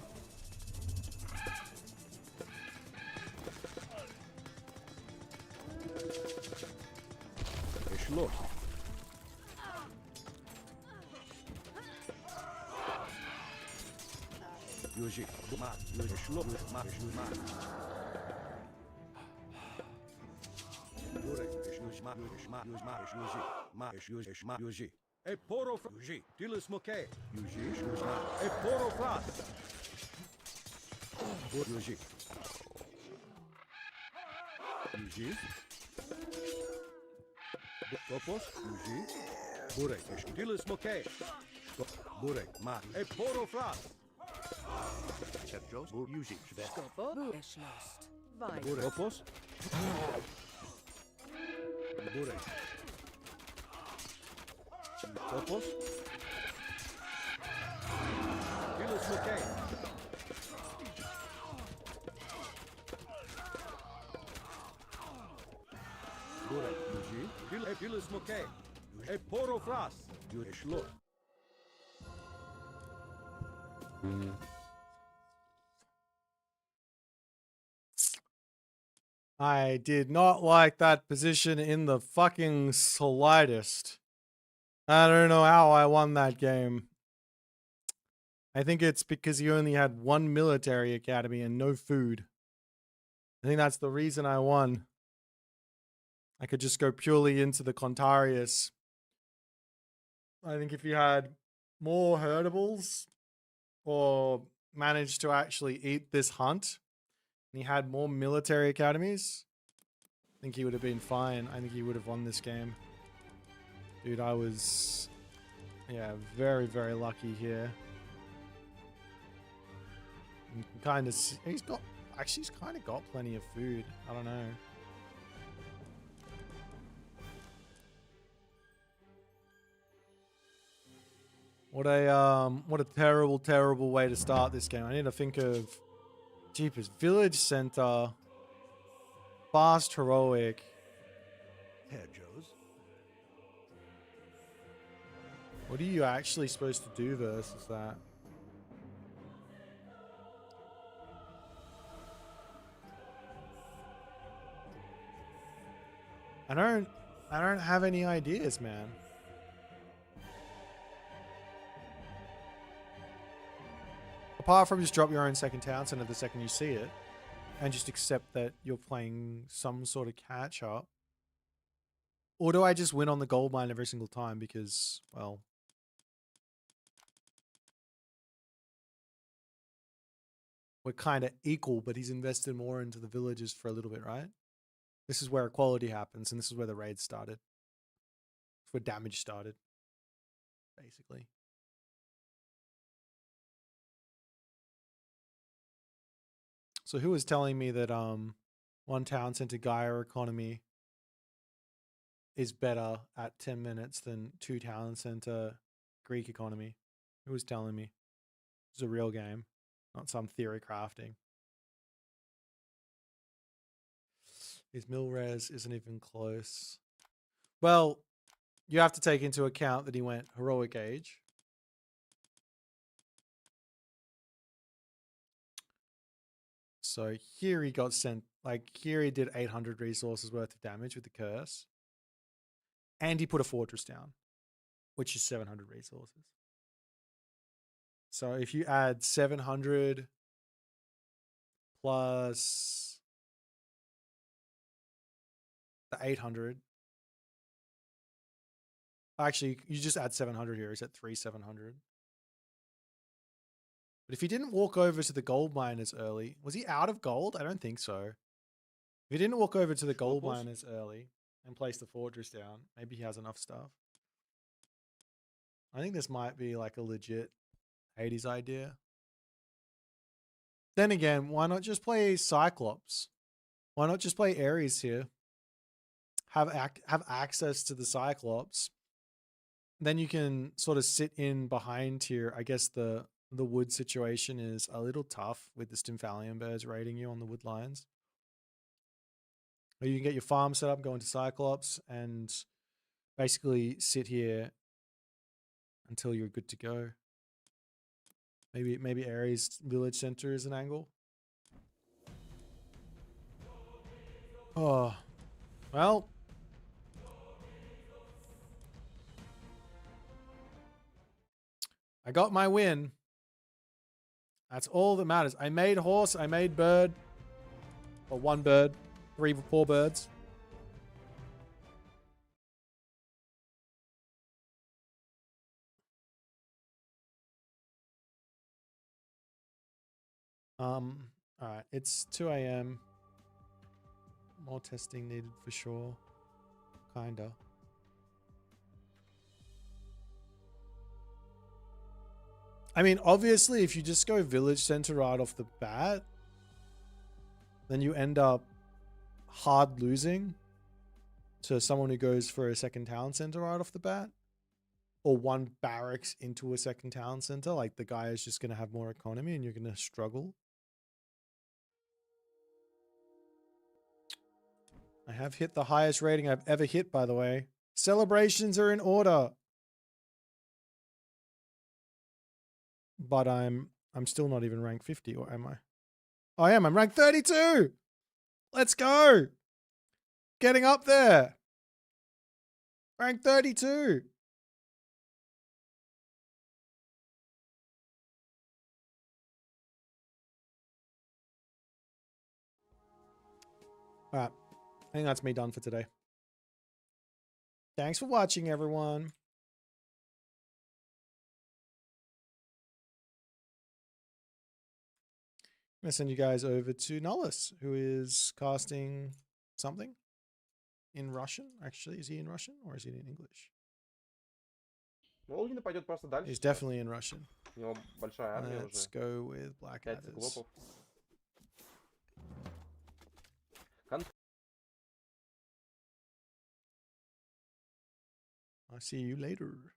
Schluss. Yuji, ma, Yuji, Schluss, ma, ma. Yuri, Yuji, ma, Yuji, ma, Yuji, ma, Yuji. E poro Yuji, Julius Moquet. Yuji, ma, e poro fras. Yuji. Yuji. Topos, Yuji. Burek, Julius Moquet. Burek, ma, e poro fras. Sergios, Yuji, Schwest. Skopo, Eschlost. Vai. Burek, Topos. Burek. Topos. Julius Moquet. Burek, Yuji. Julius Moquet. E poro fras. Yuji, Schluss. I did not like that position in the fucking slightest. I don't know how I won that game. I think it's because you only had one military academy and no food. I think that's the reason I won. I could just go purely into the Contarius. I think if you had more herdables or managed to actually eat this hunt and he had more military academies, I think he would have been fine. I think he would have won this game. Dude, I was, yeah, very, very lucky here. You can kind of see, he's kind of got plenty of food. I don't know. What a terrible, terrible way to start this game. I need to think of Jeepers Village Center, fast heroic. Sergios. What are you actually supposed to do versus that? I don't have any ideas, man. Apart from just drop your own second town center the second you see it, and just accept that you're playing some sort of catch up. Or do I just win on the gold mine every single time because, well, we're kind of equal, but he's invested more into the villages for a little bit, right? This is where equality happens, and this is where the raid started. It's where damage started, basically. So who was telling me that one town center Gaia economy is better at 10 minutes than 2 town center Greek economy? Who was telling me? It's a real game, not some theory crafting. His mill res isn't even close. Well, you have to take into account that he went heroic age. So here he got sent, like here he did 800 resources worth of damage with the curse. And he put a fortress down, which is 700 resources. So if you add 700 plus the 800, actually you just add 700 here. He's at 3,700. But if he didn't walk over to the gold miners early, was he out of gold? I don't think so. If he didn't walk over to the gold miners early and place the fortress down, maybe he has enough stuff. I think this might be like a legit Hades idea. Then again, why not just play Cyclops? Why not just play Ares here? Have access to the Cyclops. Then you can sort of sit in behind here. I guess the wood situation is a little tough with the Stymphalian birds raiding you on the wood lines. Or you can get your farm set up, go into Cyclops, and basically sit here until you're good to go. Maybe Ares village center is an angle. Oh, well. I got my win. That's all that matters. I made horse, I made bird. Or one bird. 4 birds. Alright, it's 2 a.m. More testing needed for sure. Kinda. I mean, obviously, if you just go village center right off the bat, then you end up hard losing to someone who goes for a second town center right off the bat. Or one barracks into a second town center. Like, the guy is just going to have more economy and you're going to struggle. I have hit the highest rating I've ever hit, by the way. Celebrations are in order. But I'm still not even rank 50, or am I? Oh, I am. I'm rank 32. Let's go. Getting up there. Rank 32. All right. I think that's me done for today. Thanks for watching, everyone. I'm going to send you guys over to Nullis, who is casting something in Russian. Actually, is he in Russian or is he in English? Волгин пойдет просто дальше. He's definitely in Russian. У него большая армия уже. Let's go with Black 5 Adders. циклопов. I'll see you later.